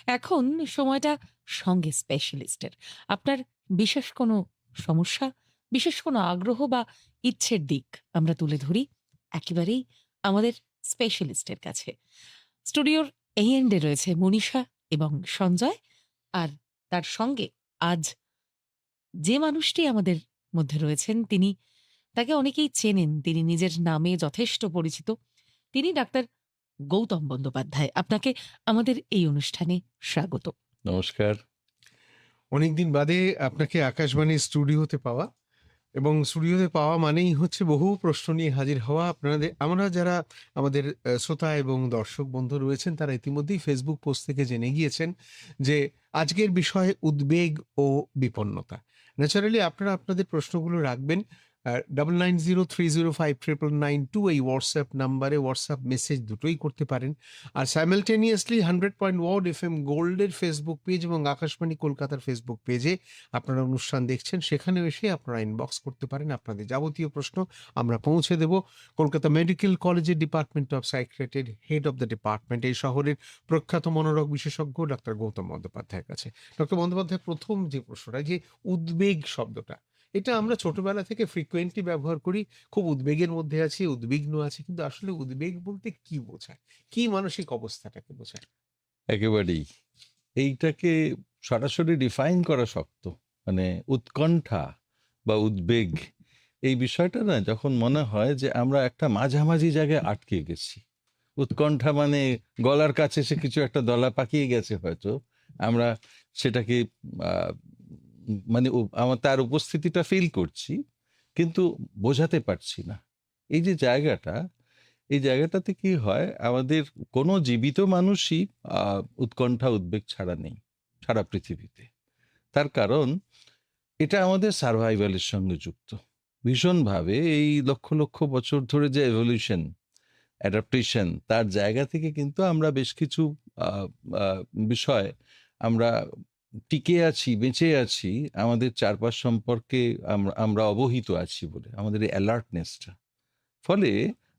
এখন সময়টা সঙ্গে স্পেশালিস্টের। আপনার বিশেষ কোনো সমস্যা, বিশেষ কোনো আগ্রহ বা ইচ্ছের দিক আমরা তুলে ধরি একেবারেই আমাদের স্পেশালিস্টের কাছে। স্টুডিওর এই এন্ডে রয়েছে মনীষা এবং সঞ্জয়। আর তার সঙ্গে আজ যে মানুষটি আমাদের মধ্যে রয়েছেন তিনি, তাকে অনেকেই চেনেন। তিনি নিজের নামে যথেষ্ট পরিচিত। তিনি ডাক্তার গৌতম বন্দ্যোপাধ্যায়। আপনাকে আমাদের এই অনুষ্ঠানে স্বাগত। নমস্কার। অনেকদিন বাদে আপনাকে আকাশবাণীর স্টুডিওতে পাওয়া, এবং স্টুডিওতে পাওয়া মানেই হচ্ছে বহু প্রশ্ন নিয়ে হাজির হওয়া। আমরা যারা আমাদের শ্রোতা এবং দর্শক বন্ধু রয়েছেন তারা ইতিমধ্যেই ফেসবুক পোস্ট থেকে জেনে গিয়েছেন যে আজকের বিষয়ে উদ্বেগ ও বিপন্নতা। ন্যাচারালি আপনারা আপনাদের প্রশ্নগুলো রাখবেন 9903059992 এই হোয়াটসঅ্যাপ নাম্বারে হোয়াটসঅ্যাপ মেসেজ দুটোই করতে পারেন। আর সাইমালটেনিয়াসলি 100.1 FM গোল্ডের ফেসবুক পেজ এবং আকাশবাণী কলকাতার ফেসবুক পেজে আপনারা অনুষ্ঠান দেখছেন, সেখানেও এসে আপনারা ইনবক্স করতে পারেন আপনাদের যাবতীয় প্রশ্ন। আমরা পৌঁছে দেব কলকাতা মেডিকেল কলেজের ডিপার্টমেন্ট অফ সাইকিয়াট্রির হেড অফ দ্য ডিপার্টমেন্ট, এই শহরের প্রখ্যাত মনোরোগ বিশেষজ্ঞ ডাক্তার গৌতম বন্দ্যোপাধ্যায়ের কাছে। ডক্টর বন্দ্যোপাধ্যায়, প্রথম যে প্রশ্নটা, যে উদ্বেগ শব্দটা, এটা আমরা ছোটবেলা থেকে ফ্রিকোয়েন্টলি ব্যবহার করি। খুব উদ্বেগের মধ্যে আছি, উদ্বিগ্ন আছি, কিন্তু আসলে উদ্বেগ বলতে কি বোঝায়, কি মানসিক অবস্থাটাকে বোঝায়? একেবারেই এইটাকে সরাসরি ডিফাইন করা শক্ত। মানে উৎকণ্ঠা বা উদ্বেগ, এই বিষয়টা না যখন মনে হয় যে আমরা একটা মাঝামাঝি জায়গায় আটকে গেছি। উৎকণ্ঠা মানে গলার কাছে সে কিছু একটা দলা পাকিয়ে গেছে, হয়তো আমরা সেটাকে মানে আমার তার উপস্থিতিটা ফিল করছি, কিন্তু বোঝাতে পারছি না। এই যে জায়গাটা, এই জায়গাটাতে কি হয়, আমাদের কোনো জীবিত মানুষই উৎকণ্ঠা উদ্বেগ ছাড়া নেই সারা পৃথিবীতে। তার কারণ এটা আমাদের সার্ভাইভালের সঙ্গে যুক্ত ভীষণভাবে। এই লক্ষ লক্ষ বছর ধরে যে এভলিউশন, অ্যাডাপ্টেশন, তার জায়গা থেকে কিন্তু আমরা বেশ কিছু বিষয় আমরা টিকে আছি, বেঁচে আছি আমাদের চারপাশ সম্পর্কে আমরা অবহিত আছি বলে, আমাদের এই অ্যালার্টনেসটা। ফলে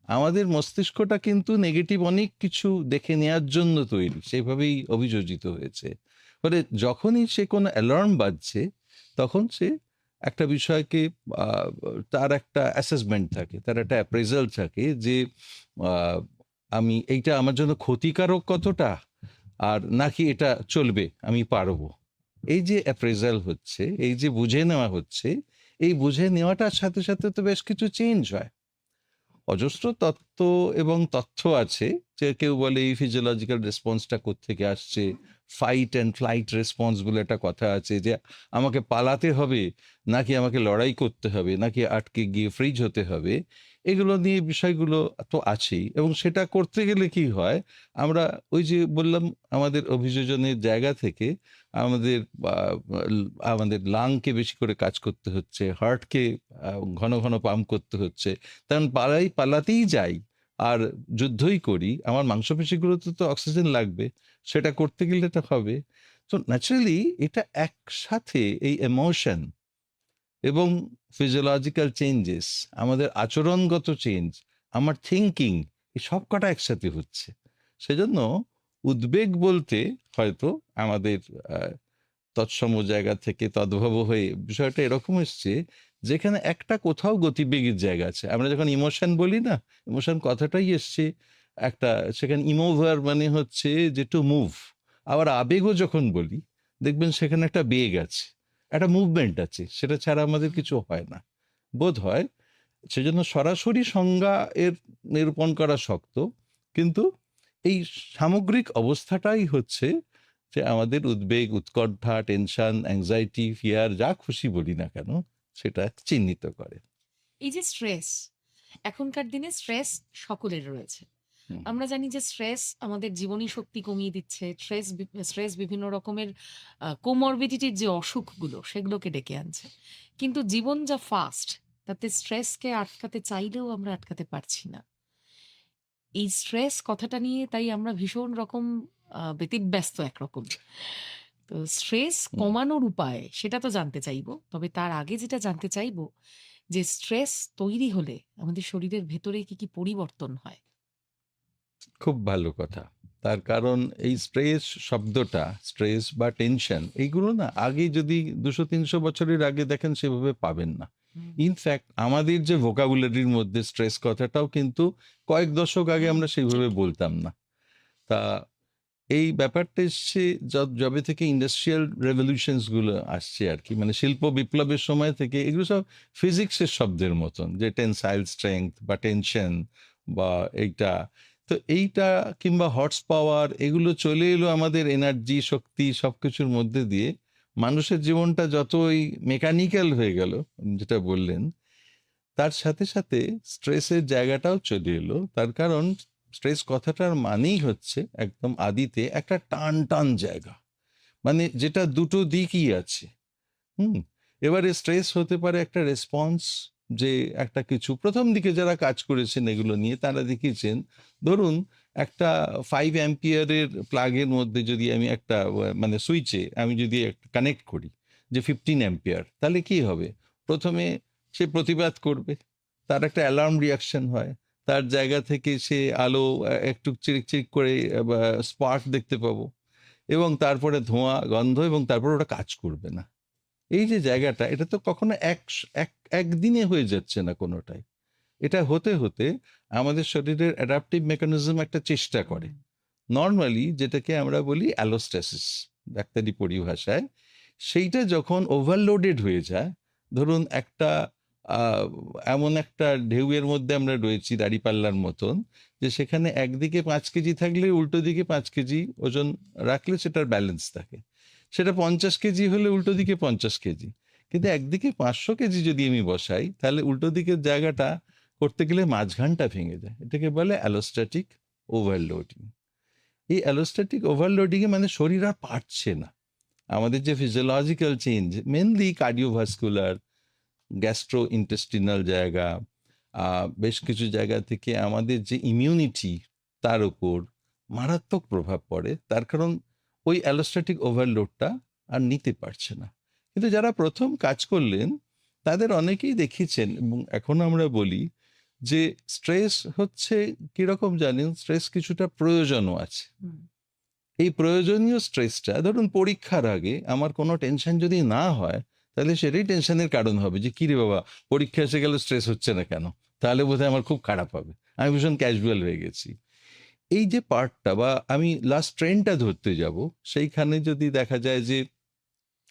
আমাদের মস্তিষ্কটা কিন্তু নেগেটিভ অনেক কিছু দেখে নেওয়ার জন্য তৈরি, সেভাবেই অভিযোজিত হয়েছে। ফলে যখনই সে কোনো অ্যালার্ম বাজছে, তখন সে একটা বিষয়কে তার একটা অ্যাসেসমেন্ট থাকে, তার একটা অ্যাপ্রেজাল থাকে যে আমি এইটা আমার জন্য ক্ষতিকারক কতটা, আর নাকি এটা চলবে, আমি পারবো। এই যে অ্যাপ্রেজাল হচ্ছে, এই যে বুঝে নেওয়া হচ্ছে, এই বুঝে নেওয়াটার সাথে সাথে তো বেশ কিছু চেঞ্জ হয়। অজস্র তত্ত্ব এবং তথ্য আছে, যে কেউ বলে এই ফিজিওলজিক্যাল রেসপন্সটা কোত্থেকে আসছে, ফাইট অ্যান্ড ফ্লাইট রেসপন্স বলে একটা কথা আছে, যে আমাকে পালাতে হবে নাকি আমাকে লড়াই করতে হবে, নাকি আটকে গিয়ে ফ্রিজ হতে হবে। এগুলো নিয়ে বিষয়গুলো তো আছেই, এবং সেটা করতে গেলে কি হয়, আমরা ওই যে বললাম আমাদের অভিযোজনের জায়গা থেকে আমাদের আমাদের লাংকে বেশি করে কাজ করতে হচ্ছে, হার্টকে ঘন ঘন পাম্প করতে হচ্ছে। কারণ পালাতেই যাই আর যুদ্ধই করি, আমার মাংসপেশিগুলোতে তো অক্সিজেন লাগবে, সেটা করতে গেলে এটা হবে। তো ন্যাচারালি এটা একসাথে, এই এমোশন এবং ফিজিওলজিক্যাল চেঞ্জেস, আমাদের আচরণগত চেঞ্জ, আমার থিঙ্কিং, এই সব কটা একসাথে হচ্ছে। সেজন্য উদ্বেগ বলতে হয়তো আমাদের তৎসম জায়গা থেকে তদ্ভব হয়ে বিষয়টা এরকম এসছে, যেখানে একটা কোথাও গতিবেগের জায়গা আছে। আমরা যখন ইমোশন বলি না, ইমোশন কথাটাই এসছে একটা, সেখানে ইমোভার মানে হচ্ছে যে টু মুভ। আবার আবেগও যখন বলি, দেখবেন সেখানে একটা বেগ আছে, একটা মুভমেন্ট আছে, সেটা ছাড়া আমাদের কিছু হয় না বোধ হয়। সেজন্য সরাসরি সংজ্ঞা এর নিরূপণ করা শক্ত, কিন্তু এই সামগ্রিক অবস্থাটাই হচ্ছে যে আমাদের উদ্বেগ, উৎকণ্ঠা, টেনশন, অ্যাংজাইটি, ফিয়ার, যা খুশি বলি না কেন, সেটা চিহ্নিত করে। এই যে স্ট্রেস, এখনকার দিনে স্ট্রেস সকলের রয়েছে। আমরা জানি যে স্ট্রেস আমাদের জীবনী শক্তি কমিয়ে দিচ্ছে। স্ট্রেস বিভিন্ন রকমের কোমরবিডিটির যে অসুখগুলো সেগুলোকে ডেকে আনছে। কিন্তু জীবন যা ফাস্ট, তাতে স্ট্রেসকে আটকাতে চাইলেও আমরা আটকাতে পারছি না। এই স্ট্রেস কথাটা নিয়ে তাই আমরা ভীষণ রকম ব্যতিব্যস্ত একরকম। তো স্ট্রেস কমানোর উপায় সেটা তো জানতে চাইবো। তবে তার আগে যেটা জানতে চাইবো, যে স্ট্রেস তৈরি হলে আমাদের শরীরের ভেতরে কি কি পরিবর্তন হয়? খুব ভালো কথা। তার কারণ এই স্ট্রেস শব্দটা, স্ট্রেস বা টেনশন, এইগুলো না আগে যদি 200-300 বছরের আগে দেখেন সেভাবে পাবেন না। ইনফ্যাক্ট আমাদের যে ভোকাবুলারির মধ্যে স্ট্রেস কথাটাও কিন্তু কয়েক দশক আগে আমরা সেইভাবে বলতাম না। তা এই ব্যাপারটা এসছে যবে থেকে ইন্ডাস্ট্রিয়াল রেভলিউশনস গুলো আসছে আর কি, মানে শিল্প বিপ্লবের সময় থেকে এগুলো সব ফিজিক্সের শব্দের মতন, যে টেনসাইল স্ট্রেংথ বা টেনশন বা এইটা, তো এইটা কিংবা হর্স পাওয়ার, এগুলো চলে এলো আমাদের এনার্জি, শক্তি সবকিছুর মধ্যে দিয়ে। মানুষের জীবনটা যতই মেকানিক্যাল হয়ে গেল, যেটা বললেন, তার সাথে সাথে স্ট্রেসের জায়গাটাও চলে এলো। তার কারণ স্ট্রেস কথাটার মানেই হচ্ছে একদম আদিতে একটা টান টান জায়গা, মানে যেটা দুটো দিকই আছে। হুম। এবারে স্ট্রেস হতে পারে একটা রেসপন্স, যে একটা কিছু প্রথম দিকে যারা কাজ করেছেন এগুলো নিয়ে তারা দেখিয়েছেন, ধরুন একটা 5 অ্যাম্পিয়ারের প্লাগের মধ্যে যদি আমি একটা মানে সুইচে আমি যদি কানেক্ট করি যে 15 অ্যাম্পিয়ার, তাহলে কি হবে? প্রথমে সে প্রতিবাদ করবে, তার একটা অ্যালার্ম রিয়াকশন হয়, তার জায়গা থেকে সে আলো একটু চিরিক চিরিক করে স্পার্ক দেখতে পাবো, এবং তারপরে ধোঁয়া, গন্ধ, এবং তারপর ওটা কাজ করবে না। এই যে জায়গাটা, এটা তো কখনো একদিনে হয়ে যাচ্ছে না কোনোটাই। এটা হতে হতে আমাদের শরীরের অ্যাডাপটিভ মেকানিজম একটা চেষ্টা করে, নর্মালি যেটাকে আমরা বলি অ্যালোস্ট্যাসিস ডাক্তারি পরিভাষায়। সেইটা যখন ওভারলোডেড হয়ে যায়, ধরুন একটা এমন একটা ঢেউয়ের মধ্যে আমরা রয়েছি দাঁড়িপাল্লার মতন, যে সেখানে একদিকে 5 কেজি থাকলে উল্টো দিকে 5 কেজি ওজন রাখলে সেটার ব্যালেন্স থাকে। সেটা 50 কেজি হলে উল্টো দিকে 50 কেজি, কিন্তু একদিকে 500 কেজি যদি আমি বসাই, তাহলে উল্টো দিকের জায়গাটা করতে গেলে মাঝখানটা ভেঙে যায়। এটাকে বলে অ্যালোস্ট্যাটিক ওভারলোডিং। এই অ্যালোস্ট্যাটিক ওভারলোডিং এ মানে শরীর আর পারছে না। আমাদের যে physiological change, mainly cardiovascular, gastro intestinal জায়গা, বেশ কিছু জায়গা থেকে আমাদের যে ইমিউনিটি, তার উপর মারাত্মক প্রভাব পড়ে। তার কারণ ওই অ্যালোস্ট্যাটিক ওভারলোডটা আর নিতে পারছে না। কিন্তু যারা প্রথম কাজ করলেন তাদের অনেকেই দেখিয়েছেন, এবং এখন আমরা বলি যে স্ট্রেস হচ্ছে কিরকম জানেন, স্ট্রেস কিছুটা প্রয়োজনও আছে। এই প্রয়োজনীয় স্ট্রেসটা, ধরুন পরীক্ষার আগে আমার কোনো টেনশন যদি না হয়, তাহলে সেটাই টেনশনের কারণ হবে, যে কি রে বাবা, পরীক্ষা এসে গেল, স্ট্রেস হচ্ছে না কেন, তাহলে বোধহয় আমার খুব খারাপ হবে, আমি ভীষণ ক্যাজুয়াল হয়ে গেছি। এই যে পার্টটা, বা আমি লাস্ট ট্রেনটা ধরতে যাব, সেইখানে যদি দেখা যায় যে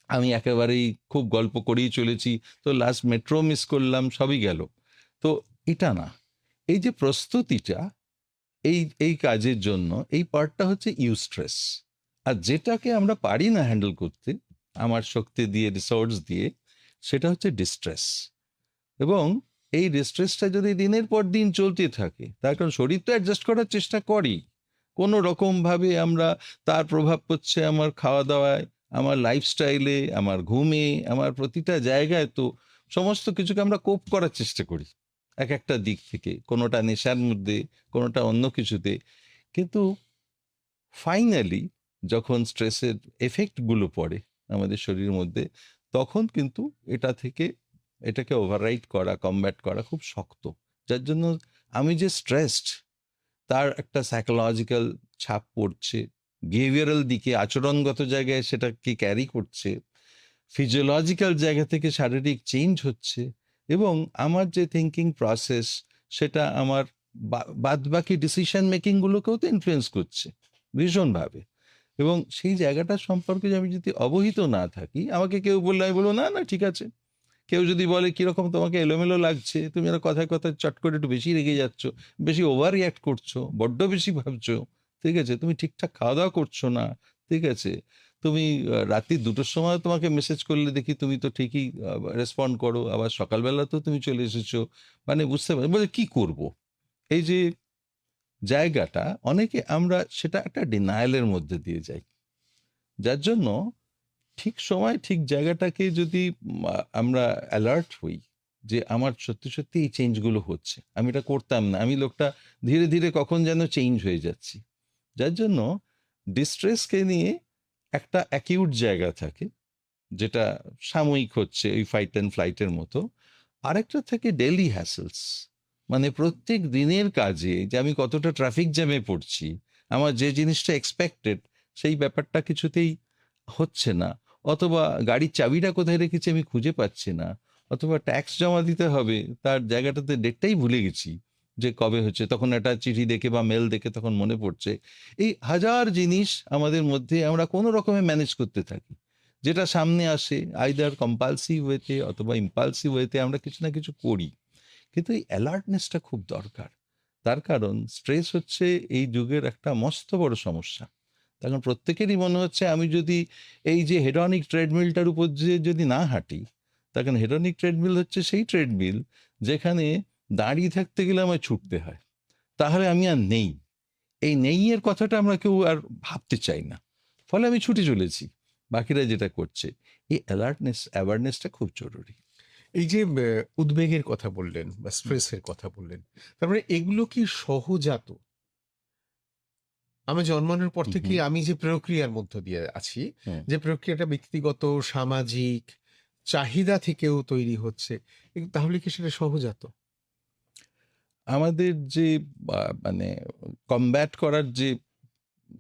আমি একেবারেই খুব গল্প করেই চলেছি, তো লাস্ট মেট্রো মিস করলাম, সবই গেল, তো এটা না। এই যে প্রস্তুতিটা এই এই কাজের জন্য, এই পার্টটা হচ্ছে ইউস্ট্রেস। আর যেটাকে আমরা পারি না হ্যান্ডেল করতে আমার শক্তি দিয়ে, রিসোর্স দিয়ে, সেটা হচ্ছে ডিস্ট্রেস। এবং এই ডিস্ট্রেসটা যদি দিনের পর দিন চলতে থাকে, তার কারণ শরীর তো অ্যাডজাস্ট করার চেষ্টা করি কোনো রকম ভাবে, আমরা তার প্রভাব পড়ছে আমার খাওয়া দাওয়ায়, আমার লাইফস্টাইলে, আমার ঘুমে, আমার প্রতিটা জায়গায়। তো সমস্ত কিছুকে আমরা কোপ করার চেষ্টা করি এক একটা দিক থেকে, কোনোটা নেশার মধ্যে, কোনোটা অন্য কিছুতে। কিন্তু ফাইনালি যখন স্ট্রেসের এফেক্টগুলো পড়ে আমাদের শরীরের মধ্যে, তখন কিন্তু এটা থেকে এটাকে ওভাররাইড করা, কমব্যাট করা খুব শক্ত। যার জন্য আমি যে স্ট্রেসড, তার একটা সাইকোলজিক্যাল ছাপ পড়ছে, বিহেভিয়ারাল দিকে, আচরণগত জায়গায় সেটাকে ক্যারি করছে, ফিজিওলজিক্যাল জায়গা থেকে শারীরিক চেঞ্জ হচ্ছে, এবং আমার যে থিঙ্কিং প্রসেস, সেটা আমার বাদবাকি ডিসিশন মেকিংগুলোকেও তো ইনফ্লুয়েন্স করছে ভীষণভাবে। এবং সেই জায়গাটা সম্পর্কে আমি যদি অবহিত না থাকি, আমাকে কেউ বললে আমি বলবো না না ঠিক আছে। কেউ যদি বলে কিরকম তোমাকে এলোমেলো লাগছে, তুমি আর কথায় কথায় চট করে একটু বেশি রেগে যাচ্ছ, বেশি ওভার রিয়াক্ট করছো, বড্ড বেশি ভাবছো, ঠিক আছে, তুমি ঠিকঠাক খাওয়া দাওয়া করছো না, ঠিক আছে, তুমি রাত্রি 2টোর সময় তোমাকে মেসেজ করলে দেখি তুমি তো ঠিকই রেসপন্ড করো, আবার সকালবেলা তো তুমি চলে এসেছো, মানে বুঝতে পারি বলে কি করব। এই যে জায়গাটা, অনেকে আমরা সেটা একটা ডিনায়ালের মধ্যে দিয়ে যাই, যার জন্য ঠিক সময় ঠিক জায়গাটাকে যদি আমরা অ্যালার্ট হই যে আমার সত্যি সত্যি এই চেঞ্জগুলো হচ্ছে, আমি এটা করতাম না, আমি লোকটা ধীরে ধীরে কখন যেন চেঞ্জ হয়ে যাচ্ছি। যার জন্য ডিস্ট্রেসকে নিয়ে একটা অ্যাকিউট জায়গা থাকে, যেটা সাময়িক হচ্ছে ওই ফাইট অ্যান্ড ফ্লাইটের মতো। আরেকটা থাকে ডেইলি হ্যাসেলস, মানে প্রত্যেক দিনের কাজে যে আমি কতটা ট্রাফিক জ্যামে পড়ছি, আমার যে জিনিসটা এক্সপেক্টেড সেই ব্যাপারটা কিছুতেই হচ্ছে না, অথবা গাড়ির চাবিটা কোথায় রেখেছি আমি খুঁজে পাচ্ছি না, অথবা ট্যাক্স জমা দিতে হবে তার জায়গাটাতে ডেটটাই ভুলে গেছি যে কবে হচ্ছে, তখন একটা চিঠি দেখে বা মেল দেখে তখন মনে পড়ছে। এই হাজার জিনিস আমাদের মধ্যে আমরা কোনো রকমে ম্যানেজ করতে থাকি, যেটা সামনে আসে আইদার কম্পালসিভ ওয়েতে অথবা ইম্পালসিভ ওয়েতে আমরা কিছু না কিছু করি। কিন্তু এই অ্যালার্টনেসটা খুব দরকার। তার কারণ স্ট্রেস হচ্ছে এই যুগের একটা মস্ত বড় সমস্যা। তখন প্রত্যেকেরই মনে হচ্ছে আমি যদি এই যে হেডনিক ট্রেডমিলটার উপর দিয়ে যদি না হাঁটি, তখন হেডনিক ট্রেডমিল হচ্ছে সেই ট্রেডমিল যেখানে দাঁড়িয়ে থাকতে গেলে আমায় ছুটতে হয়, তাহলে আমি আর নেই। এই নেই এর কথাটা আমরা কেউ আর ভাবতে চাই না, ফলে আমি ছুটে চলেছি বাকিরা যেটা করছে। এই অ্যাওয়ারনেসটা খুব জরুরি। এই যে উদ্বেগের কথা বললেন বা স্ট্রেসের কথা বললেন, তার মানে এগুলো কি সহজাত? আমি জন্মানোর পর হুম, থেকে আমি যে প্রক্রিয়ার মধ্য দিয়ে আছি, হুম। যে প্রক্রিয়াটা ব্যক্তিগত, সামাজিক চাহিদা থেকেও তৈরি হচ্ছে, তাহলে কি সেটা সহজাত? আমাদের যে মানে কমব্যাট করার যে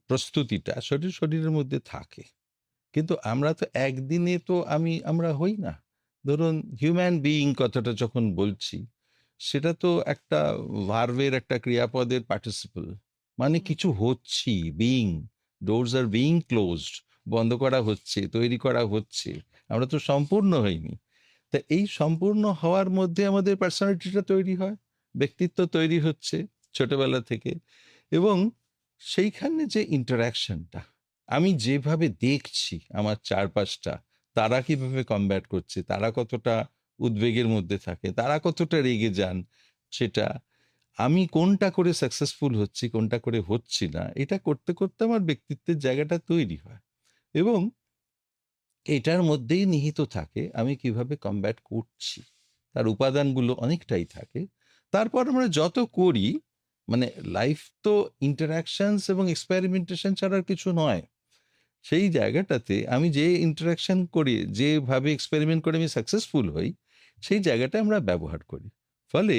প্রস্তুতিটা শরীরের মধ্যে থাকে, কিন্তু আমরা তো একদিনে তো আমরা হই না। ধরুন হিউম্যান বিইং কথাটা যখন বলছি, সেটা তো একটা ভার্বের একটা ক্রিয়াপদের পার্টিসিপল, মানে কিছু হচ্ছি, বিইং, ডোরস আর বিইং ক্লোজড, বন্ধ করা হচ্ছে, তৈরি করা হচ্ছে, আমরা তো সম্পূর্ণ হইনি। তা এই সম্পূর্ণ হওয়ার মধ্যে আমাদের পার্সোনালিটিটা তৈরি হয়, ব্যক্তিত্ব তৈরি হচ্ছে ছোটবেলা থেকে। এবং সেইখানে যে ইন্টারাকশনটা, আমি যেভাবে দেখছি আমার চারপাশটা, তারা কিভাবে কমব্যাট করছে, তারা কতটা উদ্বেগের মধ্যে থাকে, তারা কতটা রেগে যান, সেটা আমি কোনটা করে সাকসেসফুল হচ্ছি কোনটা করে হচ্ছি না, এটা করতে করতে আমার ব্যক্তিত্বের জায়গাটা তৈরি হয়। এবং এটার মধ্যেই নিহিত থাকে আমি কিভাবে কমব্যাট করছি, তার উপাদানগুলো অনেকটাই থাকে। তারপর আমরা যত করি, মানে লাইফ তো ইন্টারাকশনস এবং এক্সপেরিমেন্টেশন ছাড়া আর কিছু নয়। সেই জায়গাটাতে আমি যে ইন্টারাকশন করি, যেভাবে এক্সপেরিমেন্ট করে আমি সাকসেসফুল হই, সেই জায়গাটা আমরা ব্যবহার করি। ফলে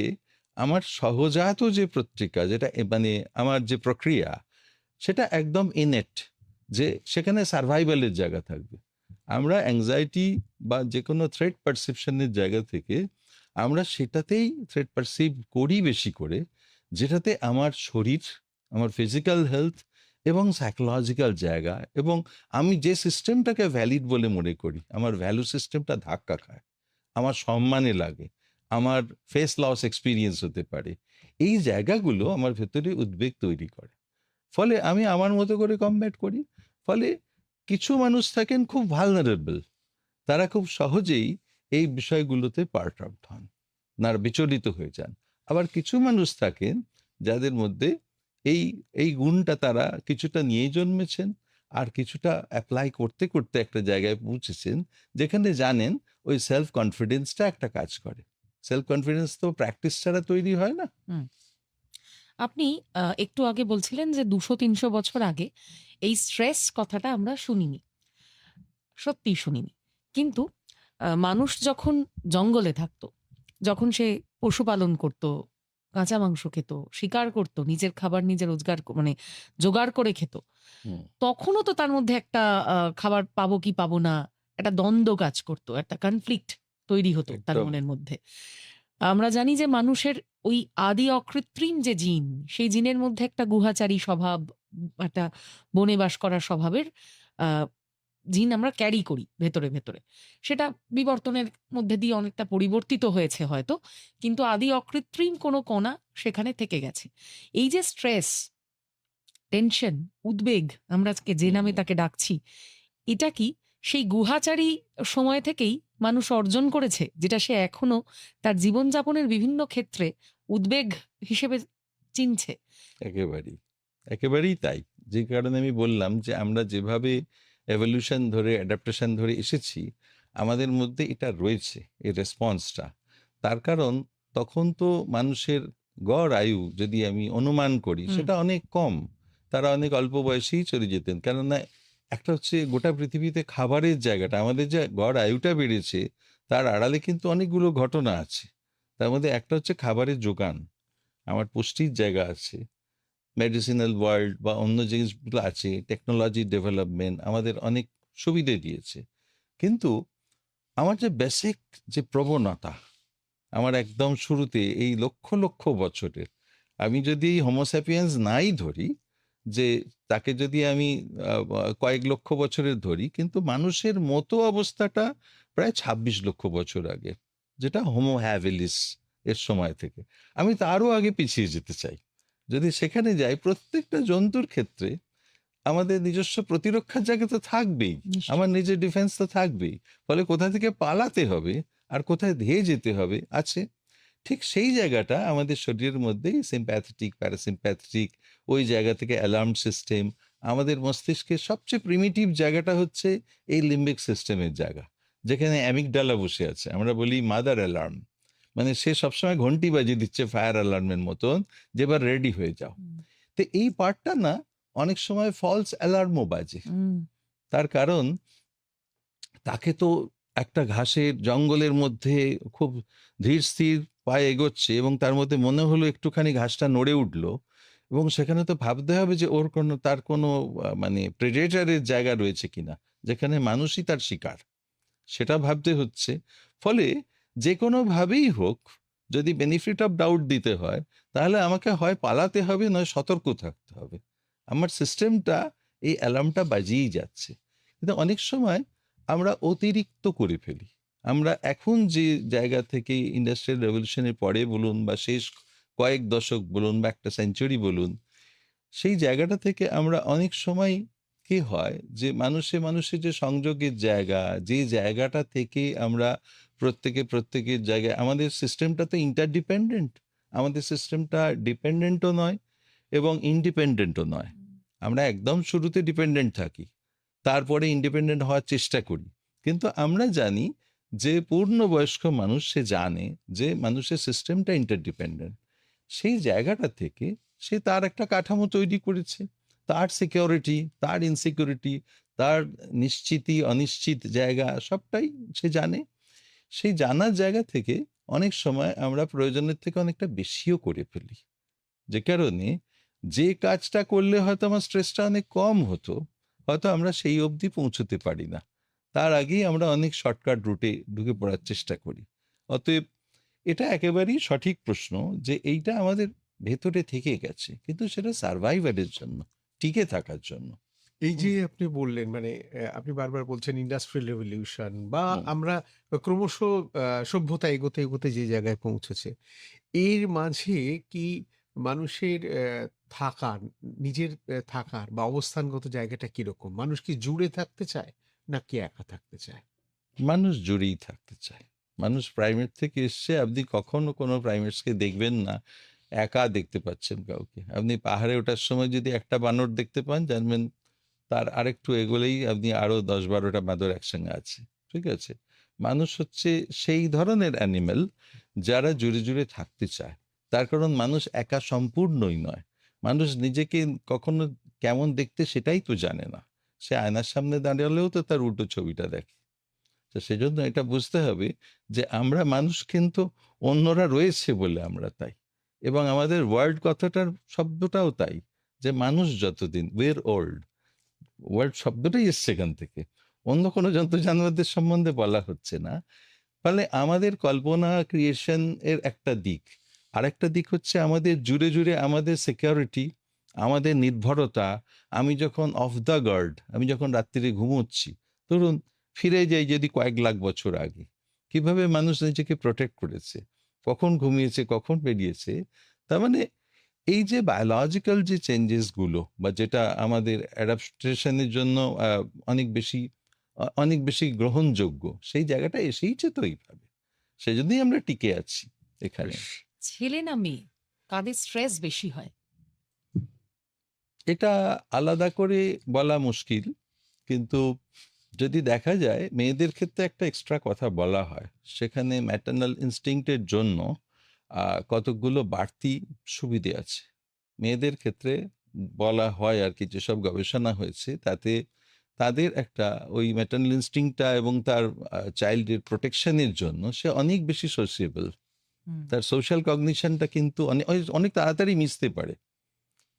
আমার সহজাত যে পত্রিকা, যেটা মানে আমার যে প্রক্রিয়া, সেটা একদম ইনেট, যে সেখানে সার্ভাইভালের জায়গা থাকবে। আমরা অ্যাংজাইটি বা যে কোনো থ্রেট পারসেপশনের জায়গা থেকে আমরা সেটাতেই থ্রেট পারসিভ করি বেশি করে, যেটাতে আমার শরীর, আমার ফিজিক্যাল হেলথ এবং সাইকোলজিক্যাল জায়গা, এবং আমি যে সিস্টেমটাকে ভ্যালিড বলে মনে করি, আমার ভ্যালু সিস্টেমটা ধাক্কা খায়, আমার সম্মানে লাগে, আমার ফেস লস এক্সপিরিয়েন্স হতে পারে, এই জায়গাগুলো আমার ভেতরে উদ্বেগ তৈরি করে। ফলে আমি আমার মতো করে কমব্যাট করি। ফলে কিছু মানুষ থাকেন খুব ভালনারেবল, তারা খুব সহজেই এই বিষয়গুলোতে পার্ট আউট হন, না বিচলিত হয়ে যান। আবার কিছু মানুষ থাকেন যাদের মধ্যে এই এই গুণটা তারা কিছুটা নিয়ে জন্মেছেন, আর কিছুটা অ্যাপ্লাই করতে করতে একটা জায়গায় পৌঁছেছেন যেখানে জানেন ওই সেলফ কনফিডেন্সটা একটা কাজ করে। সেলফ কনফিডেন্স তো প্র্যাকটিস ছাড়া তৈরি হয় না। হুম। আপনি একটু আগে বলছিলেন যে ২০০-৩০০ বছর আগে এই স্ট্রেস কথাটা আমরা শুনিনি। সত্যিই শুনিনি। কিন্তু মানুষ যখন জঙ্গলে থাকতো, যখন সে পশুপালন করত, কাঁচা মাংস খেত, শিকার করত, নিজের খাবার নিজে রোজগার মানে জোগাড় করে খেত, হুম, তখনও তো তার মধ্যে একটা খাবার পাবো কি পাবো না, একটা দ্বন্দ্ব কাজ করত, একটা কনফ্লিক্ট তৈরি হতো তার একদম। মনের মধ্যে। আমরা জানি যে মানুষের ওই আদি অকৃত্রিম যে জিন, সেই জিনের মধ্যে একটা গুহাচারী স্বভাব, একটা বনে বাস করার স্বভাবের আ জিন আমরা ক্যারি করি ভেতরে, ভেতরে। সেটা বিবর্তনের মধ্যে দিয়ে অনেকটা পরিবর্তিত হয়েছে হয়তো। কিন্তু আদি অকৃত্রিম কোনো কণা সেখানে থেকে গেছে। এই যে স্ট্রেস, টেনশন, উদ্বেগ, আমরা আজকে যে নামে হুম। তাকে ডাকছি, এটা কি সেই গুহাচারী সময় থেকেই মানুষ অর্জন করেছে, যেটা সে এখনো তার জীবনযাপনের বিভিন্ন ক্ষেত্রে উদ্বেগ হিসেবে চিনছে? একেবারেই, একেবারেই তাই। যে কারণে আমি বললাম যে আমরা যেভাবে এভলিউশন ধরে অ্যাডাপ্টেশন ধরে এসেছি, আমাদের মধ্যে এটা রয়েছে, এই রেসপন্সটা। তার কারণ তখন তো মানুষের গড় আয়ু যদি আমি অনুমান করি হুম, সেটা অনেক কম। তারা অনেক অল্প বয়সেই চলে যেতেন, কেননা একটা হচ্ছে গোটা পৃথিবীতে খাবারের জায়গাটা, আমাদের যে গড় আয়ুটা বেড়েছে তার আড়ালে কিন্তু অনেকগুলো ঘটনা আছে। তার মধ্যে একটা হচ্ছে খাবারের যোগান, আমার পুষ্টির জায়গা আছে। মেডিসিনাল ওয়ার্ল্ড বা অন্য জিনিসগুলো আছে, টেকনোলজি ডেভেলপমেন্ট আমাদের অনেক সুবিধে দিয়েছে। কিন্তু আমার যে বেসিক যে প্রবণতা, আমার একদম শুরুতে এই লক্ষ লক্ষ বছরের, আমি যদি হোমোস্যাপিয়েন্স নাই ধরি, যে তাকে যদি আমি কয়েক লক্ষ বছরের ধরি, কিন্তু মানুষের মতো অবস্থাটা প্রায় ২৬ লক্ষ বছর আগে, যেটা হোমো হ্যাভিলিস এর সময় থেকে। আমি তারও আগে পিছিয়ে যেতে চাই। যদি সেখানে যাই, প্রত্যেকটা জন্তুর ক্ষেত্রে আমাদের নিজস্ব প্রতিরক্ষার জায়গা তো থাকবেই, নিশ্চয়ই। আমার নিজের ডিফেন্স তো থাকবেই। ফলে কোথা থেকে পালাতে হবে আর কোথায় ধেয়ে যেতে হবে আছে। ঠিক সেই জায়গাটা আমাদের শরীরের মধ্যেই সিম্প্যাথেটিক, প্যারাসিম্প্যাথেটিক, ওই জায়গা থেকে অ্যালার্ম সিস্টেম। আমাদের মস্তিষ্কের সবচেয়ে প্রিমিটিভ জায়গাটা হচ্ছে এই লিম্বিক সিস্টেমের জায়গা, যেখানে অ্যামিগডালা বসে আছে। আমরা বলি মাদার অ্যালার্ম, মানে সে সবসময় ঘন্টি বাজিয়ে দিচ্ছে ফায়ার অ্যালার্মের মতন, যে এবার রেডি হয়ে যাও। হুম, তো এই পার্টটা না অনেক সময় ফলস অ্যালার্মও বাজে। হুম, তার কারণ তাকে তো একটা ঘাসের জঙ্গলের মধ্যে খুব ধীর স্থির পায়ে এগোচ্ছে, এবং তার মধ্যে মনে হলো একটুখানি ঘাসটা নড়ে উঠলো, এবং সেখানে তো ভাবতে হবে যে ওর কোনো, তার কোনো মানে প্রেডেটারের জায়গা রয়েছে কিনা, যেখানে মানুষই তার শিকার, সেটা ভাবতে হচ্ছে। ফলে যে কোনোভাবেই হোক, যদি বেনিফিট অফ ডাউট দিতে হয়, তাহলে আমাকে হয় পালাতে হবে, নয় সতর্ক থাকতে হবে। আমার সিস্টেমটা এই অ্যালার্মটা বাজিয়েই যাচ্ছে। কিন্তু অনেক সময় আমরা অতিরিক্ত করে ফেলি। আমরা এখন যে জায়গা থেকে ইন্ডাস্ট্রিয়াল রেভলিউশনের পরে বলুন, বা শেষ কয়েক দশক বলুন, বা একটা সেঞ্চুরি বলুন, সেই জায়গাটা থেকে আমরা অনেক সময় কি হয় যে মানুষে যে সংযোগের জায়গা, যে জায়গাটা থেকে আমরা প্রত্যেকের জায়গায়, আমাদের সিস্টেমটা তো ইন্টারডিপেন্ডেন্ট। আমাদের সিস্টেমটা ডিপেন্ডেন্টও নয় এবং ইন্ডিপেন্ডেন্টও নয়। আমরা একদম শুরুতে ডিপেন্ডেন্ট থাকি, তারপরে ইন্ডিপেন্ডেন্ট হওয়ার চেষ্টা করি। কিন্তু আমরা জানি যে পূর্ণবয়স্ক মানুষ সে জানে যে মানুষের সিস্টেমটা ইন্টারডিপেন্ডেন্ট। সেই জায়গাটা থেকে সে তার একটা কাঠামো তৈরি করেছে, তার সিকিউরিটি, তার ইনসিকিউরিটি, তার নিশ্চিতি অনিশ্চিত জায়গা সবটাই সে জানে। সেই জানার জায়গা থেকে অনেক সময় আমরা প্রয়োজনের থেকে অনেকটা বেশিও করে ফেলি, যে কারণে যে কাজটা করলে হয়তো আমার স্ট্রেসটা অনেক কম হতো, হয়তো আমরা সেই অবধি পৌঁছতে পারি না। তার আগেই আমরা অনেক শর্টকাট রুটে ঢুকে পড়ার চেষ্টা করি। অতএব এটা একেবারেই সঠিক প্রশ্ন, যে এইটা আমাদের ভেতরে থেকে গেছে, কিন্তু সেটা সার্ভাইভালের জন্য, টিকে থাকার জন্য। এই যে আপনি বললেন মানে আপনি বারবার বলছেন ইন্ডাস্ট্রিয়াল রেভলিউশন বা হুম। আমরা ক্রমশ সভ্যতা এগোতে এগোতে যে জায়গায় পৌঁছেছে, এর মাঝে কি মানুষের থাকার, নিজের থাকার বা অবস্থানগত জায়গাটা কিরকম? মানুষ কি জুড়ে থাকতে চায় নাকি একা থাকতে চায়? মানুষ জুড়েই থাকতে চায়। মানুষ প্রাইমেট থেকে এসছে। আপনি কখনো কোনো প্রাইমেটসকে দেখবেন না একা দেখতে পাচ্ছেন কাউকে। আপনি পাহাড়ে ওঠার সময় যদি একটা বানর দেখতে পান, জানবেন তার আরেকটু এগোলেই আপনি আরো ১০-১২টা বাঁদর একসঙ্গে আছে। ঠিক আছে? মানুষ হচ্ছে সেই ধরনের অ্যানিমেল যারা জুড়ে জুড়ে থাকতে চায়। তার কারণ মানুষ একা সম্পূর্ণই নয়। মানুষ নিজেকে কখনো কেমন দেখতে সেটাই তো জানে না। সে আয়নার সামনে দাঁড়ালেও তো তার উল্টো ছবিটা দেখে। তো সেজন্য এটা বুঝতে হবে যে আমরা মানুষ, কিন্তু অন্যরা রয়েছে বলে আমরা তাই। এবং আমাদের ওয়ার্ল্ড কথাটার শব্দটাও তাই, যে মানুষ যতদিন, উইয়ার ওল্ড, ওয়ার্ল্ড শব্দটাই এসছে এখান থেকে। অন্য কোনো জন্তু জানোয়ারদের সম্বন্ধে বলা হচ্ছে না। ফলে আমাদের কল্পনা ক্রিয়েশন এর একটা দিক, আরেকটা দিক হচ্ছে আমাদের জুড়ে জুড়ে আমাদের সিকিউরিটি, আমাদের নির্ভরতা। আমি যখন অফ দ্য গার্ড, আমি যখন রাত্রিরে ঘুমোচ্ছি, ধরুন ফিরে যাই যদি কয়েক লাখ বছর আগে, কিভাবে মানুষ নিজেকে প্রোটেক্ট করেছে, কখন ঘুমিয়েছে, কখন বেরিয়েছে। তার মানে এই যে বায়োলজিক্যাল যে চেঞ্জেস গুলো, বা যেটা আমাদের অ্যাডাপ্টেশনের জন্য অনেক বেশি অনেক বেশি গ্রহণযোগ্য, সেই জায়গাটা এসেইছে তো এইভাবে। সেজন্যই আমরা টিকে আছি এখানে। বেশ। ছেলে না মেয়ে, কাদের স্ট্রেস বেশি হয়? এটা আলাদা করে বলা মুশকিল, কিন্তু যদি দেখা যায় মেয়েদের ক্ষেত্রে একটা এক্সট্রা কথা বলা হয়, সেখানে ম্যাটার্নাল ইনস্টিংক্টের জন্য কতকগুলো বাড়তি সুবিধে আছে। মেয়েদের ক্ষেত্রে বলা হয় আর কি, যেসব গবেষণা হয়েছে তাতে তাদের একটা ওই ম্যাটার্নাল ইনস্টিংক্টটা এবং তার চাইল্ডের প্রোটেকশনের জন্য সে অনেক বেশি সোশিয়েবল। হুম, তার সোশ্যাল কগনিশনটা কিন্তু অনেক অনেক তাড়াতাড়ি মিশতে পারে।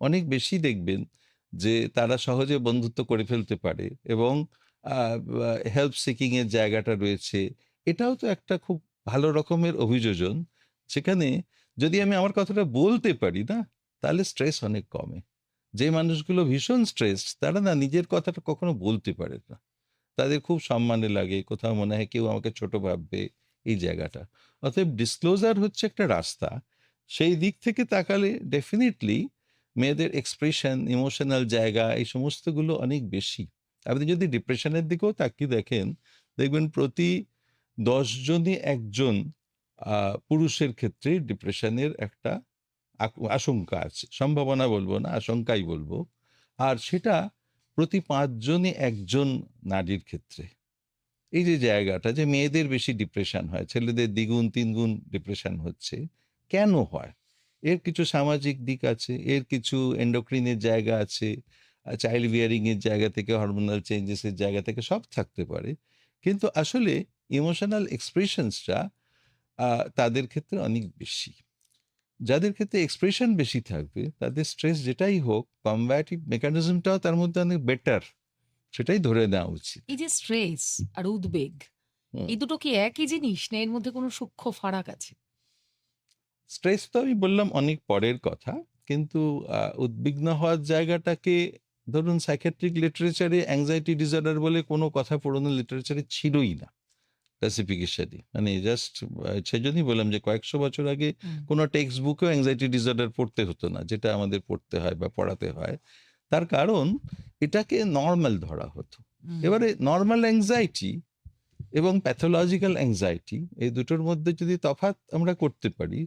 অনেক বেশি দেখবেন যে তারা সহজে বন্ধুত্ব করে ফেলতে পারে, এবং হেল্প সিকিং এর জায়গাটা রয়েছে। এটাও তো একটা খুব ভালো রকমের অভিযোজন, সেখানে যদি আমি আমার কথাটা বলতে পারি না, তাহলে স্ট্রেস অনেক কমে। যে মানুষগুলো ভীষণ স্ট্রেস, তারা না নিজের কথাটা কখনো বলতে পারে না, তাদের খুব সম্মানে লাগে, কোথাও মনে হয় কেউ আমাকে ছোট ভাববে, এই জায়গাটা। অতএব ডিসক্লোজার হচ্ছে একটা রাস্তা। সেই দিক থেকে তাকালে ডেফিনেটলি মেয়েদের এক্সপ্রেশন, ইমোশনাল জায়গা, এই সমস্তগুলো অনেক বেশি। আপনি যদি ডিপ্রেশনের দিকেও তাকিয়ে দেখেন, দেখবেন প্রতি 10 জনই একজন পুরুষের ক্ষেত্রে ডিপ্রেশনের একটা আশঙ্কা আছে, সম্ভাবনা বলবো না, আশঙ্কাই বলবো। আর সেটা প্রতি 5 জনই একজন নারীর ক্ষেত্রে। এই যে জায়গাটা যে মেয়েদের বেশি ডিপ্রেশন হয়, ছেলেদের দ্বিগুণ তিনগুণ ডিপ্রেশন হচ্ছে, কেন হয়? এর কিছু সামাজিক দিক আছে, এর কিছু এন্ডোক্রিনের জায়গা আছে, চাইল্ড বিয়ারিং এর জায়গা থেকে, হরমোনাল চেঞ্জেস এর জায়গা থেকে সব থাকতে পারে। কিন্তু আসলে ইমোশনাল এক্সপ্রেশনসটা তাদের ক্ষেত্রে অনেক বেশি। যাদের ক্ষেত্রে এক্সপ্রেশন বেশি থাকবে, তাদের স্ট্রেস যেটাই হোক, কমব্যাটিভ মেকানিজমটাও তার মধ্যে অনেক বেটার, সেটাই ধরে নেওয়া উচিত। এই যে স্ট্রেস আর উদ্বেগ, হুম। এই দুটো কি একই জিনিস, না এর মধ্যে কোনো সূক্ষ্ম ফারাক আছে? স্ট্রেস তো আমি বললাম অনেক পরের কথা, কিন্তু উদ্বিগ্ন হওয়ার জায়গাটাকে, ধরুন সাইকিয়াট্রিক লিটারেচারে অ্যাংজাইটি ডিসঅর্ডার বলে কোনো কথা পুরোনো লিটারেচারে ছিলই না ক্লাসিফিকেশনই, মানে জাস্ট সেজন্যই বললাম যে কয়েকশো বছর আগে হুম, কোনো টেক্সট বুকেও অ্যাংজাইটি ডিসঅর্ডার পড়তে হতো না, যেটা আমাদের পড়তে হয় বা পড়াতে হয়। তার কারণ এটাকে নর্মাল ধরা হতো। হুম, এবারে নর্মাল অ্যাংজাইটি এবং প্যাথোলজিক্যাল অ্যাংজাইটি, এই দুটোর মধ্যে যদি তফাৎ আমরা করতে পারি,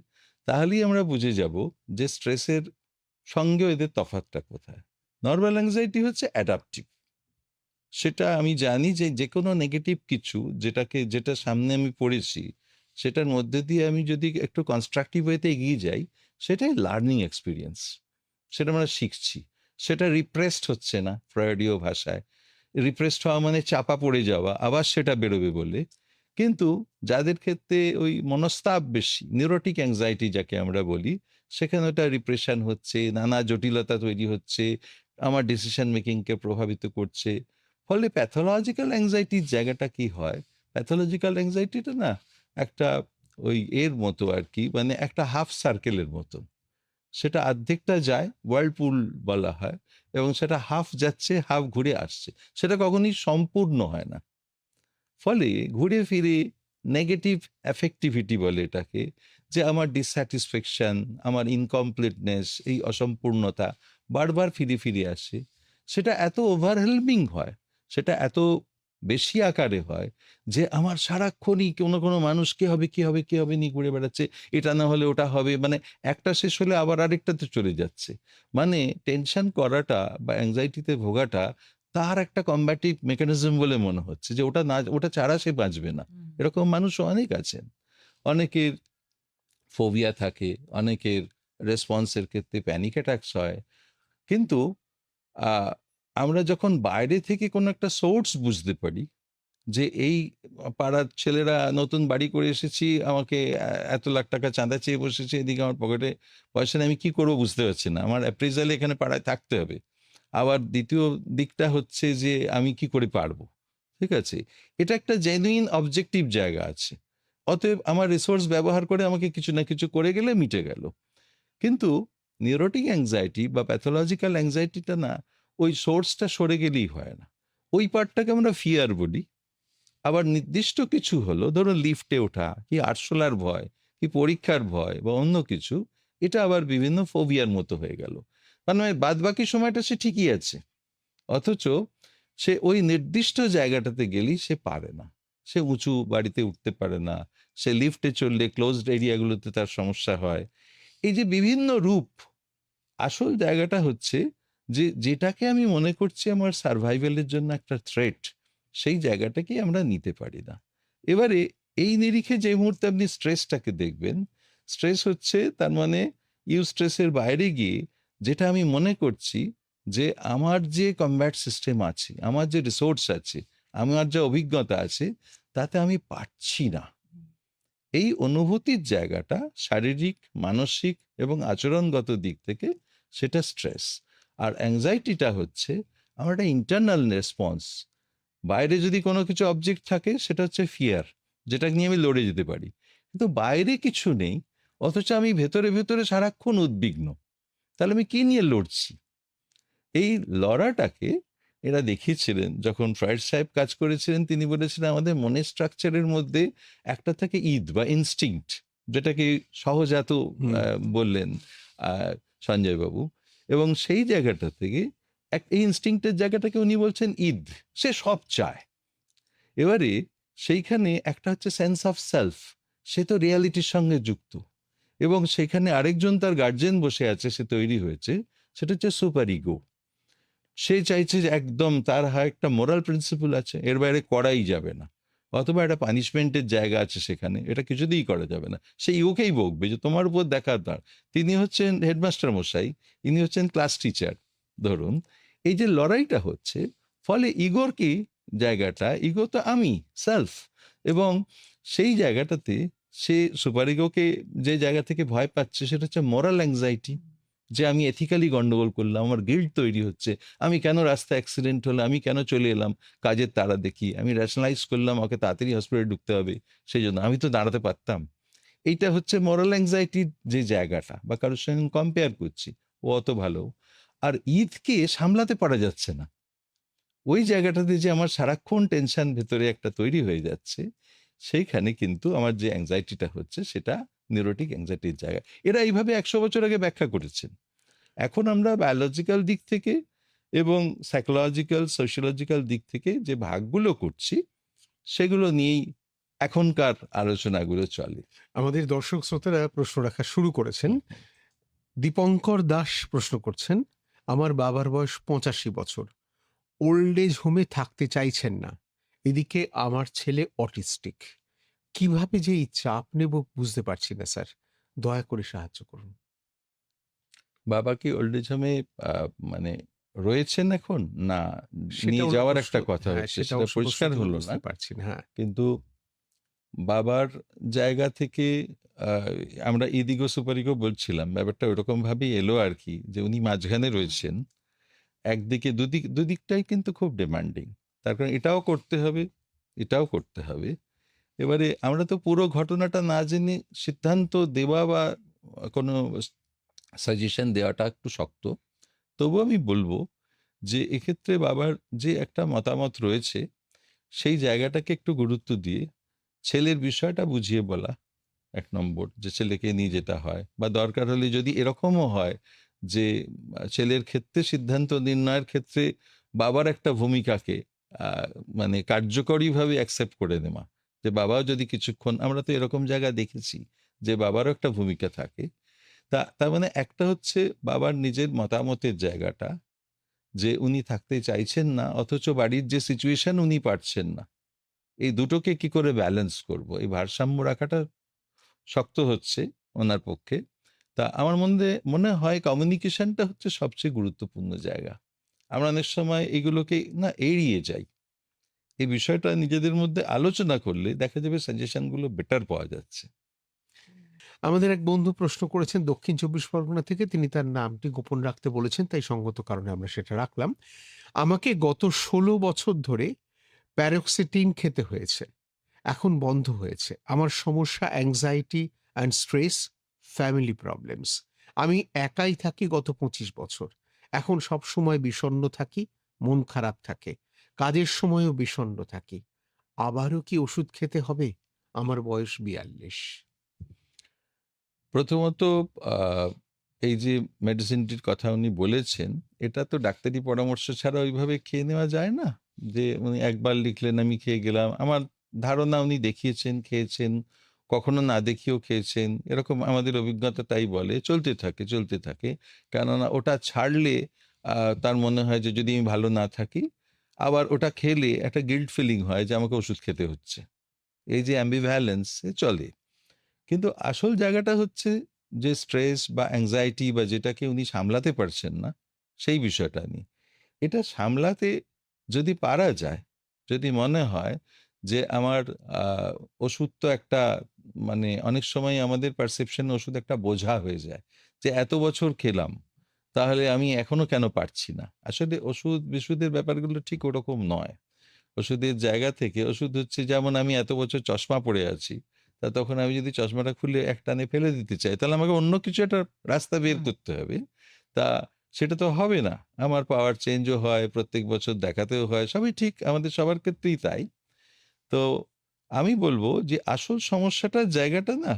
তাহলেই আমরা বুঝে যাব যে স্ট্রেসের সঙ্গে এদের তফাৎটা কোথায়। নর্মাল অ্যাংজাইটি হচ্ছে অ্যাডাপটিভ, সেটা আমি জানি যে যে কোনো নেগেটিভ কিছু যেটা সামনে আমি পড়েছি, সেটার মধ্যে দিয়ে আমি যদি একটু কনস্ট্রাকটিভ ওয়েতে এগিয়ে যাই, সেটাই লার্নিং এক্সপিরিয়েন্স, সেটা আমরা শিখছি, সেটা রিপ্রেসড হচ্ছে না। ফ্রয়েডীয় ভাষায় রিপ্রেসড হওয়া মানে চাপা পড়ে যাওয়া, আবার সেটা বেরোবে বলে। কিন্তু যাদের ক্ষেত্রে ওই মনস্তাপ বেশি, নিউরোটিক অ্যাংজাইটি যাকে আমরা বলি, সেখানে ওটা রিপ্রেশন হচ্ছে, নানা জটিলতা তৈরি হচ্ছে, আমার ডিসিশন মেকিংকে প্রভাবিত করছে। ফলে প্যাথোলজিক্যাল অ্যাংজাইটির জায়গাটা কি হয়, প্যাথোলজিক্যাল অ্যাংজাইটিটা না একটা ওই এর মতো আর কি, মানে একটা হাফ সার্কেলের মতো। সেটা অর্ধেকটা যায়, ওয়ার্লপুল বলা হয়, এবং সেটা হাফ যাচ্ছে, হাফ ঘুরে আসছে, সেটা কখনোই সম্পূর্ণ হয় না। ফলে ঘুরে ফিরে নেগেটিভ অ্যাফেক্টিভিটি বলে এটাকে, যে আমার ডিসস্যাটিসফ্যাকশন, আমার ইনকমপ্লিটনেস, এই অসম্পূর্ণতা বারবার ফিরে ফিরে আসে। সেটা এত ওভারহেলমিং হয়, সেটা এত বেশি আকারে হয়, যে আমার সারাক্ষণই কোনো কোনো মানুষ কে হবে কে হবে কে হবে নিয়ে ঘুরে বেড়াচ্ছে, এটা না হলে ওটা হবে, মানে একটা শেষ হলে আবার আরেকটাতে চলে যাচ্ছে। মানে টেনশন করাটা বা অ্যাংজাইটিতে ভোগাটা তার একটা কমব্যাটিভ মেকানিজম বলে মনে হচ্ছে, যে ওটা ছাড়া সে বাঁচবে না। হুম। এরকম মানুষ অনেক আছেন। অনেকের ফোবিয়া থাকে, অনেকের রেসপন্সের ক্ষেত্রে প্যানিক অ্যাটাকস হয়। কিন্তু আহ, আমরা যখন বাইরে থেকে কোনো একটা সোর্স বুঝতে পারি, যে এই পাড়ার ছেলেরা নতুন বাড়ি করে এসেছি, আমাকে এত লাখ টাকা চাঁদা চেয়ে বসেছে, এদিকে আমার পকেটে পয়সা নেই, আমি কি করবো বুঝতে পারছি না, আমার অ্যাপ্রেজালে এখানে পাড়ায় থাকতে হবে। আবার দ্বিতীয় দিকটা হচ্ছে যে আমি কি করে পারবো, ঠিক আছে, এটা একটা জেনুইন অবজেক্টিভ জায়গা আছে। অতএব আমার রিসোর্স ব্যবহার করে আমাকে কিছু না কিছু করে গেলে মিটে গেল। কিন্তু নিউরোটিক অ্যাংজাইটি বা প্যাথোলজিক্যাল অ্যাংজাইটিটা না, ওই সোর্সটা সরে গেলেই হয় না। ওই পার্টটাকে আমরা ফিয়ার বলি। আবার নির্দিষ্ট কিছু হলো, ধরুন লিফটে ওঠা, কি আরশোলার ভয়, কি পরীক্ষার ভয় বা অন্য কিছু, এটা আবার বিভিন্ন ফোবিয়ার মতো হয়ে গেল। মানে বাদ বাকি সময়টা সে ঠিকই আছে, অথচ সে ওই নির্দিষ্ট জায়গাটাতে গেলেই সে পারে না। সে উঁচু বাড়িতে উঠতে পারে না, সে লিফটে চললে ক্লোজড এরিয়াগুলোতে তার সমস্যা হয়। এই যে বিভিন্ন রূপ, আসল জায়গাটা হচ্ছে যে যেটাকে আমি মনে করছি আমার সার্ভাইভালের জন্য একটা থ্রেট, সেই জায়গাটাকেই আমরা নিতে পারি না। এবারে এই নিরিখে যে মুহূর্তে আপনি স্ট্রেসটাকে দেখবেন, স্ট্রেস হচ্ছে তার মানে স্ট্রেসের বাইরে গিয়ে যেটা আমি মনে করছি যে আমার যে কমব্যাট সিস্টেম আছে, আমার যে রিসোর্স আছে, আমার যে অভিজ্ঞতা আছে, তাতে আমি পারছি না। এই অনুভূতির জায়গাটা শারীরিক, মানসিক এবং আচরণগত দিক থেকে সেটা স্ট্রেস। আর অ্যাংজাইটিটা হচ্ছে আমার একটা ইন্টারনাল রেসপন্স। বাইরে যদি কোনো কিছু অবজেক্ট থাকে সেটা হচ্ছে ফিয়ার, যেটা নিয়ে আমি লড়ে যেতে পারি। কিন্তু বাইরে কিছু নেই, অথচ আমি ভেতরে ভেতরে সারাক্ষণ উদ্বিগ্ন। তাহলে আমি কি নিয়ে লড়ছি? এই লড়াটাকে এরা দেখিয়েছিলেন যখন ফ্রয়েড সাহেব কাজ করেছিলেন। তিনি বলেছিলেন আমাদের মনের স্ট্রাকচারের মধ্যে একটা থাকে ঈদ বা ইনস্টিংক্ট, যেটাকে সহজাত হুম। বললেন সঞ্জয় বাবু। এবং সেই জায়গাটা থেকে এই ইনস্টিংক্টের জায়গাটাকে উনি বলছেন ঈদ, সে সব চায়। এবারে সেইখানে একটা হচ্ছে সেন্স অফ সেলফ, সে তো রিয়ালিটির সঙ্গে যুক্ত, এবং সেখানে আরেকজন তার গার্জেন বসে আছে, সে তৈরি হয়েছে, সেটা হচ্ছে সুপার ইগো। সে চাইছে যে একদম তার একটা মোরাল প্রিন্সিপাল আছে, এর বাইরে করাই যাবে না, অথবা একটা পানিশমেন্টের জায়গা আছে সেখানে, এটা কিছুতেই করা যাবে না। সে ইগোকেই বকবে যে তোমার উপর দেখার দাঁড়। তিনি হচ্ছেন হেডমাস্টার মশাই, ইনি হচ্ছেন ক্লাস টিচার ধরুন। এই যে লড়াইটা হচ্ছে, ফলে ইগোর কি জায়গাটা, ইগো তো আমি সেলফ, এবং সেই জায়গাটাতে সে সুপার ইগোকে যে জায়গা থেকে ভয় পাচ্ছে সেটা হচ্ছে মোরাল অ্যাংজাইটি, যে আমি এথিক্যালি গন্ডগোল করলাম, আমার গিল্ট তৈরি হচ্ছে, আমি কেন রাস্তা অ্যাক্সিডেন্ট হলো, আমি কেন চলে এলাম, কাজের তাড়া দেখি, আমি রেশনালাইজ করলাম আমাকে তাড়াতাড়ি হসপিটালে ঢুকতে হবে, সেই জন্য আমি তো দাঁড়াতে পারতাম। এইটা হচ্ছে মোরাল অ্যাংজাইটির যে জায়গাটা, বা কারোর সঙ্গে কম্পেয়ার করছি, ও অত ভালো। আর ঈদকে সামলাতে পারা যাচ্ছে না, ওই জায়গাটাতে যে আমার সারাক্ষণ টেনশন ভেতরে একটা তৈরি হয়ে যাচ্ছে, সেইখানে কিন্তু আমার যে অ্যাংজাইটিটা হচ্ছে সেটা নিউরোটিক অ্যাংজাইটির জায়গা। এরা এইভাবে 100 বছর আগে ব্যাখ্যা করেছেন। এখন আমরা বায়োলজিক্যাল দিক থেকে এবং সাইকোলজিক্যাল সোশিয়োলজিক্যাল দিক থেকে যে ভাগগুলো করছি, সেগুলো নিয়েই এখনকার আলোচনাগুলো চলে। আমাদের দর্শক শ্রোতারা প্রশ্ন রাখা শুরু করেছেন। দীপঙ্কর দাস প্রশ্ন করছেন, আমার বাবার বয়স 85 বছর, ওল্ড এজ হোমে থাকতে চাইছেন না, এদিকে আমার ছেলে অটিস্টিক, কিভাবে যে এই চাপ নেব বুঝতে পারছি না স্যার, দয়া করে সাহায্য করুন। বাবা কি ওল্ড এজ হোমে মানে রয়েছেন এখন, না নিয়ে সেটা যাওয়ার অবশ্য, একটা কথা হ্যাঁ, হচ্ছে, সেটা সেটা অবশ্য পরিষ্কার প্রশ্নটি হলো না। বুঝতে পারছি না, হ্যাঁ। কিন্তু বাবার জায়গা থেকে আহ, আমরা ইদিগো সুপারিগো বলছিলাম, ব্যাপারটা ওরকম ভাবেই এলো আর কি, যে উনি মাঝখানে রয়েছেন। একদিকে দুদিকটাই কিন্তু খুব ডিমান্ডিং, তার কারণ এটাও করতে হবে, এটাও করতে হবে। এবারে আমরা তো পুরো ঘটনাটা না জেনে সিদ্ধান্ত দেওয়া বা কোনো সাজেশন দেওয়াটা একটু শক্ত। তবু আমি বলবো যে এক্ষেত্রে বাবার যে একটা মতামত রয়েছে, সেই জায়গাটাকে একটু গুরুত্ব দিয়ে ছেলের বিষয়টা বুঝিয়ে বলা, 1 নম্বর, যে ছেলেকে নিয়ে যেটা হয়, বা দরকার হলে যদি এরকমও হয় যে ছেলের ক্ষেত্রে সিদ্ধান্ত নির্ণয়ের ক্ষেত্রে বাবার একটা ভূমিকাকে আহ, মানে কার্যকরীভাবে অ্যাকসেপ্ট করে নেওয়া, যে বাবাও যদি কিছুক্ষণ, আমরা তো এরকম জায়গা দেখেছি যে বাবারও একটা ভূমিকা থাকে। তার মানে একটা হচ্ছে বাবার নিজের মতামতের জায়গাটা, যে উনি থাকতে চাইছেন না অথচ বাড়ির যে সিচুয়েশন উনি পারছেন না, এই দুটোকে কি করে ব্যালেন্স করব, এই ভারসাম্য রাখাটা শক্ত হচ্ছে ওনার পক্ষে। তা আমার মনে হয় কমিউনিকেশনটা হচ্ছে সবচেয়ে গুরুত্বপূর্ণ জায়গা। আমরা অনেক সময় এগুলোকে না এড়িয়ে যাই। এই বিষয়টা নিজেদের মধ্যে আলোচনা করলে দেখা যাবে সাজেশনগুলো বেটার পাওয়া যাচ্ছে। আমাদের এক বন্ধু প্রশ্ন করেছেন দক্ষিণ 24 পরগনা থেকে, তিনি তার নামটি গোপন রাখতে বলেছেন, তাই সঙ্গত কারণে আমরা সেটা রাখলাম। আমাকে গত 16 বছর ধরে প্যারোক্সিটিন খেতে হয়েছে, এখন বন্ধ হয়েছে। আমার সমস্যা anxiety and stress, family problems. আমি একাই থাকি গত 25 বছর, এখন সব সময় বিষণ্ণ থাকি, মন খারাপ থাকে, কাজের সময়ও বিষণ্ণ থাকি। আবারও কি ওষুধ খেতে হবে? আমার বয়স 42। প্রথমত আহ, এই যে মেডিসিনটির কথা উনি বলেছেন, এটা তো ডাক্তারি পরামর্শ ছাড়া ওইভাবে খেয়ে নেওয়া যায় না, যে উনি একবার লিখলেন আমি খেয়ে গেলাম। আমার ধারণা উনি দেখিয়েছেন, খেয়েছেন, কখনো না দেখিয়েও খেয়েছেন, এরকম আমাদের অভিজ্ঞতা তাই বলে, চলতে থাকে চলতে থাকে। কেননা ওটা ছাড়লে তার মনে হয় যে যদি আমি ভালো না থাকি, আবার ওটা খেলে একটা গিল্ট ফিলিং হয় যে আমাকে ওষুধ খেতে হচ্ছে। এই যে অ্যাম্বিভ্যালেন্স চলে। কিন্তু আসল জায়গাটা হচ্ছে যে স্ট্রেস বা অ্যাংজাইটি বা যেটাকে উনি সামলাতে পারছেন না, সেই বিষয়টা নিয়ে। এটা সামলাতে যদি পারা যায়, যদি মনে হয় যে আমার ওষুধ তো একটা, মানে অনেক সময় আমাদের পারসেপশন ওষুধ একটা বোঝা হয়ে যায়, যে এত বছর খেলাম, তাহলে আমি এখনো কেন পারছি না? আসলে ওষুধের ব্যাপারগুলো ঠিক ওরকম নয়। ওষুধের জায়গা থেকে ওষুধ হচ্ছে, যেমন আমি এত বছর চশমা পরে আছি, তা তখন আমি যদি চশমাটা খুলে একটানে ফেলে দিতে চাই, তাহলে আমাকে অন্য কিছু একটা রাস্তা বের হুম। করতে হবে। তা সেটা তো হবে না। আমার পাওয়ার চেঞ্জও হয়, প্রত্যেক বছর দেখাতেও হয়, সবই ঠিক, আমাদের সবার ক্ষেত্রেই তাই। তো আমি বলবো যে আসল সমস্যাটার জায়গাটা না,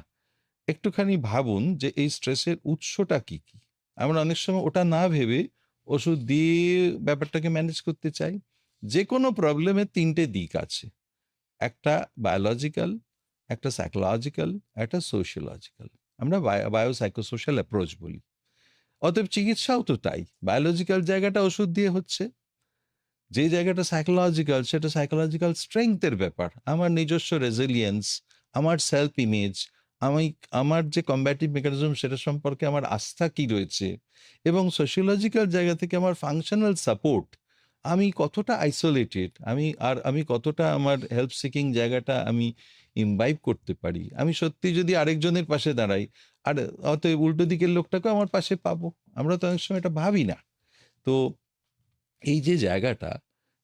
একটুখানি ভাবুন যে এই স্ট্রেসের উৎসটা কি কি। আমরা অনেক সময় ওটা না ভেবে ওষুধ দিয়ে ব্যাপারটাকে ম্যানেজ করতে চাই। যে কোনো প্রবলেমের তিনটে দিক আছে: একটা বায়োলজিক্যাল, একটা সাইকোলজিক্যাল, একটা সোশিয়োলজিক্যাল। আমরা বায়োসাইকোসোশ্যাল অ্যাপ্রোচ বলি। অতএব চিকিৎসাও তো তাই। বায়োলজিক্যাল জায়গাটা ওষুধ দিয়ে হচ্ছে, যে জায়গাটা সাইকোলজিক্যাল সেটা সাইকোলজিক্যাল স্ট্রেংথের ব্যাপার, আমার নিজস্ব রেজিলিয়েন্স, আমার সেলফ ইমেজ, আমি আমার যে কম্ব্যাটিভ মেকানিজম সেটা সম্পর্কে আমার আস্থা কি রয়েছে, এবং সোশিওলজিক্যাল জায়গা থেকে আমার ফাংশনাল সাপোর্ট, আমি কতটা আইসোলেটেড, আমি কতটা আমার হেল্প সিকিং জায়গাটা আমি ইমবাইব করতে পারি, আমি সত্যি যদি আরেকজনের পাশে দাঁড়াই, আর অতএব উল্টো দিকের লোকটাকেও আমার পাশে পাবো। আমরা তো অনেক সময় এটা ভাবি না। তো এই যে জায়গাটা,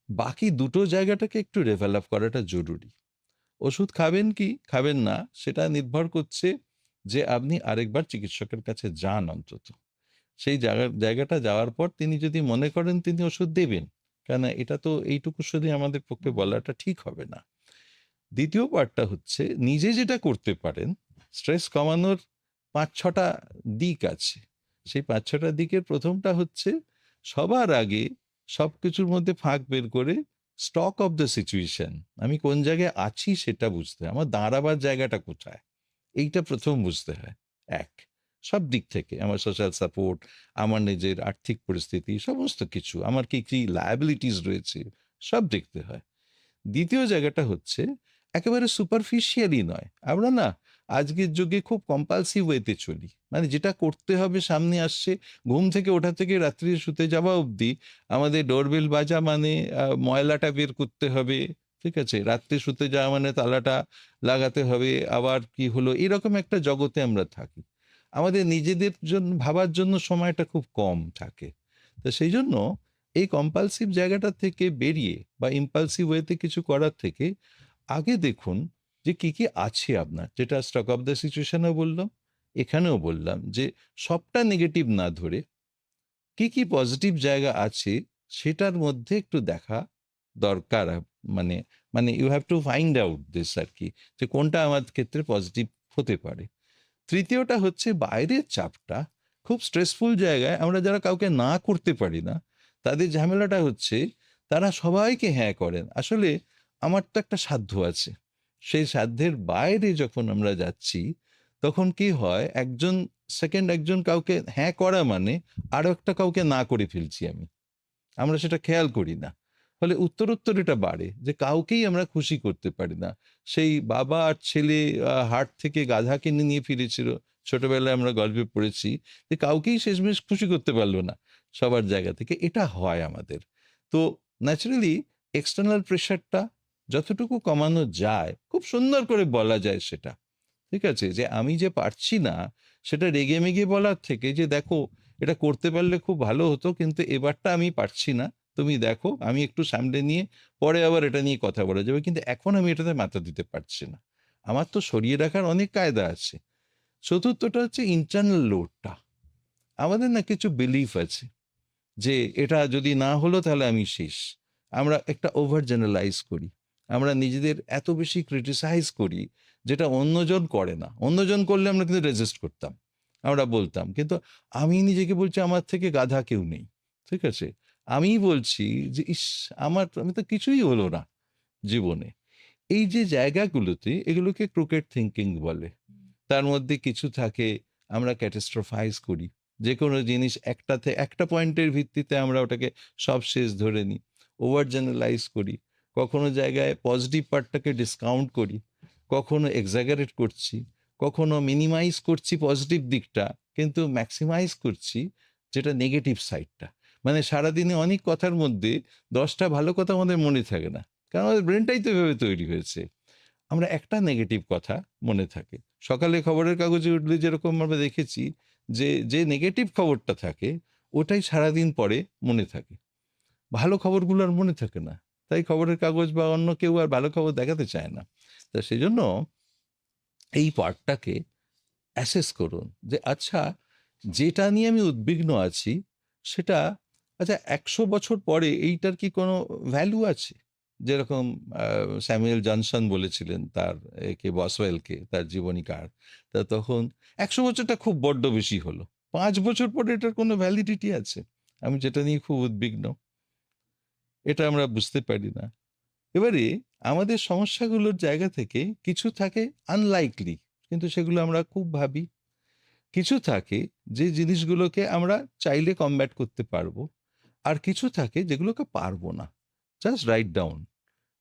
বাকি দুটো জায়গাটাকে একটু ডেভেলপ করাটা জরুরি। ওষুধ খাবেন কি খাবেন না সেটা নির্ভর করছে যে আপনি আরেকবার চিকিৎসকের কাছে যান অন্তত। সেই জায়গাটা যাওয়ার পর তিনি যদি মনে করেন তিনি ওষুধ দেবেন, কেন এটা তো এইটুকু শুধু আমাদের পক্ষে বলাটা ঠিক হবে না। দ্বিতীয় পার্টটা হচ্ছে নিজে যেটা করতে পারেন। স্ট্রেস কমানোর ৫-৬টা দিক আছে। সেই ৫-৬টা দিকের প্রথমটা হচ্ছে, সবার আগে সবকিছুর মধ্যে ফাঁক বের করে স্টক অফ দ্য সিচুয়েশন, আমি কোন জায়গায় আছি সেটা বুঝতে হয়, আমার দাঁড়াবার জায়গাটা কোথায়, এইটা প্রথম বুঝতে হয়। এক, সব দিক থেকে আমার সোশ্যাল সাপোর্ট, আমার নিজের আর্থিক পরিস্থিতি, সমস্ত কিছু, আমার কি কি লায়াবিলিটিস রয়েছে, সব দেখতে হয়। দ্বিতীয় জায়গাটা হচ্ছে একেবারে সুপারফিশিয়ালি নয়। আমরা না আজকের যুগে খুব কম্পালসিভ ওয়েতে চলি, মানে যেটা করতে হবে সামনে আসছে, ঘুম থেকে ওঠা থেকে রাত্রি শুতে যাওয়া অবধি আমাদের ডোরবেল বাজা মানে ময়লাটা বের করতে হবে, ঠিক আছে, রাত্রে শুতে যাওয়া মানে তালাটা লাগাতে হবে, আবার কি হলো, এরকম একটা জগতে আমরা থাকি। আমাদের নিজেদের জন্য ভাবার জন্য সময়টা খুব কম থাকে। তো সেই জন্য এই কম্পালসিভ জায়গাটা থেকে বেরিয়ে বা ইম্পালসিভ ওয়েতে কিছু করার থেকে আগে দেখুন যে কি কি আছে আপনার, যেটা স্টক অফ দ্য সিচুয়েশনেও বললাম, এখানেও বললাম, যে সবটা নেগেটিভ না ধরে কি কি পজিটিভ জায়গা আছে সেটার মধ্যে একটু দেখা দরকার। মানে মানে you have to find out this আর কি, যে কোনটা আমার ক্ষেত্রে পজিটিভ হতে পারে। তৃতীয়টা হচ্ছে বাইরের চাপটা। খুব স্ট্রেসফুল জায়গায় আমরা যারা কাউকে না করতে পারি না, তাদের ঝামেলাটা হচ্ছে তারা সবাইকে হ্যাঁ করেন। আসলে আমার তো একটা সাধ্য আছে, সেই সাধ্যের বাইরে যখন আমরা যাচ্ছি তখন কি হয়, একজন কাউকে হ্যাঁ করা মানে আরো একটা কাউকে না করে ফেলছি আমরা সেটা খেয়াল করি না। ফলে উত্তরোত্তর এটা বাড়ে যে কাউকেই আমরা খুশি করতে পারি না। সেই বাবা আর ছেলে হাট থেকে গাধা কিনে নিয়ে ফিরেছিল, ছোটবেলায় আমরা গল্পে পড়েছি, যে কাউকেই শেষমেশ খুশি করতে পারলো না সবার জায়গা থেকে। এটা হয় আমাদের। তো ন্যাচারালি এক্সটার্নাল প্রেশারটা যতটুকু কমানো যায়, খুব সুন্দর করে বলা যায় সেটা, ঠিক আছে, যে আমি যে পারছি না সেটা রেগে মেগে বলার থেকে, যে দেখো এটা করতে পারলে খুব ভালো হতো, কিন্তু এবারটা আমি পারছি না, তুমি দেখো আমি একটু সামলে নিয়ে পরে আবার এটা নিয়ে কথা বলা যাবে, কিন্তু এখন আমি এটাতে মাথা দিতে পারছি না, আমার তো সরিয়ে রাখার অনেক কায়দা আছে। চতুর্থটা হচ্ছে ইন্টারনাল লোডটা। আমাদের না কিছু বিলিফ আছে যে এটা যদি না হলো তাহলে আমি শেষ। আমরা একটা ওভার জেনারেলাইজ করি, আমরা নিজেদের এত বেশি ক্রিটিসাইজ করি যেটা অন্যজন করে না। অন্যজন করলে আমরা কিন্তু রেজিস্ট করতাম, আমরা বলতাম, কিন্তু আমি নিজেকে বলছি আমার থেকে গাধা কেউ নেই, ঠিক আছে, আমি বলছি যে ইস, আমি তো কিছুই হলো না জীবনে। এই যে জায়গাগুলোতে, এগুলোকে ক্রুকেট থিঙ্কিং বলে। তার মধ্যে কিছু থাকে আমরা ক্যাটাস্ট্রোফাইজ করি, যে কোনো জিনিস একটা পয়েন্টের ভিত্তিতে আমরা ওটাকে সব শেষ ধরে নিই, ওভার জেনারেলাইজ করি, কখনো জায়গায় পজিটিভ পার্টটাকে ডিসকাউন্ট করি, কখনো এক্সাগারেট করছি, কখনো মিনিমাইজ করছি পজিটিভ দিকটা, কিন্তু ম্যাক্সিমাইজ করছি যেটা নেগেটিভ সাইডটা। মানে সারাদিনে অনেক কথার মধ্যে 10টা ভালো কথা আমাদের মনে থাকে না, কারণ আমাদের ব্রেনটাই তো এভাবে তৈরি হয়েছে। আমরা একটা নেগেটিভ কথা মনে থাকে। সকালে খবরের কাগজে উঠলে যেরকম আমরা দেখেছি যে যে নেগেটিভ খবরটা থাকে ওটাই সারাদিন পরে মনে থাকে। ভালো খবরগুলো আর মনে থাকে না, তাই খবরের কাগজ বা অন্য কেউ আর ভালো খবর দেখাতে চায় না। তা সেই জন্য এই পার্টটাকে অ্যাসেস করুন যে আচ্ছা, যেটা নিয়ে আমি উদ্বিগ্ন আছি সেটা, আচ্ছা 100 বছর পরে এইটার কি কোনো ভ্যালু আছে? যেরকম স্যামুয়েল জনসন বলেছিলেন তার একে বসওয়েলকে, তার জীবনীকার, তা তখন 100 বছরটা খুব বড্ড বেশি হলো, 5 বছর পরে এটার কোনো ভ্যালিডিটি আছে? আমি যেটা নিয়ে খুব উদ্বিগ্ন, এটা আমরা বুঝতে পারি না। এবারে আমাদের সমস্যাগুলোর জায়গা থেকে কিছু থাকে আনলাইকলি, কিন্তু সেগুলো আমরা খুব ভাবি। কিছু থাকে যে জিনিসগুলোকে আমরা চাইলে কমব্যাট করতে পারবো, আর কিছু থাকে যেগুলোকে পারবো না। জাস্ট রাইট ডাউন,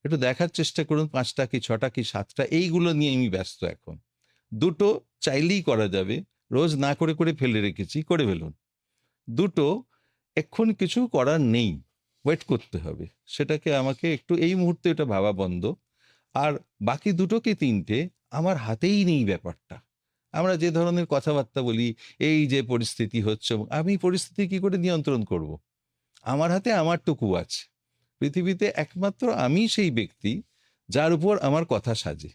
একটু দেখার চেষ্টা করুন, 5টা কি 6টা কি 7টা, এইগুলো নিয়ে আমি ব্যস্ত এখন। দুটো চাইলেই করা যাবে, রোজ না করে করে ফেলে রেখেছি, করে ফেলুন। দুটো এখন কিছু করার নেই, ওয়েট করতে হবে, সেটাকে আমাকে একটু এই মুহূর্তে এটা ভাবা বন্ধ। আর বাকি দুটো কি 3টে আমার হাতেই নেই ব্যাপারটা। আমরা যে ধরনের কথাবার্তা বলি, এই যে পরিস্থিতি হচ্ছে, আমি পরিস্থিতি কি করে নিয়ন্ত্রণ করব? আমার হাতে আমারটুকু আছে। পৃথিবীতে একমাত্র আমি সেই ব্যক্তি যার উপর আমার কথা সাজে।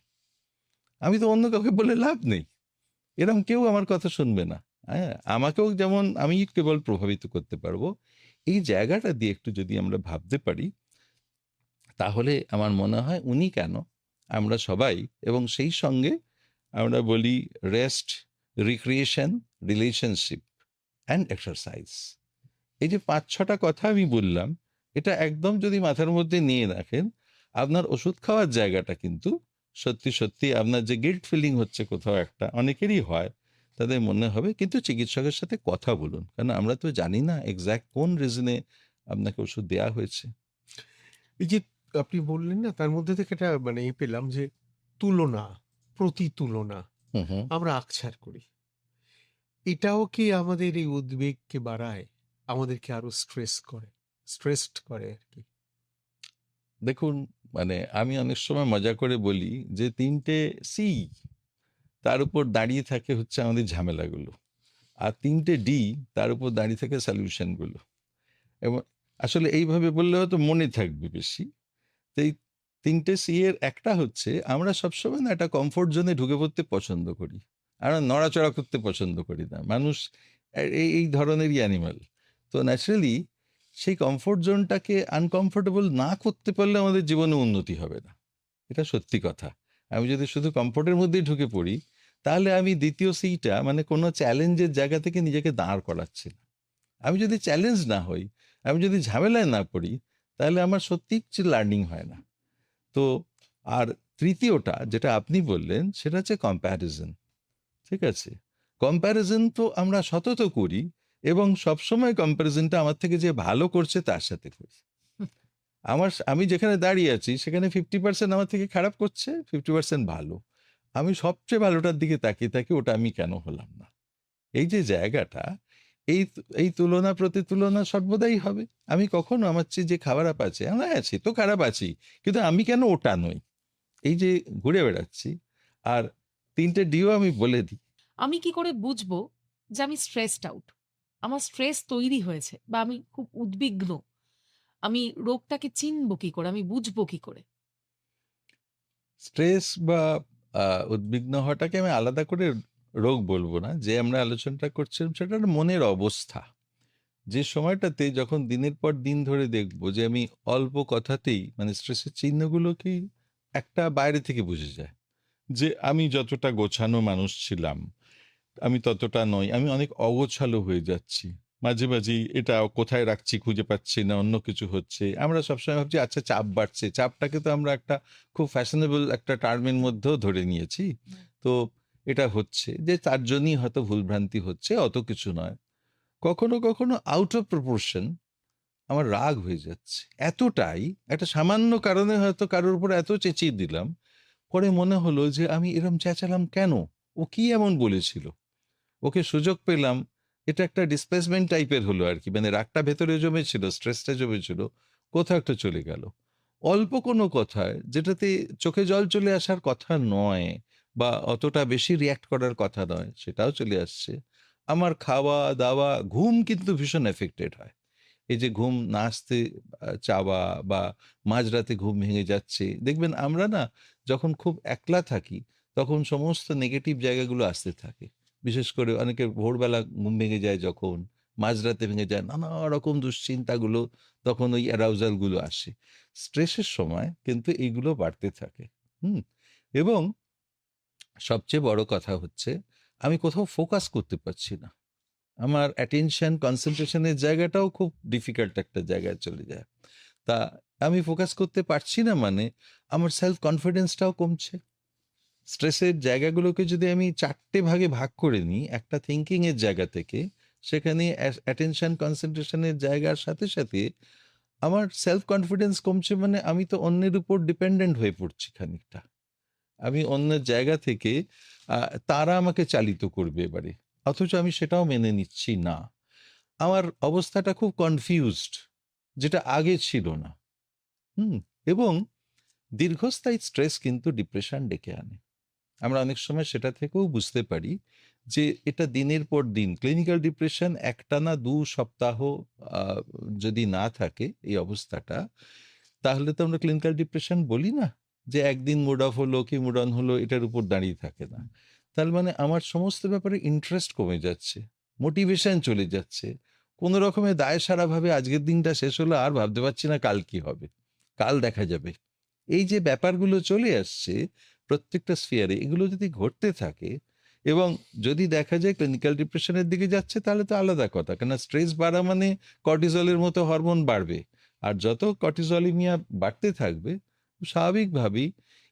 আমি তো অন্য কাউকে বলে লাভ নেই, এরকম কেউ আমার কথা শুনবে না। হ্যাঁ, আমাকেও যেমন আমি কেবল প্রভাবিত করতে পারবো। এই জায়গাটা দিয়ে একটু যদি আমরা ভাবতে পারি, তাহলে আমার মনে হয় উনি কেন, আমরা সবাই, এবং সেই সঙ্গে আমরা বলি rest, recreation, relationship and exercise, এই যে 5-6টা কথা আমি বললাম, এটা একদম যদি মাথার মধ্যে নিয়ে রাখেন, আপনার ওষুধ খাওয়ার জায়গাটা কিন্তু সত্যি সত্যি, আপনার যে গিল্ট ফিলিং হচ্ছে কোথাও একটা, অনেকেরই হয়, তাদের মনে হবে, কিন্তু চিকিৎসকের সাথে কথা বলুন, কারণ আমরা তো জানি না এক্স্যাক্ট কোন রিজনে আপনাকে ওষুধ দেওয়া হয়েছে। এই যে আপনি বললেন না, তার মধ্যে থেকে একটা মানে পেলাম যে তুলনা, প্রতিতুলনা হুম হুম। আমরা আকছার করি। এটাও কি আমাদের এই উদ্বেগকে বাড়ায়? আমাদেরকে আরো স্ট্রেসড করে আরকি। দেখুন, মানে আমি অনেক সময় মজা করে বলি যে 3টে সি, তার উপর দাঁড়িয়ে থাকে হচ্ছে আমাদের ঝামেলাগুলো, আর 3টে ডি, তার উপর দাঁড়িয়ে থাকে সলিউশনগুলো। এবং আসলে এইভাবে বললে হয়তো মনে থাকবে বেশি। তো এই 3টে সি এর একটা হচ্ছে, আমরা সবসময় না একটা কমফোর্ট জোনে ঢুকে পড়তে পছন্দ করি, আমরা নড়াচড়া করতে পছন্দ করি না। মানুষ এই এই ধরনেরই অ্যানিমাল। তো ন্যাচারালি সেই কমফোর্ট জোনটাকে আনকমফোর্টেবল না করতে পারলে আমাদের জীবনে উন্নতি হবে না, এটা সত্যি কথা। আমি যদি শুধু কমফোর্টের মধ্যেই ঢুকে পড়ি, তাহলে আমি দ্বিতীয় সিটা, মানে কোনো চ্যালেঞ্জের জায়গা থেকে নিজেকে দাঁড় করাচ্ছি না। আমি যদি চ্যালেঞ্জ না হই, আমি যদি ঝামেলায় না পড়ি, তাহলে আমার সত্যি কিছু লার্নিং হয় না। তো আর তৃতীয়টা যেটা আপনি বললেন, সেটা হচ্ছে কম্প্যারিজন। ঠিক আছে, কম্প্যারিজন তো আমরা সতত করি, এবং সবসময় কম্প্যারিজনটা আমার থেকে যে ভালো করছে তার সাথে করি। আমি যেখানে দাঁড়িয়ে আছি সেখানে 50% আমার থেকে খারাপ করছে, 50% ভালো। আমি সবচেয়ে ভালোটার দিকে তাকিয়ে থাকি, ওটা আমি কেন হলাম না? এই যে জায়গাটা, এই তুলনা প্রতিতুলনা সর্বদাই হবে। আমি কখনো আমার চেয়ে যে খারাপ আছে, আমরা আছি তো খারাপ আছি, কিন্তু আমি কেন ওটা নই? এই যে ঘুরে বেড়াচ্ছি। আর 3টে ডিও আমি বলে দিই। আমি কি করে বুঝবো যে আমি স্ট্রেসড আউট? আমার স্ট্রেস তৈরি হয়েছে বা আমি খুব উদ্বিগ্ন। আমি রোগটাকে চিনবো কি করে? আমি বুঝবো কি করে? স্ট্রেস বা উদ্বিগ্ন হওয়াটাকে আমি আলাদা করে রোগ বলবো না। যে আমরা আলোচনাটা করছিলাম সেটা একটা মনের অবস্থা। যে সময়টাতে যখন দিনের পর দিন ধরে দেখবো যে আমি অল্প কথাতেই, মানে স্ট্রেসের চিহ্নগুলোকেই একটা বাইরে থেকে বুঝে যায়, যে আমি যতটা গোছানো মানুষ ছিলাম, আমি ততটা নই, আমি অনেক অগোছালো হয়ে যাচ্ছি, মাঝে মাঝেই এটা কোথায় রাখছি খুঁজে পাচ্ছি না, অন্য কিছু হচ্ছে। আমরা সবসময় ভাবছি আচ্ছা চাপ বাড়ছে, চাপটাকে তো আমরা একটা খুব ফ্যাশনেবল একটা টার্মের মধ্যেও ধরে নিয়েছি। তো এটা হচ্ছে যে তার জন্যই হয়তো ভুলভ্রান্তি হচ্ছে, অত কিছু নয়। কখনো কখনো আউট অফ প্রপোর্শন আমার রাগ হয়ে যাচ্ছে এতটাই, একটা সামান্য কারণে হয়তো কারোর উপর এত চেঁচিয়ে দিলাম, পরে মনে হলো যে আমি এরম চেঁচালাম কেন, ও কি এমন বলেছিল, ওকে সুযোগ পেলাম, এটা একটা ডিসপ্লেসমেন্ট টাইপের হলো আর কি, মানে রাগটা ভেতরে জমেছিল, স্ট্রেসটা জমেছিল, কোথাও একটা চলে গেল। অল্প কোনো কথায়, যেটাতে চোখে জল চলে আসার কথা নয় বা অতটা বেশি রিয়াক্ট করার কথা নয়, সেটাও চলে আসছে। আমার খাওয়া দাওয়া ঘুম কিন্তু ভীষণ এফেক্টেড হয়। এই যে ঘুম না আসতে চাওয়া বা মাঝরাতে ঘুম ভেঙে যাচ্ছে, দেখবেন আমরা না যখন খুব একলা থাকি তখন সমস্ত নেগেটিভ জায়গাগুলো আসতে থাকে। বিশেষ করে অনেকের ভোরবেলা ঘুম ভেঙে যায়, যখন মাঝরাতে ভেঙে যায়, নানা রকম দুশ্চিন্তাগুলো, তখন ওই অ্যারাউজালগুলো আসে। স্ট্রেসের সময় কিন্তু এইগুলো বাড়তে থাকে। হুম। এবং সবচেয়ে বড় কথা হচ্ছে, আমি কোথাও ফোকাস করতে পারছি না। আমার অ্যাটেনশন কনসেন্ট্রেশনের জায়গাটাও খুব ডিফিকাল্ট একটা জায়গায় চলে যায়। তা আমি ফোকাস করতে পারছি না মানে আমার সেলফ কনফিডেন্সটাও কমছে। স্ট্রেসের জায়গাগুলোকে যদি আমি 4টে ভাগে ভাগ করে নিই, একটা থিঙ্কিং এর জায়গা থেকে, সেখানে অ্যাটেনশন কনসেন্ট্রেশনের জায়গার সাথে সাথে আমার সেলফ কনফিডেন্স কমছে, মানে আমি তো অন্যের উপর ডিপেন্ডেন্ট হয়ে পড়ছি খানিকটা। আমি অন্যের জায়গা থেকে তারা আমাকে চালিত করবে এবারে, অথচ আমি সেটাও মেনে নিচ্ছি না। আমার অবস্থাটা খুব কনফিউজড, যেটা আগে ছিল না। হুম। এবং দীর্ঘস্থায়ী স্ট্রেস কিন্তু ডিপ্রেশন ডেকে আনে। আমরা অনেক সময় সেটা থেকেও বুঝতে পারি যে এটা দিনের পর দিন ক্লিনিক্যাল ডিপ্রেশন একটানা 2 সপ্তাহ আহ, যদি না থাকে এই অবস্থাটা, তাহলে তো আমরা ক্লিনিক্যাল ডিপ্রেশন বলি না, যে একদিন মুড অফ হলো কি মুড অন হলো এটার উপর দাঁড়িয়ে থাকে না। তার মানে আমার সমস্ত ব্যাপারে ইন্টারেস্ট কমে যাচ্ছে, মোটিভেশন চলে যাচ্ছে, কোনো রকমের দায় সারাভাবে আজকের দিনটা শেষ হলো, আর ভাবতে পারছি না কাল কি হবে, কাল দেখা যাবে। এই যে ব্যাপারগুলো চলে আসছে প্রত্যেকটা স্ফিয়ারে, এগুলো যদি ঘটতে থাকে এবং যদি দেখা যায় ক্লিনিক্যাল ডিপ্রেশনের দিকে যাচ্ছে, তাহলে তো আলাদা কথা, কেন স্ট্রেস বাড়া মানে কর্টিজলের মতো হরমোন বাড়বে। আর যত কর্টিজলিমিয়া বাড়তে থাকবে, স্বাভাবিকভাবেই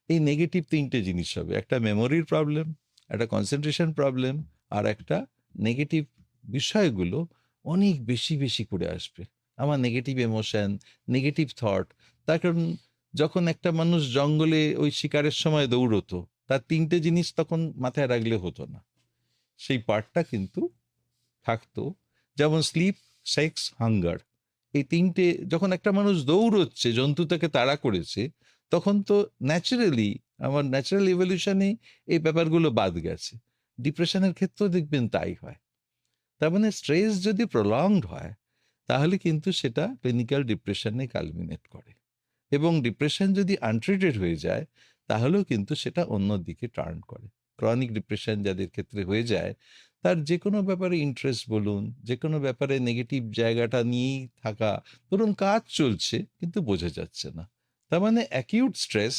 এই নেগেটিভ 3টে জিনিস হবে, একটা মেমোরির প্রবলেম, একটা কনসেন্ট্রেশন প্রবলেম, আর একটা নেগেটিভ বিষয়গুলো অনেক বেশি বেশি করে আসবে। আমার নেগেটিভ ইমোশন, নেগেটিভ থট। তার কারণ যখন একটা মানুষ জঙ্গলে ওই শিকারের সময় দৌড়তো, তার 3টে জিনিস তখন মাথায় রাখলে হতো না, সেই পার্টটা কিন্তু থাকতো। যেমন স্লিপ, সেক্স, হাঙ্গার, এই 3টে যখন একটা মানুষ দৌড়চ্ছে, জন্তু তাকে তাড়া করেছে, তখন তো ন্যাচারালি আমার ন্যাচারাল ইভলিউশনে এই ব্যাপারগুলো বাদ গেছে। ডিপ্রেশনের ক্ষেত্রেও দেখবেন তাই হয়। তার মানে স্ট্রেস যদি প্রলংড হয়, তাহলে কিন্তু সেটা ক্লিনিক্যাল ডিপ্রেশনে কালমিনেট করে। এবং ডিপ্রেশন যদি আনট্রিটেড হয়ে যায়, তাহলেও কিন্তু সেটা অন্য দিকে টার্ন করে। ক্রনিক ডিপ্রেশন যাদের ক্ষেত্রে হয়ে যায়, তার যে কোনো ব্যাপারে ইন্টারেস্ট বলুন, যে কোনো ব্যাপারে নেগেটিভ জায়গাটা নিয়েই থাকা, ধরুন কাজ চলছে কিন্তু বোঝা যাচ্ছে না, তার মানে অ্যাকিউট স্ট্রেস।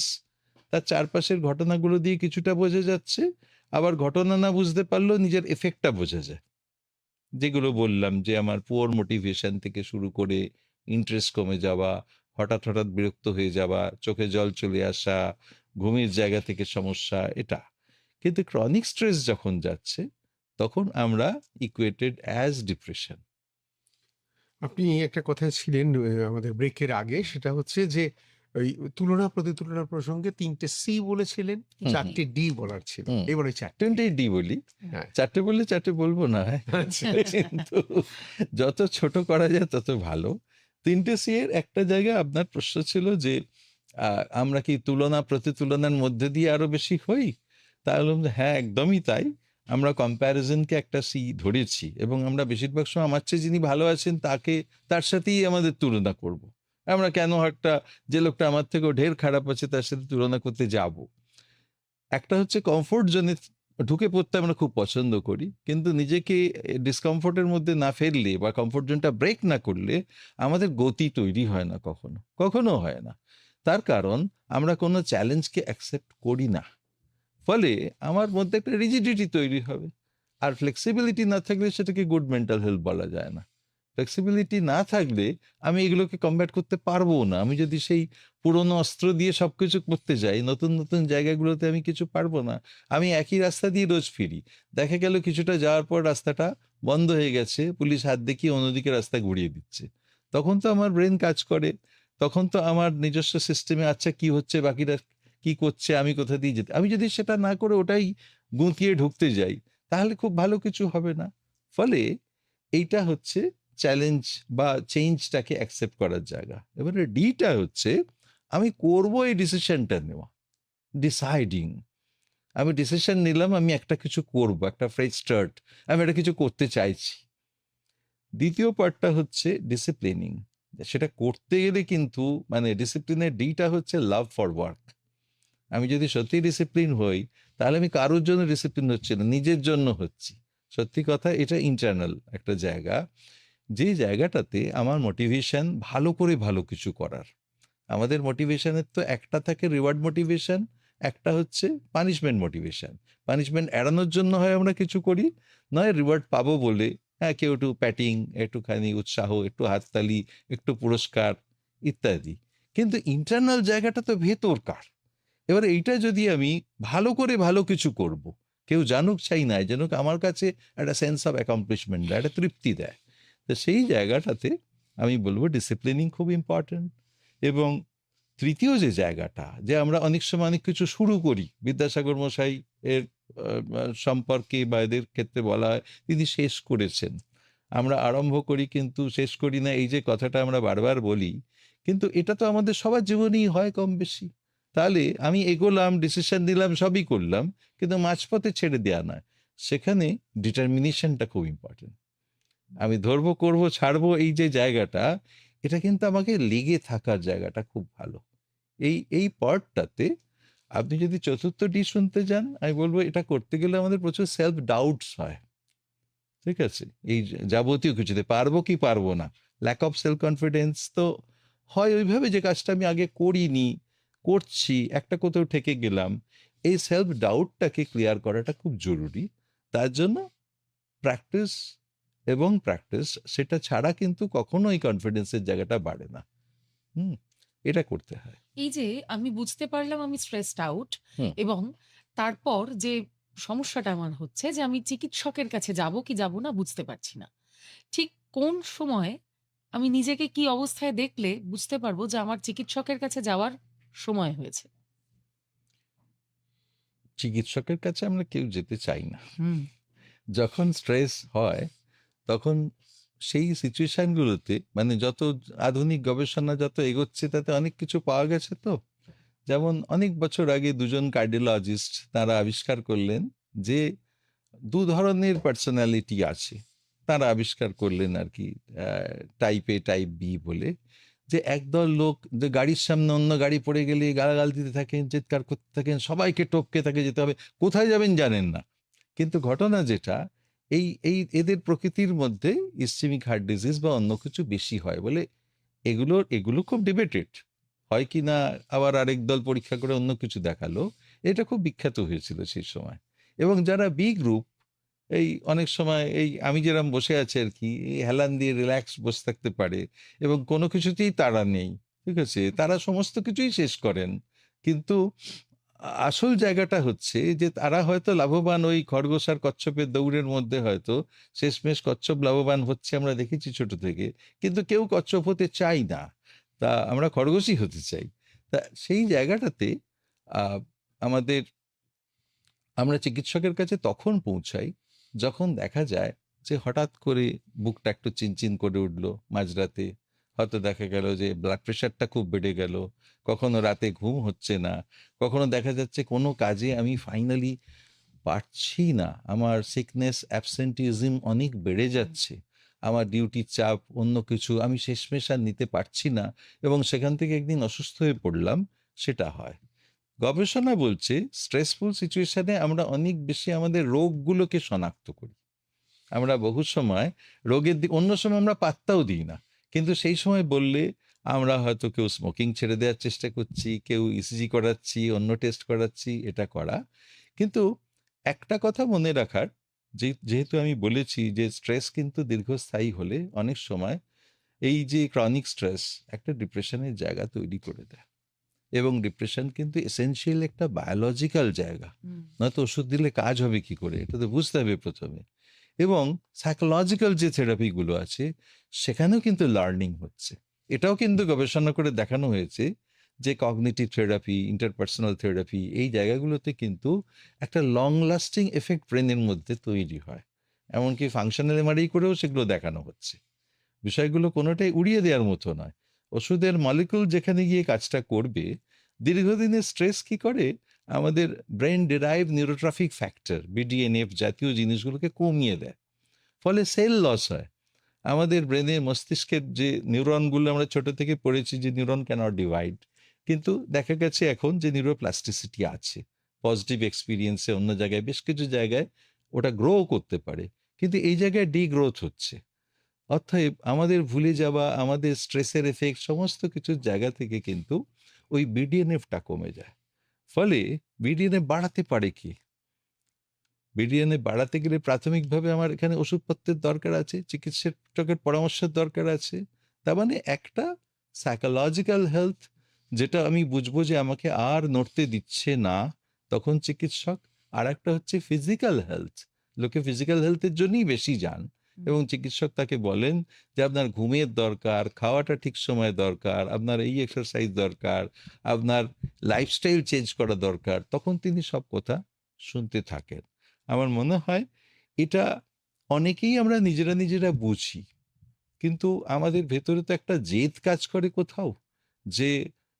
তার চারপাশের ঘটনাগুলো দিয়ে কিছুটা বোঝা যাচ্ছে, আবার ঘটনা না বুঝতে পারলেও নিজের এফেক্টটা বোঝা যায়। যেগুলো বললাম, যে আমার পুয়ার মোটিভেশন থেকে শুরু করে ইন্টারেস্ট কমে যাওয়া, হঠাৎ হঠাৎ বিরক্ত হয়ে যাওয়া, চোখে জল চলে আসা, ঘুমের জায়গা থেকে সমস্যা, এটা। কিন্তু ক্রনিক স্ট্রেস যখন যাচ্ছে, তখন আমরা ইকুয়েটেড অ্যাজ ডিপ্রেশন। আপনি একটা কথায় ছিলেন আমাদের ব্রেকের আগে, সেটা হচ্ছে যে ওই তুলনা প্রতিতুলনা প্রসঙ্গে 3টে সি বলেছিলেন, হুম, 4টে ডি বলার ছিল। হুম। এবার ওই 4টে। 20 বলি, হ্যাঁ। 4টে বললে 4টে বলবো না, হ্যাঁ। আচ্ছা। কিন্তু যত ছোট করা যায় তত ভালো। 3টে সি এর একটা জায়গা আপনার প্রশ্ন ছিল যে আমরা কি তুলনা প্রতিতুলনার মধ্যে দিয়ে আরো বেশি হই? তাহলে হ্যাঁ, একদমই তাই। আমরা কম্প্যারিজনকে একটা সি ধরেছি, এবং আমরা বেশিরভাগ সময় আমার চেয়ে যিনি ভালো আছেন তার সাথেই আমাদের তুলনা করব। আমরা কেন একটা, যে লোকটা আমার থেকেও ঢের খারাপ আছে তার সাথে তুলনা করতে যাব। একটা হচ্ছে কমফোর্ট জোনে ঢুকে পড়তে আমরা খুব পছন্দ করি, কিন্তু নিজেকে ডিসকমফোর্টের মধ্যে না ফেললে বা কমফোর্ট জোনটা ব্রেক না করলে আমাদের গতি তৈরি হয় না, কখনো কখনো হয় না। তার কারণ আমরা কোনো চ্যালেঞ্জকে অ্যাকসেপ্ট করি না, ফলে আমার মধ্যে একটা রিজিডিটি তৈরি হবে। আর ফ্লেক্সিবিলিটি না থাকলে সেটাকে গুড মেন্টাল হেলথ বলা যায় না। ফ্লেক্সিবিলিটি না থাকলে আমি এগুলোকে কমব্যাট করতে পারবো না। আমি যদি সেই পুরনো অস্ত্র দিয়ে সবকিছু করতে যাই, নতুন নতুন জায়গাগুলোতে আমি কিছু পারবো না। আমি একই রাস্তা দিয়ে রোজ ফিরি, দেখা গেল কিছুটা যাওয়ার পর রাস্তাটা বন্ধ হয়ে গেছে, পুলিশ হাত দেখিয়ে অন্যদিকে রাস্তা ঘুরিয়ে দিচ্ছে। তখন তো আমার ব্রেন কাজ করে, তখন তো আমার নিজস্ব সিস্টেমে আচ্ছা কি হচ্ছে, বাকিরা কি করছে, আমি কোথা দিয়ে যেতে, আমি যদি সেটা না করে ওটাই গুঁতিয়ে ঢুকতে যাই, তাহলে খুব ভালো কিছু হবে না। ফলে এইটা হচ্ছে চ্যালেঞ্জ বা চেঞ্জটাকে অ্যাকসেপ্ট করার জায়গা। এবারে ডিটা হচ্ছে আমি করব এই ডিসিশনটা নেওয়া, ডিসাইডিং। আমি ডিসিশন নিলাম আমি একটা কিছু করব, একটা ফ্রেশ স্টার্ট, আমি একটা কিছু করতে চাইছি। দ্বিতীয় পার্টটা হচ্ছে ডিসিপ্লিনিং। সেটা করতে গেলে কিন্তু মানে ডিসিপ্লিনের ডিটা হচ্ছে লাভ ফর ওয়ার্ক। আমি যদি সত্যি ডিসিপ্লিন হই তাহলে আমি কারোর জন্য ডিসিপ্লিন হচ্ছি না, নিজের জন্য হচ্ছি। সত্যি কথা, এটা ইন্টারনাল একটা জায়গা, যে জায়গাটাতে আমার মোটিভেশন ভালো করে ভালো কিছু করার। আমাদের মোটিভেশনের তো একটা থাকে রিওয়ার্ড মোটিভেশন, একটা হচ্ছে পানিশমেন্ট মোটিভেশন। পানিশমেন্ট এড়ানোর জন্য হয় আমরা কিছু করি, নয় রিওয়ার্ড পাবো বলে, হ্যাঁ কেউ একটু প্যাটিং, একটুখানি উৎসাহ, একটু হাততালি, একটু পুরস্কার ইত্যাদি। কিন্তু ইন্টারনাল জায়গাটা তো ভেতরকার। এবার এইটা যদি আমি ভালো করে ভালো কিছু করব, কেউ জানুক চাই নাই জানুক, আমার কাছে একটা সেন্স অফ অ্যাকমপ্লিশমেন্ট দেয়, একটা তৃপ্তি দেয়। তো সেই জায়গাটাতে আমি বলবো ডিসিপ্লিনিং খুব ইম্পর্টেন্ট। এবং তৃতীয় যে জায়গাটা, যে আমরা অনেক সময় অনেক কিছু শুরু করি, বিদ্যাসাগর মশাই এর সম্পর্কে বা এদের ক্ষেত্রে বলা হয় তিনি শেষ করেছেন। আমরা আরম্ভ করি কিন্তু শেষ করি না, এই যে কথাটা আমরা বারবার বলি, কিন্তু এটা তো আমাদের সবার জীবনেই হয় কম বেশি। তাহলে আমি এগোলাম, ডিসিশন নিলাম, সবই করলাম, কিন্তু মাঝপথে ছেড়ে দেওয়া নয়। সেখানে ডিটারমিনেশনটা খুব ইম্পর্টেন্ট। আমি ধরবো, করবো, ছাড়বো, এই যে জায়গাটা, এটা কিন্তু আমাকে লেগে থাকার জায়গাটা খুব ভালো। এই পার্টটাতে আপনি যদি চতুর্থ ডি শুনতে যান, আমি বলবো এটা করতে গেলে আমাদের প্রচুর সেলফ ডাউটস হয়। ঠিক আছে, এই যাবতীয় কিছুতে পারবো কি পারবো না, ল্যাক অফ সেলফ কনফিডেন্স তো হয় ওইভাবে যে কাজটা আমি আগে করিনি, করছি, একটা কোথাও ঠেকে গেলাম। এই সেলফ ডাউটটাকে ক্লিয়ার করাটা খুব জরুরি। তার জন্য প্র্যাকটিস এবং প্র্যাকটিস, সেটা ছাড়া কিন্তু কখনো এই কনফিডেন্সের জায়গাটা বাড়ে না। হুম, এটা করতে হয়। এই যে আমি বুঝতে পারলাম আমি স্ট্রেসড আউট, হুম। এবং তারপর যে সমস্যাটা আমার হচ্ছে যে আমি চিকিৎসকের কাছে যাব কি যাব না বুঝতে পারছি না। ঠিক কোন সময় আমি নিজেকে কি অবস্থায় দেখলে বুঝতে পারবো যে আমার চিকিৎসকের কাছে যাওয়ার সময় হয়েছে? চিকিৎসকের কাছে আমরা কেউ যেতে চাই না। হুম। যখন স্ট্রেস হয় তখন সেই সিচুয়েশনগুলোতে, মানে যত আধুনিক গবেষণা যত এগোচ্ছে তাতে অনেক কিছু পাওয়া গেছে। তো যেমন অনেক বছর আগে দুজন কার্ডিওলজিস্ট তারা আবিষ্কার করলেন যে দু ধরনের পার্সোনালিটি আছে। তারা আবিষ্কার করলেন আর কি, টাইপ এ টাইপ বি বলে, যে একদল লোক যে গাড়ির সামনে অন্য গাড়ি পড়ে গেলে গালাগাল দিতে থাকেন, চিৎকার করতে থাকেন, সবাইকে টপকে তাকে যেতে হবে, কোথায় যাবেন জানেন না। কিন্তু ঘটনা যেটা, এই এই এদের প্রকৃতির মধ্যে ইসচেমিক হার্ট ডিজিজ বা অন্য কিছু বেশি হয় বলে এগুলো খুব ডিবেটেড হয় কি না। আবার আরেক দল পরীক্ষা করে অন্য কিছু দেখালো, এটা খুব বিখ্যাত হয়েছিল সেই সময়। এবং যারা বি গ্রুপ, এই অনেক সময় এই আমি যেরকম বসে আছি আর কি, এই হেলান দিয়ে রিল্যাক্স বসে থাকতে পারে এবং কোনো কিছুতেই তাড়া নেই, ঠিক আছে, তারা সমস্ত কিছুই শেষ করেন। কিন্তু আসল জায়গাটা হচ্ছে যে তারা হয়তো লাভবান ওই খরগোশ আর কচ্ছপের দৌড়ের মধ্যে, হয়তো শেষমেশ কচ্ছপ লাভবান হচ্ছে, আমরা দেখেছি ছোট থেকে। কিন্তু কেউ কচ্ছপ হতে চাই না, তা আমরা খরগোশই হতে চাই। তা সেই জায়গাটাতে আহ, আমাদের আমরা চিকিৎসকের কাছে তখন পৌঁছাই যখন দেখা যায় যে হঠাৎ করে বুকটা একটু চিনচিন করে উঠলো মাঝরাতে, হয়তো দেখা গেল যে ব্লাড প্রেশারটা খুব বেড়ে গেল, কখনো রাতে ঘুম হচ্ছে না, কখনো দেখা যাচ্ছে কোনো কাজে আমি ফাইনালি পারছি না, আমার সিকনেস অ্যাবসেন্টিজম অনেক বেড়ে যাচ্ছে, আমার ডিউটির চাপ, অন্য কিছু আমি শেষমেশ আর নিতে পারছি না, এবং সেখান থেকে একদিন অসুস্থ হয়ে পড়লাম, সেটা হয়। গবেষণা বলছে স্ট্রেসফুল সিচুয়েশনে আমরা অনেক বেশি আমাদের রোগগুলোকে শনাক্ত করি। আমরা বহু সময় রোগের দিক অন্য সময় আমরা পাত্তাও দিই না, কিন্তু সেই সময় বললে আমরা হয়তো কেউ স্মোকিং ছেড়ে দেওয়ার চেষ্টা করছি, কেউ ইসিজি করাচ্ছি, অন্য টেস্ট করাচ্ছি, এটা করা। কিন্তু একটা কথা মনে রাখার, যেহেতু আমি বলেছি যে স্ট্রেস কিন্তু দীর্ঘস্থায়ী হলে অনেক সময় এই যে ক্রনিক স্ট্রেস একটা ডিপ্রেশনের জায়গা তৈরি করে দেয়। এবং ডিপ্রেশন কিন্তু এসেনশিয়াল একটা বায়োলজিক্যাল জায়গা, হুম। নয়তো ওষুধ দিলে কাজ হবে কি করে, এটা তো বুঝতে হবে প্রথমে। এবং সাইকোলজিক্যাল যে থেরাপিগুলো আছে সেখানেও কিন্তু লার্নিং হচ্ছে। এটাও কিন্তু গবেষণা করে দেখানো হয়েছে যে কগনিটিভ থেরাপি, ইন্টারপার্সোনাল থেরাপি, এই জায়গাগুলোতে কিন্তু একটা লং লাস্টিং এফেক্ট ব্রেনের মধ্যে তৈরি হয়। এমনকি ফাংশনাল এমআরআই করেও সেগুলো দেখানো হচ্ছে। বিষয়গুলো কোনোটাই উড়িয়ে দেওয়ার মতো নয়। ওষুধের মলিকুল যেখানে গিয়ে কাজটা করবে, দীর্ঘদিনের স্ট্রেস কি করে, আমাদের brain derive neurotrophic factor BDNF জাতীয় জিনিসগুলোকে কমিয়ে দেয়, ফলে সেল লস হয়। আমাদের ব্রেনে মস্তিষ্কের যে নিউরনগুলো আমরা ছোট থেকে পড়েছি যে নিউরন ক্যানট ডিভাইড, কিন্তু দেখা গেছে এখন যে নিউরোপ্লাস্টিসিটি আছে, পজিটিভ এক্সপিরিয়েন্সে অন্য জায়গায় বেশ কিছু জায়গায় ওটা গ্রো করতে পারে, কিন্তু এই জায়গায় ডিগ্রোথ হচ্ছে। অতএব আমাদের ভুলে যাওয়া, আমাদের স্ট্রেসের এফেক্ট, সমস্ত কিছুর জায়গা থেকে কিন্তু ওই বিডিএনএফটা কমে যায়। ফলে বিডিএনএফ বাড়াতে পারে কি? বিডিএনএ বাড়াতে গেলে প্রাথমিকভাবে আমার এখানে ওষুধপত্রের দরকার আছে, চিকিৎসকের পরামর্শের দরকার আছে। তার মানে একটা সাইকোলজিক্যাল হেলথ, যেটা আমি বুঝবো যে আমাকে আর নড়তে দিচ্ছে না, তখন চিকিৎসক। আর একটা হচ্ছে ফিজিক্যাল হেলথ, লোকে ফিজিক্যাল হেলথের জন্যই বেশি যান, এবং চিকিৎসক তাকে বলেন যে আপনার ঘুমের দরকার, খাওয়াটা ঠিক সময় দরকার, আপনার এই এক্সারসাইজ দরকার, আপনার লাইফস্টাইল চেঞ্জ করা দরকার, তখন তিনি সব কথা শুনতে থাকেন। আমার মনে হয় এটা অনেকেই আমরা নিজেরা বুঝি, কিন্তু আমাদের ভেতরে তো একটা জেদ কাজ করে কোথাও, যে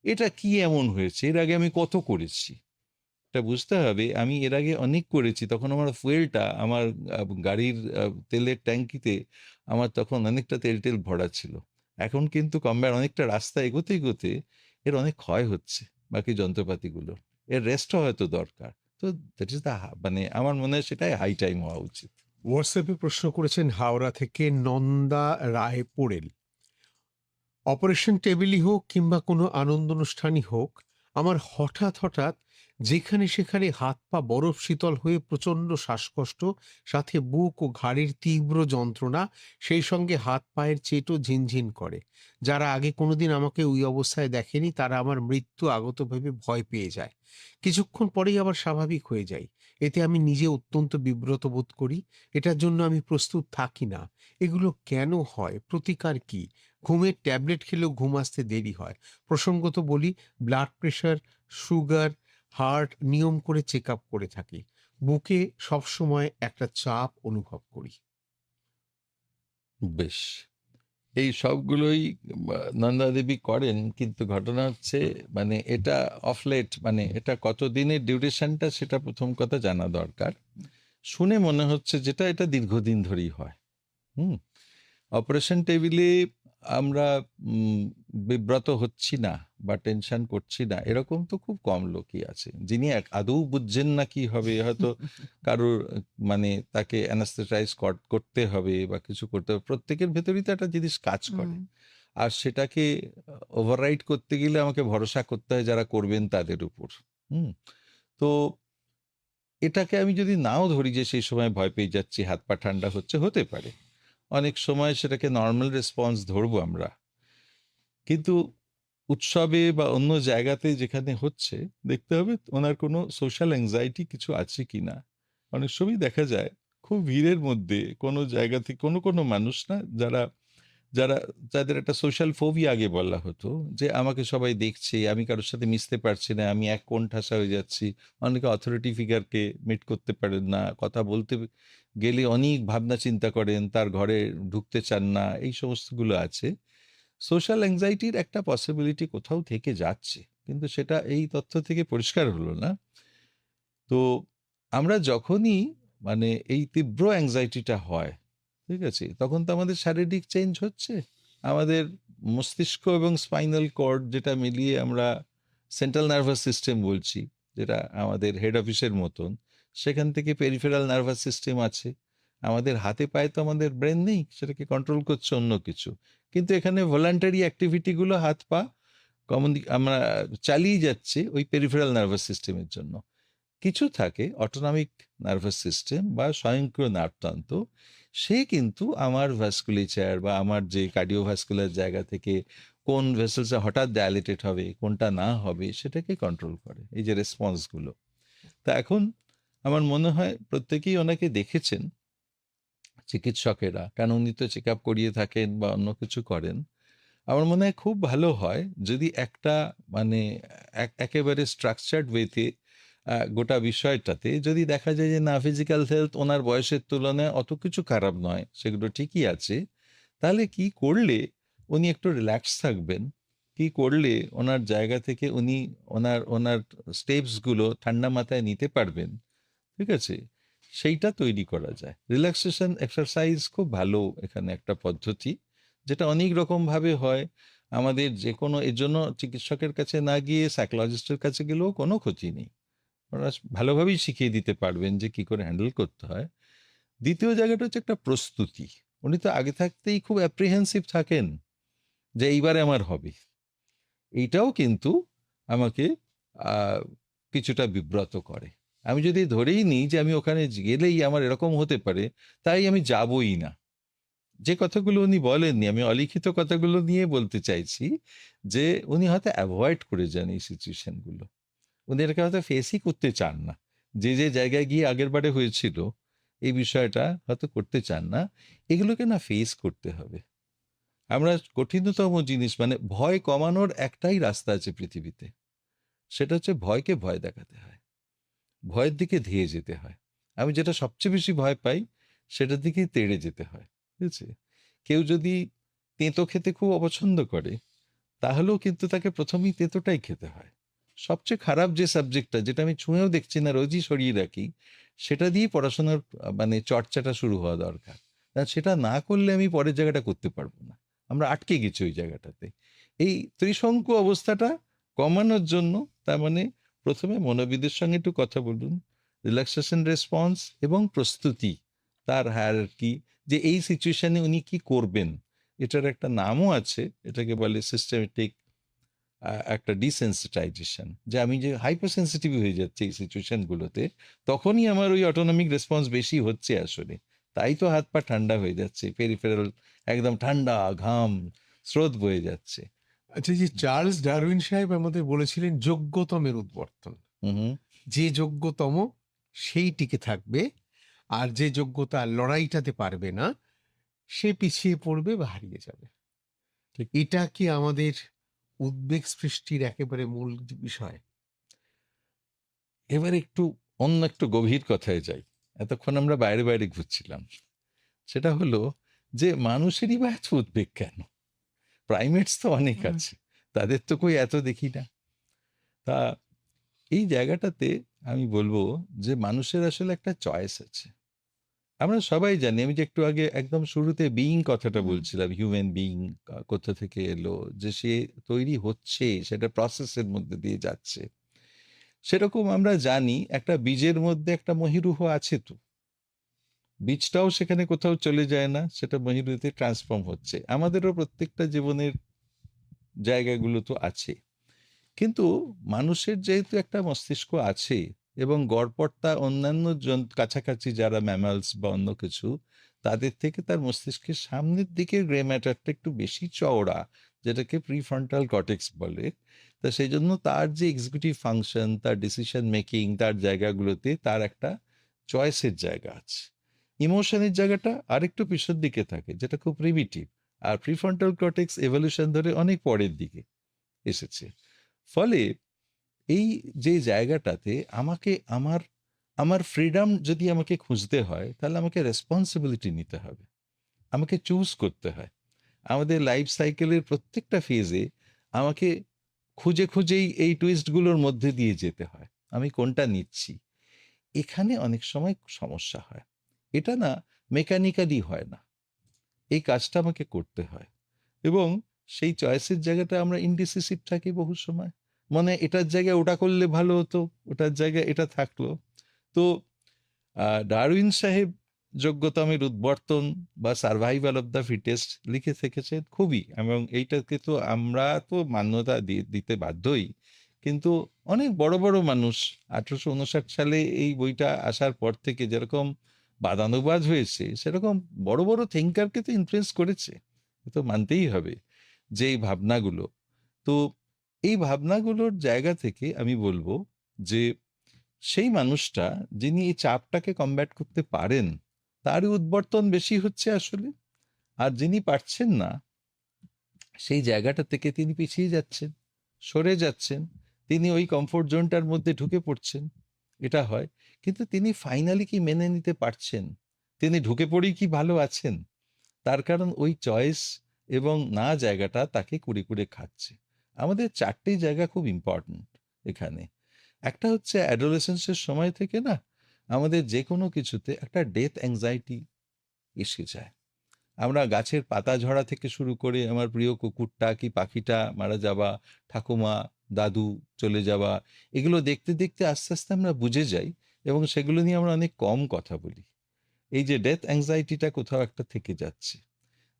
এটা কি এমন হয়েছে, এর আগে আমি কত করেছি। এটা বুঝতে হবে, আমি এর আগে অনেক করেছি, তখন আমার ফুয়েলটা, আমার গাড়ির তেলের ট্যাঙ্কিতে আমার তখন অনেকটা তেল ভরা ছিল। এখন কিন্তু কমবার অনেকটা রাস্তা এগোতে এগোতে এর অনেক ক্ষয় হচ্ছে বাকি যন্ত্রপাতিগুলো, এর রেস্টও হয়তো দরকার। তো দ্যাট ইজ দ্য, মানে আমার মনে হয় সেটাই হাই টাইম হওয়া উচিত। হোয়াটসঅ্যাপে প্রশ্ন করেছেন হাওড়া থেকে নন্দা রায় পোড়েল। অপারেশন টেবিলই হোক কিংবা কোনো আনন্দ অনুষ্ঠানই হোক, আমার হঠাৎ হঠাৎ যেখানে সেখানে হাত পা বরফ শীতল হয়ে প্রচণ্ড শ্বাসকষ্ট, সাথে বুক ও ঘাড়ের তীব্র যন্ত্রণা, সেই সঙ্গে হাত পায়ের চেটো ঝিনঝিন করে। যারা আগে কোনোদিন আমাকে ওই অবস্থায় দেখেনি তারা আমার মৃত্যু আগত ভেবে ভয় পেয়ে যায়। কিছুক্ষণ পরেই আবার স্বাভাবিক হয়ে যায়। এতে আমি নিজে অত্যন্ত বিব্রত বোধ করি। এটার জন্য আমি প্রস্তুত থাকি না। এগুলো কেন হয়? প্রতিকার কি? ঘুমের ট্যাবলেট খেলেও ঘুম আসতে দেরি হয়। প্রসঙ্গত বলি, ব্লাড প্রেশার, সুগার, হার্ট নিয়ম করে চেক আপ করে থাকি। বুকে সবসময় একটা চাপ অনুভব করি। বেশ, এই সবগুলোই নন্দা দেবী করেন, কিন্তু ঘটনা হচ্ছে মানে এটা অফলেট, মানে এটা কতদিনের ডিউরেশনটা সেটা প্রথম কথা জানা দরকার। শুনে মনে হচ্ছে যেটা এটা দীর্ঘদিন ধরেই হয়। হুম, অপারেশন টেবিলে আমরা বিব্রত হচ্ছি না বা টেনশন করছি না, এরকম তো খুব কম লোকই আছে যিনি আদৌ বুঝছেন না কি হবে। হয়তো কারোর মানে তাকে অ্যানাস্থেটাইজ করতে হবে বা কিছু করতে হবে, প্রত্যেকের ভেতরেই তো একটা জিনিস কাজ করে। হুম। আর সেটাকে ওভাররাইড করতে গেলে আমাকে ভরসা করতে হয় যারা করবেন তাদের উপর। হুম, তো এটাকে আমি যদি নাও ধরি যে সেই সময় ভয় পেয়ে যাচ্ছি, হাত পা ঠান্ডা হচ্ছে, হতে পারে অনেক সময় সেটাকে নর্মাল রেসপন্স ধরবো আমরা। কিন্তু উৎসবে বা অন্য জায়গাতে যেখানে হচ্ছে, দেখতে হবে ওনার কোনো সোশ্যাল অ্যাংজাইটি কিছু আছে কিনা। অনেক সময় দেখা যায় খুব ভিড়ের মধ্যে কোনো জায়গা থেকে কোনো মানুষ না, যারা যারা যাদের একটা সোশ্যাল ফোবিয়া আগে বলা হতো, যে আমাকে সবাই দেখছে, আমি কারোর সাথে মিশতে পারছি না, আমি এক কোণঠাসা হয়ে যাচ্ছি। অনেকে অথরিটি ফিগারকে মিট করতে পারেন না, কথা বলতে গেলে অনেক ভাবনা চিন্তা করেন, তার ঘরে ঢুকতে চান না, এই সমস্তগুলো আছে। সোশ্যাল অ্যাংজাইটির একটা পসিবিলিটি কোথাও থেকে যাচ্ছে, কিন্তু সেটা এই তথ্য থেকে পরিষ্কার হলো না। তো আমরা যখনই মানে এই তীব্র অ্যাংজাইটিটা হয়, ঠিক আছে, তখন তো আমাদের শারীরিক চেঞ্জ হচ্ছে। আমাদের মস্তিষ্ক এবং স্পাইনাল কর্ড যেটা মিলিয়ে আমরা সেন্ট্রাল নার্ভাস সিস্টেম বলছি, যেটা আমাদের হেড অফিসের মতন, সেখান থেকে পেরিফেরাল নার্ভাস সিস্টেম আছে। আমাদের হাতে পায়ে তো আমাদের ব্রেন নেই, সেটাকে কন্ট্রোল করছে অন্য কিছু। কিন্তু এখানে ভলান্টারি অ্যাক্টিভিটিগুলো হাত পা আমরা চালিয়ে যাচ্ছে ওই পেরিফেরাল নার্ভাস সিস্টেমের জন্য। কিছু থাকে অটোনমিক নার্ভাস সিস্টেম বা স্বয়ংক্রিয় নার্ভতন্ত্র, সে কিন্তু আমার ভাস্কুলেচার বা আমার যে কার্ডিওভাস্কুলার জায়গা থেকে কোন ভেসেলসে হঠাৎ ডায়ালেটেড হবে, কোনটা না হবে, সেটাকে কন্ট্রোল করে, এই যে রেসপন্সগুলো। তা এখন আমার মনে হয় প্রত্যেকেই ওনাকে দেখেছেন, চিকিৎসকেরা, কেন উনি তো চেক আপ করিয়ে থাকেন বা অন্য কিছু করেন। আমার মনে হয় খুব ভালো হয় যদি একটা মানে একেবারে স্ট্রাকচার্ড ওয়েতে গোটা বিষয়টাতে যদি দেখা যায় যে না, ফিজিক্যাল হেলথ ওনার বয়সের তুলনায় অত কিছু খারাপ নয়, সেগুলো ঠিকই আছে, তাহলে কি করলে উনি একটু রিল্যাক্স থাকবেন, কি করলে ওনার জায়গা থেকে উনি ওনার ওনার স্টেপসগুলো ঠান্ডা মাথায় নিতে পারবেন, ঠিক আছে, সেইটা তৈরি করা যায়। রিল্যাক্সেশন এক্সারসাইজ খুব ভালো এখানে একটা পদ্ধতি, যেটা অনেক রকমভাবে হয়। আমাদের যে কোনো এর জন্য চিকিৎসকের কাছে না গিয়ে সাইকোলজিস্টের কাছে গেলেও কোনো ক্ষতি নেই, ওরা ভালোভাবেই শিখিয়ে দিতে পারবেন যে কি করে হ্যান্ডেল করতে হয়। দ্বিতীয় জায়গাটা হচ্ছে একটা প্রস্তুতি। উনি তো আগে থাকতেই খুব অ্যাপ্রিহেন্সিভ থাকেন যে এইবারে আমার হবে, এইটাও কিন্তু আমাকে কিছুটা বিব্রত করে। আমি যদি ধরেই নিই যে আমি ওখানে গেলেই আমার এরকম হতে পারে, তাই আমি যাবই না। যে কথাগুলো উনি বলেননি, আমি অলিখিত কথাগুলো নিয়ে বলতে চাইছি, যে উনি হয়তো অ্যাভয়েড করে যান এই সিচুয়েশনগুলো, উনি এটাকে হয়তো ফেসই করতে চান না। যে যে জায়গায় গিয়ে আগের বারে হয়েছিল এই বিষয়টা হয়তো করতে চান না। এগুলোকে না ফেস করতে হবে। আমরা কঠিনতম জিনিস মানে ভয় কমানোর একটাই রাস্তা আছে পৃথিবীতে, সেটা হচ্ছে ভয়কে ভয় দেখাতে হয়, ভয়ের দিকে ধেয়ে যেতে হয়। আমি যেটা সবচেয়ে বেশি ভয় পাই সেটার দিকেই তেড়ে যেতে হয়, ঠিক আছে। কেউ যদি তেঁতো খেতে খুব অপছন্দ করে, তাহলেও কিন্তু তাকে প্রথমেই তেঁতোটাই খেতে হয়। সবচেয়ে খারাপ যে সাবজেক্টটা, যেটা আমি ছুঁয়েও দেখছি না, রোজই সরিয়ে রাখি, সেটা দিয়ে পড়াশোনার মানে চর্চাটা শুরু হওয়া দরকার। আর সেটা না করলে আমি পরের জায়গাটা করতে পারবো না, আমরা আটকে গেছি ওই জায়গাটাতে। এই ত্রিশঙ্কু অবস্থাটা কমানোর জন্য, তার মানে প্রথমে মনোবিদের সঙ্গে একটু কথা বলুন, রিল্যাক্সেশন রেসপন্স এবং প্রস্তুতি, তার হায়ারার্কি, যে এই সিচুয়েশনে উনি কি করবেন। এটার একটা নামও আছে, এটাকে বলে সিস্টেমেটিক একটা ডিসেন্সিটাইজেশন, যে আমি যে হাইপার সেন্সিটিভ হয়ে যাচ্ছি এই সিচুয়েশনগুলোতে, তখনই আমার ওই অটোনমিক রেসপন্স বেশি হচ্ছে আসলে। তাই তো হাত পা ঠান্ডা হয়ে যাচ্ছে, পেরিফেরাল একদম ঠান্ডা, ঘাম স্রোত বয়ে যাচ্ছে। আচ্ছা, যে চার্লস ডারউইন সাহেব আমাদের বলেছিলেন যোগ্যতমের উদ্বর্তন, হুম হুম। যে যোগ্যতম সেই টিকে থাকবে, আর যে যোগ্যতা লড়াইটাতে পারবে না সে পিছিয়ে পড়বে বা হারিয়ে যাবে। ঠিক। এটা কি আমাদের উদ্বেগ সৃষ্টির একেবারে মূল বিষয়? এবার একটু অন্য একটু গভীর কথায় যাই। এতক্ষণ আমরা বাইরে বাইরে ঘুরছিলাম, সেটা হলো যে মানুষেরই বা এত উদ্বেগ কেন? প্রাইমেটস তো অনেক আছে, তাদের তো কই এত দেখি না। তা এই জায়গাটাতে আমি বলবো যে মানুষের আসলে একটা চয়েস আছে। আমরা সবাই জানি, আমি যে একটু আগে একদম শুরুতে বিইং কথাটা বলছিলাম, হিউম্যান বিইং কোথা থেকে এলো, যে সে তৈরি হচ্ছে, সেটা প্রসেসের মধ্যে দিয়ে যাচ্ছে। সেরকম আমরা জানি একটা বীজের মধ্যে একটা মহিরুহ আছে, তো বীজটাও সেখানে কোথাও চলে যায় না, সেটা মহিরুহতে ট্রান্সফর্ম হচ্ছে। আমাদেরও প্রত্যেকটা জীবনের জায়গাগুলো তো আছে। কিন্তু মানুষের যেহেতু একটা মস্তিষ্ক আছে, এবং গড়পড়তা অন্যান্য কাছাকাছি যারা ম্যামালস বা অন্য কিছু, তাদের থেকে তার মস্তিষ্কের সামনের দিকে গ্রে ম্যাটারটা একটু বেশি চওড়া, যেটাকে প্রিফ্রন্টাল কর্টেক্স বলে। তা সেই জন্য তার যে এক্সিকিউটিভ ফাংশন, তার ডিসিশন মেকিং, তার জায়গাগুলোতে তার একটা চয়েসের জায়গা আছে। ইমোশনের জায়গাটা আরেকটু পিছন দিকে থাকে, যেটা খুব প্রিমিটিভ। আর প্রিফ্রন্টাল কর্টেক্স এভলিউশন ধরে অনেক পরের দিকে এসেছে। ফলে এই যে জায়গাটাতে আমাকে আমার আমার ফ্রিডম যদি আমাকে খুঁজতে হয়, তাহলে আমাকে রেসপন্সিবিলিটি নিতে হবে, আমাকে চুজ করতে হয়। আমাদের লাইফ সাইকেলের প্রত্যেকটা ফেজে আমাকে খুঁজে খুঁজেই এই টুইস্টগুলোর মধ্যে দিয়ে যেতে হয়, আমি কোনটা নিচ্ছি। এখানে অনেক সময় সমস্যা হয়, এটা না মেকানিক্যালি হয় না, এই কাজটা আমাকে করতে হয়। এবং সেই চয়েসের জায়গাটা আমরা ইনডিসিসিভ থাকি বহু সময়, মানে এটার জায়গায় ওটা করলে ভালো হতো, ওটার জায়গায় এটা থাকলো। তো ডারউইন সাহেব যোগ্যতমের উদ্বর্তন বা সার্ভাইভাল অফ দ্য ফিটেস্ট লিখে থেকেছেন খুবই, এবং এইটাকে তো আমরা তো মান্যতা দিতে বাধ্যই। কিন্তু অনেক বড় বড় মানুষ 1859 সালে এই বইটা আসার পর থেকে যেরকম বাদানুবাদ হয়েছে, সেরকম বড় বড় থিঙ্কারকে তো ইনফ্লুয়েন্স করেছে, এ তো মানতেই হবে যে এই ভাবনাগুলো। তো এই ভাবনাগুলোর জায়গা থেকে আমি বলবো যে সেই মানুষটা যিনি এই চাপটাকে কমব্যাট করতে পারেন, তারই উদ্বর্তন বেশি হচ্ছে আসলে। আর যিনি পারছেন না, সেই জায়গাটা থেকে তিনি পিছিয়ে যাচ্ছেন, সরে যাচ্ছেন, তিনি ওই কমফোর্ট জোনটার মধ্যে ঢুকে পড়ছেন, এটা হয়। কিন্তু তিনি ফাইনালি কি মেনে নিতে পারছেন, তিনি ঢুকে পড়েই কি ভালো আছেন? তার কারণ ওই চয়েস এবং না জায়গাটা তাকে কুড়ে কুড়ে খাচ্ছে। আমাদের 4টি জায়গা খুব ইম্পর্ট্যান্ট এখানে। একটা হচ্ছে অ্যাডোলেসেন্সের সময় থেকে না আমাদের যে কোনো কিছুতে একটা ডেথ অ্যাংজাইটি এসে যায়। আমরা গাছের পাতা ঝরা থেকে শুরু করে আমার প্রিয় কুকুরটা কি পাখিটা মারা যাওয়া, ঠাকুমা দাদু চলে যাওয়া, এগুলো দেখতে দেখতে আস্তে আস্তে আমরা বুঝে যাই এবং সেগুলো নিয়ে আমরা অনেক কম কথা বলি। এই যে ডেথ অ্যাংজাইটিটা কোথাও একটা থেকে যাচ্ছে।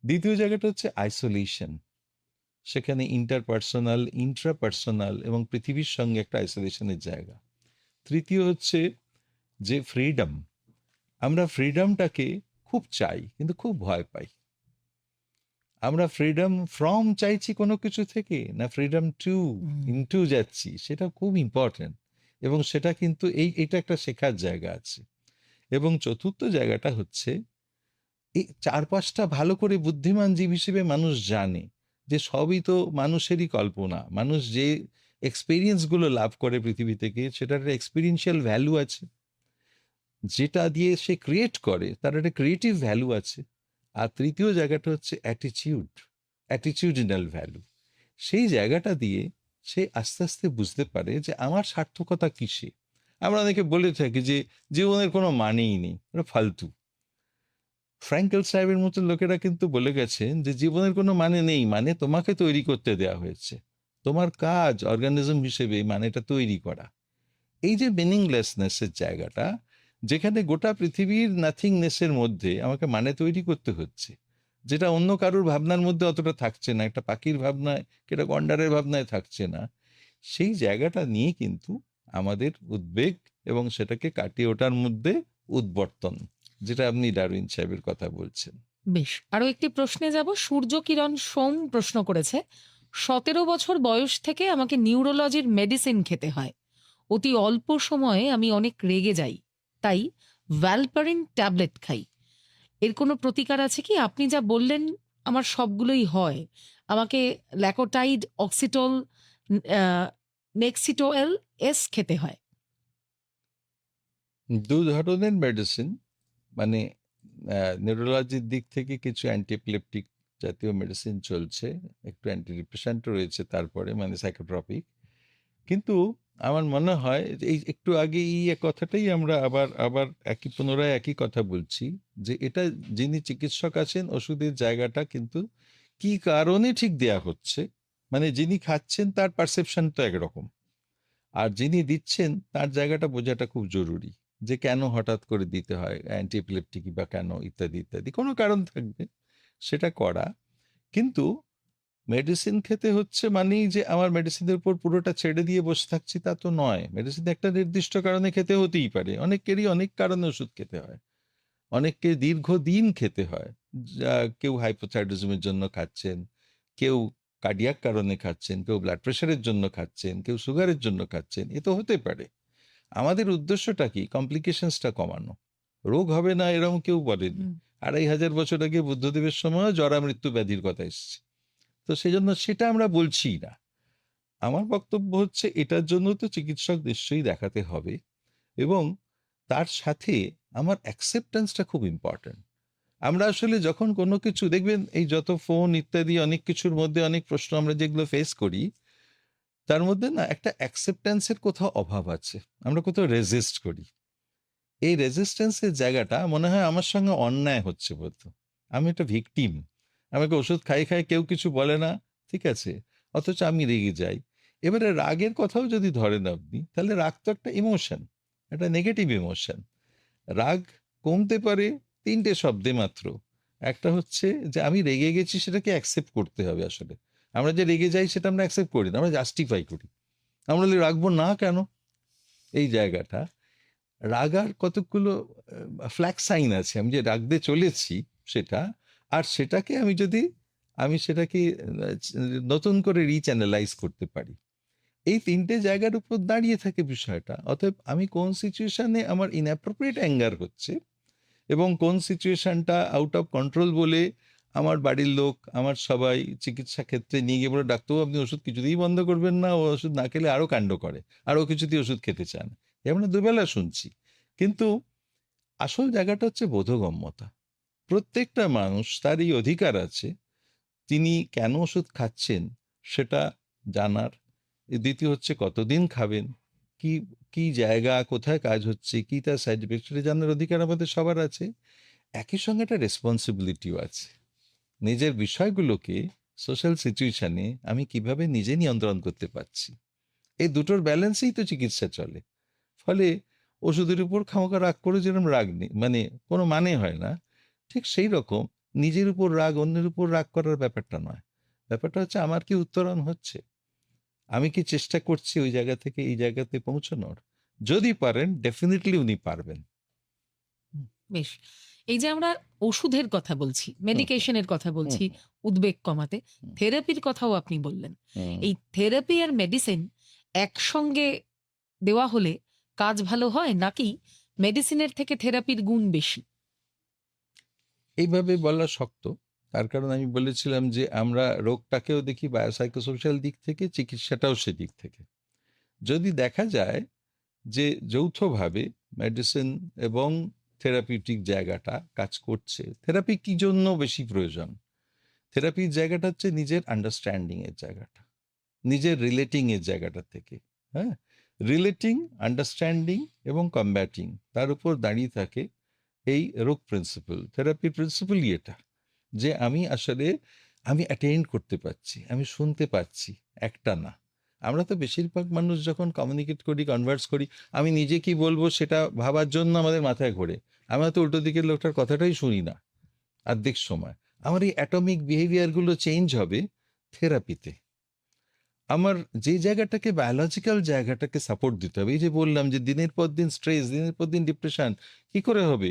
দ্বিতীয় জায়গাটা হচ্ছে আইসোলেশন। সেখানে ইন্টারপার্সোনাল, ইন্ট্রাপার্সোনাল এবং পৃথিবীর সঙ্গে একটা আইসোলেশনের জায়গা। তৃতীয় হচ্ছে যে ফ্রিডম। আমরা ফ্রিডমটাকে খুব চাই কিন্তু খুব ভয় পাই। আমরা ফ্রিডম ফ্রম চাইছি কোনো কিছু থেকে, না ফ্রিডম টু ইনটু যাচ্ছি, সেটা খুব ইম্পর্টেন্ট। এবং সেটা কিন্তু এটা একটা শেখার জায়গা আছে। এবং চতুর্থ জায়গাটা হচ্ছে এই চারপাশটা ভালো করে বুদ্ধিমান জীব হিসেবে মানুষ জানে যে সবই তো মানুষেরই কল্পনা। মানুষ যে এক্সপিরিয়েন্সগুলো লাভ করে পৃথিবী থেকে সেটার একটা এক্সপিরিয়েন্সিয়াল ভ্যালু আছে, যেটা দিয়ে সে ক্রিয়েট করে তার একটা ক্রিয়েটিভ ভ্যালু আছে। আর তৃতীয় জায়গাটা হচ্ছে অ্যাটিটিউডিনাল ভ্যালু। সেই জায়গাটা দিয়ে সে আস্তে আস্তে বুঝতে পারে যে আমার সার্থকতা কিসে। আমরা অনেকে বলে থাকি যে জীবনের কোনো মানেই নেই, ওটা ফালতু। ফ্র্যাঙ্কেল সাহেবের মতো লোকেরা কিন্তু বলে গেছেন যে জীবনের কোনো মানে নেই, মানে তোমাকে তৈরি করতে দেয়া হয়েছে, তোমার কাজ অর্গানিজম হিসেবে মানেটা তৈরি করা। এই যে মিনিংলেসনেসের জায়গাটা, যেখানে গোটা পৃথিবীর নাথিংনেসের মধ্যে আমাকে মানে তৈরি করতে হচ্ছে, যেটা অন্য কারোর ভাবনার মধ্যে অতটা থাকছে না, একটা পাখির ভাবনায় কিংবা গন্ডারের ভাবনায় থাকছে না, সেই জায়গাটা নিয়ে কিন্তু আমাদের উদ্বেগ এবং সেটাকে কাটিয়ে ওঠার মধ্যে উদ্বর্তন, যেটা আপনি ডারউইন সাহেবের কথা বলছেন। বেশ, আরো একটি প্রশ্নে যাব। সূর্য কিরণ সোম প্রশ্ন করেছে, 17 বছর বয়স থেকে আমাকে নিউরোলজির মেডিসিন খেতে হয়। অতি অল্প সময়ে আমি অনেক রেগে যাই, তাই ভ্যালপারিন ট্যাবলেট খাই। এর কোনো প্রতিকার আছে কি? আপনি যা বললেন আমার সবগুলোই হয়। আমাকে ল্যাকোটাইড, অক্সিটল, নেক্সিটোএল এস খেতে হয়। দু ধরনের মেডিসিন, মানে নিউরোলজির দিক থেকে কিছু অ্যান্টিএপিলেপটিক জাতীয় মেডিসিন চলছে, একটু অ্যান্টি ডিপ্রেশান্টও রয়েছে তারপরে, মানে সাইকোট্রপিক। কিন্তু আমার মনে হয় যে এই একটু আগে এই কথাটাই আমরা আবার আবার পুনরায় একই কথা বলছি, যে এটা যিনি চিকিৎসক আছেন ওষুধের জায়গাটা কিন্তু কি কারণে ঠিক দেয়া হচ্ছে, মানে যিনি খাচ্ছেন তার পারসেপশন তো একরকম, আর যিনি দিচ্ছেন তার জায়গাটা বোঝাটা খুব জরুরি, যে কেন হঠাৎ করে দিতে হয় অ্যান্টিএপিলেপটিক বা কেন ইত্যাদি ইত্যাদি, কোনো কারণ থাকবে সেটা করা। কিন্তু মেডিসিন খেতে হচ্ছে মানেই যে আমার মেডিসিনের উপর পুরোটা ছেড়ে দিয়ে বসে থাকছি তা তো নয়। মেডিসিন একটা নির্দিষ্ট কারণে খেতে হতেই পারে, অনেকেরই অনেক কারণে ওষুধ খেতে হয়, অনেককে দীর্ঘদিন খেতে হয়। কেউ হাইপোথাইরয়েডিজমের জন্য খাচ্ছেন, কেউ কার্ডিয়াক কারণে খাচ্ছেন, কেউ ব্লাড প্রেশারের জন্য খাচ্ছেন, কেউ সুগারের জন্য খাচ্ছেন, এ তো হতে পারে। আমাদের উদ্দেশ্যটা কি? কমপ্লিকেশনসটা কমানো। রোগ হবে না এরকম কেউ বলেনি। 2500 বছর আগে বুদ্ধদেবের সময় জরা মৃত্যু ব্যাধির কথা এসেছে। তো সেই জন্য সেটা আমরা বলছি না। আমার বক্তব্য হচ্ছে এটার জন্য তো চিকিৎসক নিশ্চয়ই দেখাতে হবে, এবং তার সাথে আমার অ্যাকসেপ্টেন্সটা খুব ইম্পর্ট্যান্ট। আমরা আসলে যখন কোনো কিছু দেখবেন, এই যত ফোন ইত্যাদি অনেক কিছুর মধ্যে অনেক প্রশ্ন আমরা যেগুলো ফেস করি, তার মধ্যে না একটা অ্যাকসেপ্টেন্সের কোথাও অভাব আছে, আমরা কোথাও রেজিস্ট করি। এই রেজিস্ট্যান্সের জায়গাটা মনে হয় আমার সঙ্গে অন্যায় হচ্ছে বলতো, আমি একটা ভিকটিম, আমাকে ওষুধ খাই খাই কেউ কিছু বলে না, ঠিক আছে, অথচ আমি রেগে যাই। এবারে রাগের কথাও যদি ধরেন আপনি, তাহলে রাগ তো একটা ইমোশন, একটা নেগেটিভ ইমোশন। রাগ কমতে পারে 3টে শব্দে মাত্র। একটা হচ্ছে যে আমি রেগে গেছি, সেটাকে অ্যাকসেপ্ট করতে হবে। আসলে আমরা যে রেগে যাই সেটা আমরা অ্যাকসেপ্ট করি না, আমরা জাস্টিফাই করি। আমরা বলি রাখবো না কেন, এই জায়গাটা। রাগার কতগুলো ফ্ল্যাগ সাইন আছে, আমি যে রাগ দিয়ে চলেছি সেটা, আর সেটাকে আমি সেটাকে নতুন করে রিচ্যানেলাইজ করতে পারি। এই 3টে জায়গার উপর দাঁড়িয়ে থাকে বিষয়টা। অতএব আমি কোন সিচুয়েশনে আমার ইনঅ্যাপ্রোপ্রিয়েট অ্যাঙ্গার হচ্ছে এবং কোন সিচুয়েশনটা আউট অফ কন্ট্রোল বলে আমার বাড়ির লোক, আমার সবাই চিকিৎসা ক্ষেত্রে নিয়ে গিয়ে বলে, ডাক্তারবাবু আপনি ওষুধ কিছুতেই বন্ধ করবেন না, ও ওষুধ না খেলে আরও কাণ্ড করে, আর ও কিছুতেই ওষুধ খেতে চান, আমরা দুবেলা শুনছি। কিন্তু আসল জায়গাটা হচ্ছে বোধগম্যতা। প্রত্যেকটা মানুষ, তার এই অধিকার আছে, তিনি কেন ওষুধ খাচ্ছেন সেটা জানার, দ্বিতীয় হচ্ছে কতদিন খাবেন, কি কি জায়গা, কোথায় কাজ হচ্ছে, কি তার সাইড ইফেক্ট, সেটা জানার অধিকার আমাদের সবার আছে। একই সঙ্গে একটা রেসপন্সিবিলিটিও আছে, নিজের বিষয়গুলোকে সোশ্যাল সিচুয়েশনে আমি কিভাবে নিজে নিয়ন্ত্রণ করতে পারছি, এই দুটোর ব্যালেন্সেই তো চিকিৎসা চলে। ফলে ওষুধের উপর খামোখা রাগ করে যেরকম রাগ নেই, মানে কোনো মানে হয় না, ঠিক সেই রকম নিজের উপর রাগ, অন্যের উপর রাগ করার ব্যাপারটা নয়। ব্যাপারটা হচ্ছে আমার কি উত্তরণ হচ্ছে, আমি কি চেষ্টা করছি ওই জায়গা থেকে এই জায়গাতে পৌঁছানোর। যদি পারেন ডেফিনেটলি উনি পারবেন। বেশ। এই যে আমরা ওষুধের কথা বলছি, মেডিকেশনের কথা হুম, বলছি উদ্বেগ কমাতে, হুম, থেরাপির কথাও আপনি বললেন। হুম। এই থেরাপি আর মেডিসিন একসঙ্গে দেওয়া হলে কাজ ভালো হয়, নাকি মেডিসিনের থেকে থেরাপির গুণ বেশি? এইভাবে বলা শক্ত, তার কারণ আমি বলেছিলাম যে আমরা রোগটাকেও দেখি বায়োসাইকোসোশ্যাল দিক থেকে, চিকিৎসাটাও সেদিক থেকে। যদি দেখা যায় যে যৌথভাবে মেডিসিন এবং থেরাপিউটিক জায়গাটা কাজ করছে, থেরাপি কি জন্য বেশি প্রয়োজন? থেরাপির জায়গাটা হচ্ছে নিজের আন্ডারস্ট্যান্ডিং এর জায়গাটা, নিজের রিলেটিং এর জায়গাটা থেকে। হ্যাঁ, রিলেটিং, আন্ডারস্ট্যান্ডিং এবং কমব্যাটিং, তার উপর দাঁড়িয়ে থাকে এই রোগ প্রিন্সিপাল। থেরাপির প্রিন্সিপালই এটা, যে আমি আসলে আমি অ্যাটেন্ড করতে পারছি, আমি শুনতে পাচ্ছি, একটা না। আমরা তো বেশিরভাগ মানুষ যখন কমিউনিকেট করি, কনভার্স করি, আমি নিজে কি বলবো সেটা ভাবার জন্য আমাদের মাথায় ঘোরে, আমরা তো উল্টো দিকের লোকটার কথাটাই শুনি না অর্ধেক সময়। আমার এই অ্যাটমিক বিহেভিয়ারগুলো চেঞ্জ হবে থেরাপিতে। আমার যে জায়গাটাকে, বায়োলজিক্যাল জায়গাটাকে সাপোর্ট দিতে হবে, এই যে বললাম যে দিনের পর দিন স্ট্রেস, দিনের পর দিন ডিপ্রেশন, কি করে হবে?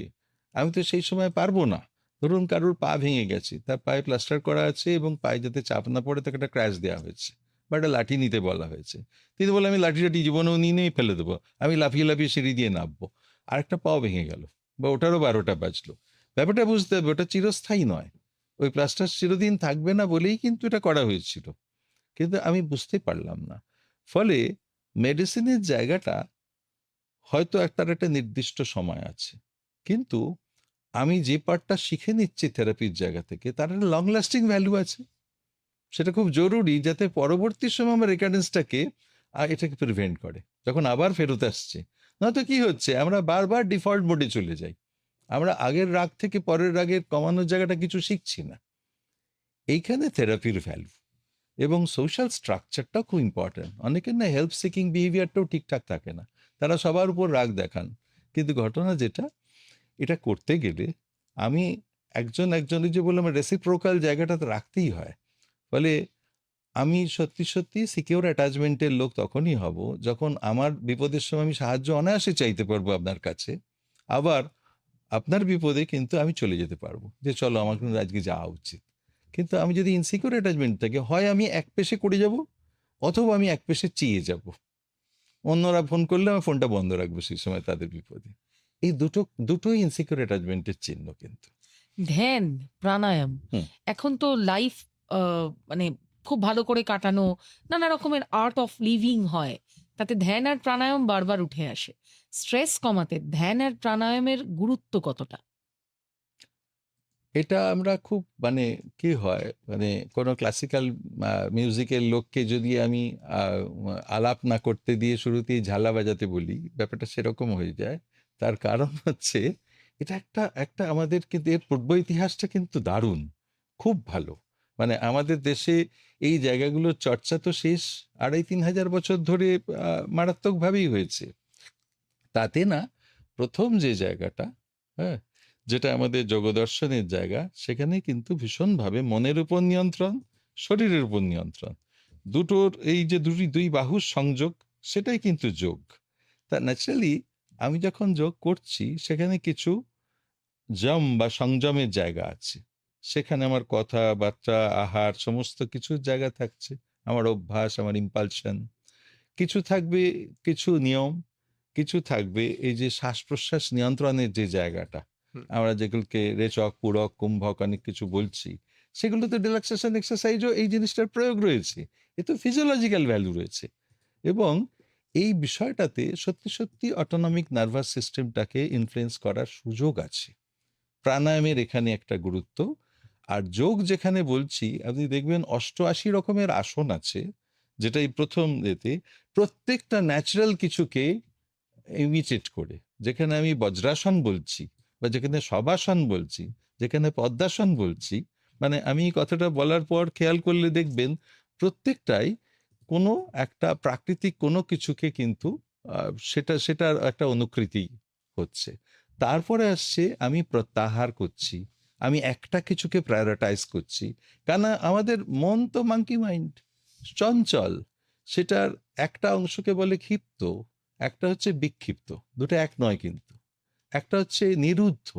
আমি তো সেই সময় পারবো না। ধরুন কারোর পা ভেঙে গেছে, তার পায়ে প্লাস্টার করা আছে এবং পায়ে যাতে চাপ না পড়ে তাকে একটা ক্র্যাশ দেওয়া হয়েছে বা একটা লাঠি নিতে বলা হয়েছে। তিনি বলে আমি লাঠি টাঠি জীবনেও নিয়ে ফেলে দেবো, আমি লাফিয়ে লাফিয়ে সিঁড়ি দিয়ে নামবো। আর একটা পাও ভেঙে গেল বা ওটারও 12টা বাজলো। ব্যাপারটা বুঝতে হবে, ওটা চিরস্থায়ী নয়, ওই প্লাস্টার চিরদিন থাকবে না বলেই কিন্তু এটা করা হয়েছিল। কিন্তু আমি বুঝতে পারলাম না। ফলে মেডিসিনের জায়গাটা হয়তো তার একটা নির্দিষ্ট সময় আছে, কিন্তু আমি যে পার্টটা শিখে নিচ্ছি থেরাপির জায়গা থেকে, তার একটা লং লাস্টিং ভ্যালু আছে। সেটা খুব জরুরি, যাতে পরবর্তী সময় আমার রেকারেন্সটাকে এটাকে প্রিভেন্ট করে, যখন আবার ফেরত আসছে। নয়তো কি হচ্ছে, আমরা বারবার ডিফল্ট মোডে চলে যাই, আমরা আগের রাগ থেকে পরের রাগের কমানোর জায়গাটা কিছু শিখছি না। এইখানে থেরাপির ভ্যালু এবং সোশ্যাল স্ট্রাকচারটাও খুব ইম্পর্টেন্ট। অনেকের না হেল্প সিকিং বিহেভিয়ারটাও ঠিকঠাক থাকে না, তারা সবার উপর রাগ দেখান। কিন্তু ঘটনা যেটা, এটা করতে গেলে আমি একজনের যে বললাম রেসিপ্রোকাল জায়গাটা তো রাখতেই হয়। ফলে আমি সত্যি সত্যি সিকিউর অ্যাটাচমেন্টের লোক তখনই হব যখন আমার বিপদের সময় আমি সাহায্য অনায়াসে চাইতে পারবো আপনার কাছে, আবার আপনার বিপদে কিন্তু আমি চলে যেতে পারবো যে চলো আমার কিন্তু আজকে যাওয়া উচিত। কিন্তু আমি যদি ইনসিকিউর অ্যাটাচমেন্ট থাকে, হয় আমি এক পেশে করে যাব, অথবা আমি এক পেশে চেয়ে যাব, অন্যরা ফোন করলে আমি ফোনটা বন্ধ রাখবো সেই সময় তাদের বিপদে। এই দুটোই ইনসিকিউর অ্যাটাচমেন্টের চিহ্ন কিন্তু। ধ্যান, প্রাণায়াম, হুম। এখন তো লাইফ মানে খুব ভালো করে কাটানো, নানা রকমের আর্ট অফ লিভিং হয়, তাতে ধ্যান আর প্রাণায়াম বারবার উঠে আসে। স্ট্রেস কমাতে ধ্যান আর প্রাণায়ামের গুরুত্ব কতটা? এটা আমরা খুব মানে কি হয়, মানে কোনো ক্লাসিক্যাল মিউজিকের লোককে যদি আমি আলাপ না করতে দিয়ে শুরুতেই ঝালা বাজাতে বলি, ব্যাপারটা সেরকম হয়ে যায়। তার কারণ হচ্ছে এটা একটা একটা আমাদের কিন্তু এর পূর্ব ইতিহাসটা কিন্তু দারুণ, খুব ভালো। মানে আমাদের দেশে এই জায়গাগুলোর চর্চা তো শেষ 2500-3000 বছর ধরে মারাত্মকভাবেই হয়েছে। তাতে না, প্রথম যে জায়গাটা, হ্যাঁ, যেটা আমাদের যোগদর্শনের জায়গা, সেখানে কিন্তু ভীষণভাবে মনের উপর নিয়ন্ত্রণ, শরীরের উপর নিয়ন্ত্রণ, দুটোর এই যে দুই বাহুর সংযোগ, সেটাই কিন্তু যোগ। তা ন্যাচারালি আমি যখন যোগ করছি সেখানে কিছু জম বা সংযমের জায়গা আছে, সেখানে আমার কথাবার্তা, আহার, সমস্ত কিছুর জায়গা থাকছে, আমার অভ্যাস, আমার ইম্পালশন কিছু থাকবে, কিছু নিয়ম কিছু থাকবে, এই যে শ্বাস প্রশ্বাস নিয়ন্ত্রণের যে জায়গাটা, হুম। আমরা যেগুলোকে রেচক, পূরক, কুম্ভক অনেক কিছু বলছি, সেগুলোতে রিল্যাক্সেশন এক্সারসাইজও এই জিনিসটার প্রয়োগ রয়েছে। এ তো ফিজিওলজিক্যাল ভ্যালু রয়েছে। এবং এই বিষয়টাতে সত্যি সত্যি অটোনমিক নার্ভাস সিস্টেমটাকে ইনফ্লুয়েন্স করার সুযোগ আছে। প্রাণায়ামের এখানে একটা গুরুত্ব। আর যোগ যেখানে বলছি, আপনি দেখবেন 88 রকমের আসন আছে, যেটা এই প্রথম এতে প্রত্যেকটা ন্যাচারাল কিছুকে ইমিটেট করে, যেখানে আমি বজ্রাসন বলছি বা যেখানে শবাসন বলছি, যেখানে পদ্মাসন বলছি, মানে আমি এই কথাটা বলার পর খেয়াল করলে দেখবেন প্রত্যেকটাই কোনো একটা প্রাকৃতিক কোনো কিছুকে কিন্তু সেটার একটা অনুকৃতি হচ্ছে। তারপরে আসছে আমি প্রত্যাহার করছি, আমি একটা কিছুকে প্রায়োরিটাইজ করছি, কেন আমাদের মন তো মাঙ্কি মাইন্ড, চঞ্চল, সেটার একটা অংশকে বলে ক্ষিপ্ত, একটা হচ্ছে বিক্ষিপ্ত, দুটো এক নয় কিন্তু। একটা হচ্ছে নিরুদ্ধ,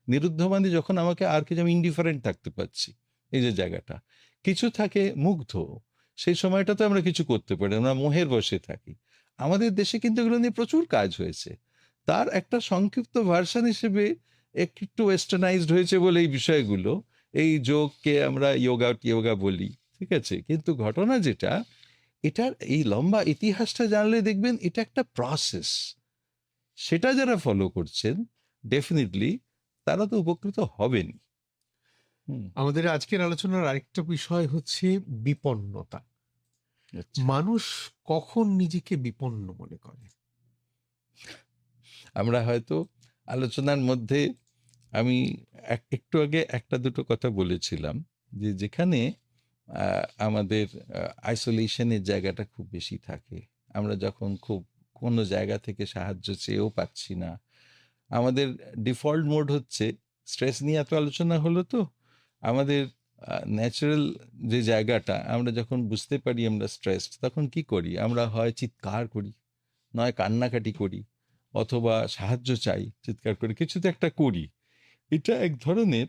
নিরুদ্ধ মানে যখন আমাকে আর কিছু, আমি ইনডিফারেন্ট থাকতে পারছি, এই যে জায়গাটা। কিছু থাকে মুগ্ধ, সেই সময়টাতে আমরা কিছু করতে পারি, আমরা মোহের বসে থাকি। আমাদের দেশে কিন্তু এগুলো নিয়ে প্রচুর কাজ হয়েছে। তার একটা সংক্ষিপ্ত ভার্সন হিসেবে একটু ওয়েস্টার্নাইজড হয়েছে বলে এই বিষয়গুলো, এই যোগকে আমরা যোগা বলি, ঠিক আছে? কিন্তু ঘটনা যেটা, এটার এই লম্বা ইতিহাসটা জানলে দেখবেন এটা একটা প্রসেস। সেটা যারা ফলো করছেন ডেফিনেটলি তারা তো উপকৃত হবেন। আমাদের আজকের আলোচনার আরেকটা বিষয় হচ্ছে বিপন্নতা। আচ্ছা। মানুষ কখন নিজেকে বিপন্ন মনে করে? আমরা হয়তো আলোচনার মধ্যে আমি একটু আগে একটা দুটো কথা বলেছিলাম যে যেখানে আমাদের আইসোলেশনের জায়গাটা খুব বেশি থাকে, আমরা যখন খুব কোনো জায়গা থেকে সাহায্য চেয়েও পাচ্ছি না, আমাদের ডিফল্ট মোড হচ্ছে স্ট্রেস নিয়ে এত আলোচনা হলো তো, আমাদের ন্যাচারাল যে জায়গাটা, আমরা যখন বুঝতে পারি আমরা স্ট্রেস, তখন কি করি? আমরা হয় চিৎকার করি, নয় কান্নাকাটি করি, অথবা সাহায্য চাই, চিৎকার করে কিছু তো একটা করি। এটা এক ধরনের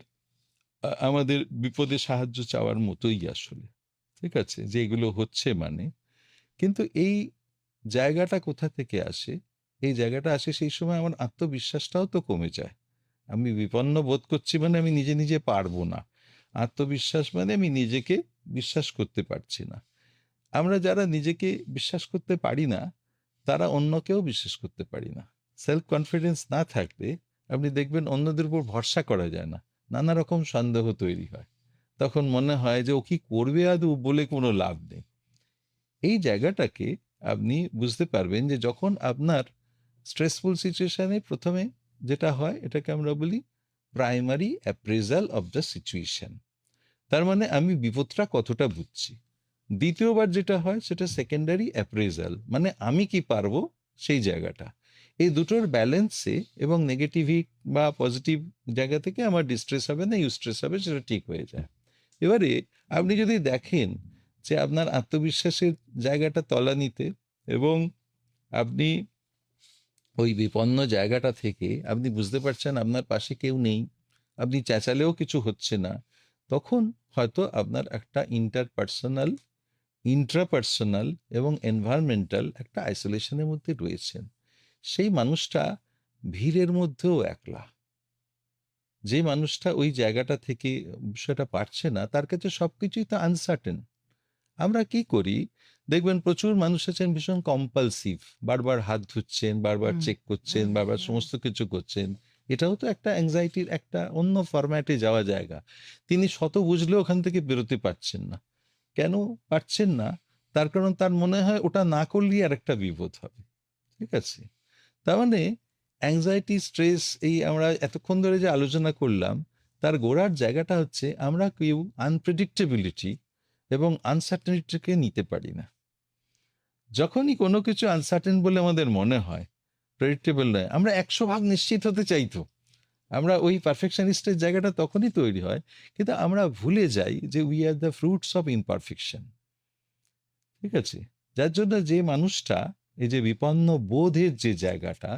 আমাদের বিপদে সাহায্য চাওয়ার মতোই আসলে, ঠিক আছে, যে এগুলো হচ্ছে মানে। কিন্তু এই জায়গাটা কোথা থেকে আসে? এই জায়গাটা আসে সেই সময় আমার আত্মবিশ্বাসটাও তো কমে যায়। আমি বিপন্ন বোধ করছি মানে আমি নিজে নিজে পারবো না। আত্মবিশ্বাস মানে আমি নিজেকে বিশ্বাস করতে পারছি না। আমরা যারা নিজেকে বিশ্বাস করতে পারি না, তারা অন্যকেও বিশ্বাস করতে পারি না। সেলফ কনফিডেন্স না থাকলে আপনি দেখবেন অন্যদের উপর ভরসা করা যায় না, নানা রকম সন্দেহ তৈরি হয়। তখন মনে হয় যে ও কি করবে আদৌ, বলে কোনো লাভ নেই। এই জায়গাটাকে আপনি বুঝতে পারবেন যে যখন আপনার স্ট্রেসফুল সিচুয়েশনে প্রথমে যেটা হয়, এটাকে আমরা বলি primary appraisal of the situation. তার মানে আমি বিপদটা কতটা বুঝছি। দ্বিতীয়বার যেটা হয় সেটা সেকেন্ডারি অ্যাপ্রেজাল, মানে আমি কি পারবো সেই জায়গাটা। এই দুটোর ব্যালেন্সে এবং নেগেটিভ বা পজিটিভ জায়গা থেকে আমার ডিস্ট্রেস হবে না ইউস্ট্রেস হবে, সেটা ঠিক হয়ে যায়। এবারে আপনি যদি দেখেন যে আপনার আত্মবিশ্বাসের জায়গাটা তলানিতে, এবং আপনি ওই বিপন্ন জায়গাটা থেকে আপনি বুঝতে পারছেন আপনার পাশে কেউ নেই, আপনি চেঁচালেও কিছু হচ্ছে না, তখন হয়তো আপনার একটা ইন্ট্রাপার্সোনাল এবং এনভায়রনমেন্টাল একটা আইসোলেশনের মধ্যে রয়েছেন। সেই মানুষটা ভিড়ের মধ্যেও একলা। যে মানুষটা ওই জায়গাটা থেকে বিষয়টা পারছে না, তার কাছে সবকিছুই তো আনসার্টেন। আমরা কি করি দেখবেন, প্রচুর মানুষ আছেন ভীষণ কম্পালসিভ, বারবার হাত ধুচ্ছেন, বারবার চেক করছেন, বারবার সমস্ত কিছু করছেন। এটাও তো একটা অ্যাংজাইটির একটা অন্য ফরম্যাটে যাওয়া জায়গা। তিনি শত বুঝলেও ওখান থেকে বেরোতে পারছেন না। কেন পারছেন না? তার কারণ তার মনে হয় ওটা না করলেই আর একটা বিপদ হবে, ঠিক আছে? তার মানে অ্যাংজাইটি, স্ট্রেস, এই আমরা এতক্ষণ ধরে যে আলোচনা করলাম, তার গোড়ার জায়গাটা হচ্ছে আমরা কেউ আনপ্রেডিক্টেবিলিটি এবং আনসার্টেনিটিকে নিতে পারি না। যখনই কোনো কিছু আনসার্টেন বলে আমাদের মনে হয়, প্রেডিক্টেবল নয়, আমরা 100% নিশ্চিত হতে চাইতো। আমরা ওই পারফেকশনিস্টের জায়গাটা তখনই তৈরি হয়, কিন্তু আমরা ভুলে যাই যে we are the fruits of imperfection, ঠিক আছে? যার জন্য যে মানুষটা এই যে বিপন্ন বোধের যে জায়গাটা,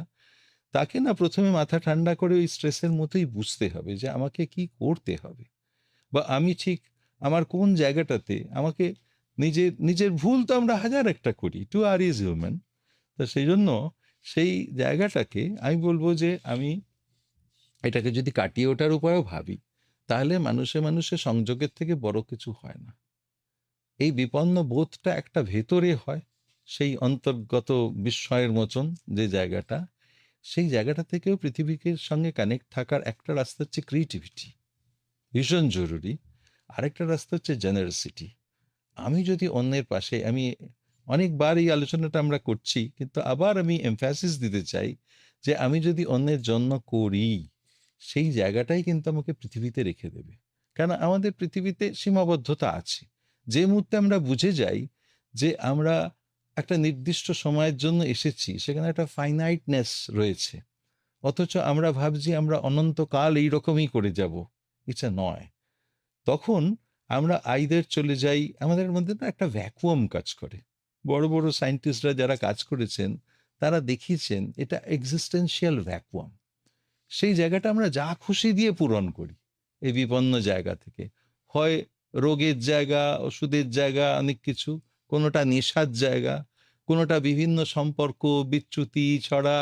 তাকে না প্রথমে মাথা ঠান্ডা করে ওই স্ট্রেসের মতোই বুঝতে হবে যে আমাকে কি করতে হবে, বা আমি ঠিক আমার কোন জায়গাটাতে আমাকে নিজের ভুল তো আমরা হাজার একটা করি, টু আর ইজ হিউম্যান। তো সেই জন্য সেই জায়গাটাকে আমি বলবো যে আমি এটাকে যদি কাটিয়ে ওঠার উপায়ও ভাবি, তাহলে মানুষে সংযোগের থেকে বড় কিছু হয় না। এই বিপন্ন বোধটা একটা ভেতরে হয়, সেই অন্তর্গত বিস্ময়ের মতন যে জায়গাটা, সেই জায়গাটা থেকেও পৃথিবীকে সঙ্গে কানেক্ট থাকার একটা রাস্তা হচ্ছে ক্রিয়েটিভিটি, ভীষণ জরুরি। আরেকটা রাস্তা হচ্ছে জেনারসিটি। আমি যদি অন্যের পাশে, আমি অনেকবার এই আলোচনাটা আমরা করছি, কিন্তু আবার আমি এমফ্যাসিস দিতে চাই যে আমি যদি অন্যের জন্য করি, সেই জায়গাটাই কিন্তু আমাকে পৃথিবীতে রেখে দেবে। কারণ আমাদের পৃথিবীতে সীমাবদ্ধতা আছে। যে মুহূর্তে আমরা বুঝে যাই যে আমরা একটা নির্দিষ্ট সময়ের জন্য এসেছি, সেখানে একটা ফাইনাইটনেস রয়েছে, অথচ আমরা ভাবছি আমরা অনন্তকাল এইরকমই করে যাব, এটা নয়। তখন আমরা আইদার চলে যাই, আমাদের মধ্যে না একটা ভ্যাকুয়াম কাজ করে। বড় বড় সায়েন্টিস্টরা যারা কাজ করেছেন তারা দেখিয়েছেন এটা এক্সিস্টেন্সিয়াল ভ্যাকুয়াম। সেই জায়গাটা আমরা যা খুশি দিয়ে পূরণ করি এই বিপন্ন জায়গা থেকে, হয় রোগের জায়গা, ওষুধের জায়গা, অনেক কিছু, কোনোটা নেশার জায়গা, কোনোটা বিভিন্ন সম্পর্ক বিচ্যুতি ছড়া।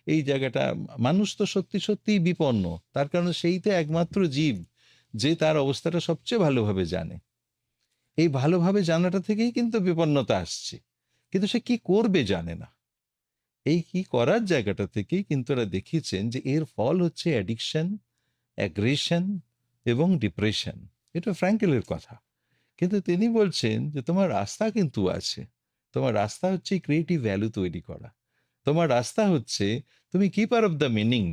এই জায়গাটা মানুষ তো সত্যি সত্যিই বিপন্ন, তার কারণ সেই তো একমাত্র জীব যে তার অবস্থাটা সবচেয়ে ভালোভাবে জানে। এই ভালোভাবে জানাটা থেকেই কিন্তু বিপন্নতা আসছে, কিন্তু সে কি করবে জানে না। এই কি করার জায়গাটা থেকেই কিন্তু এরা দেখিয়েছেন যে এর ফল হচ্ছে অ্যাডিকশন, অ্যাগ্রেশন এবং ডিপ্রেশন। এটা ফ্র্যাঙ্কেলের কথা। কিন্তু তিনি বলছেন যে তোমার রাস্তা কিন্তু আছে। তোমার রাস্তা হচ্ছে ক্রিয়েটিভ ভ্যালু তৈরি করা। তোমার রাস্তা হচ্ছে তুমি কিপার অফ দ্য মিনিং।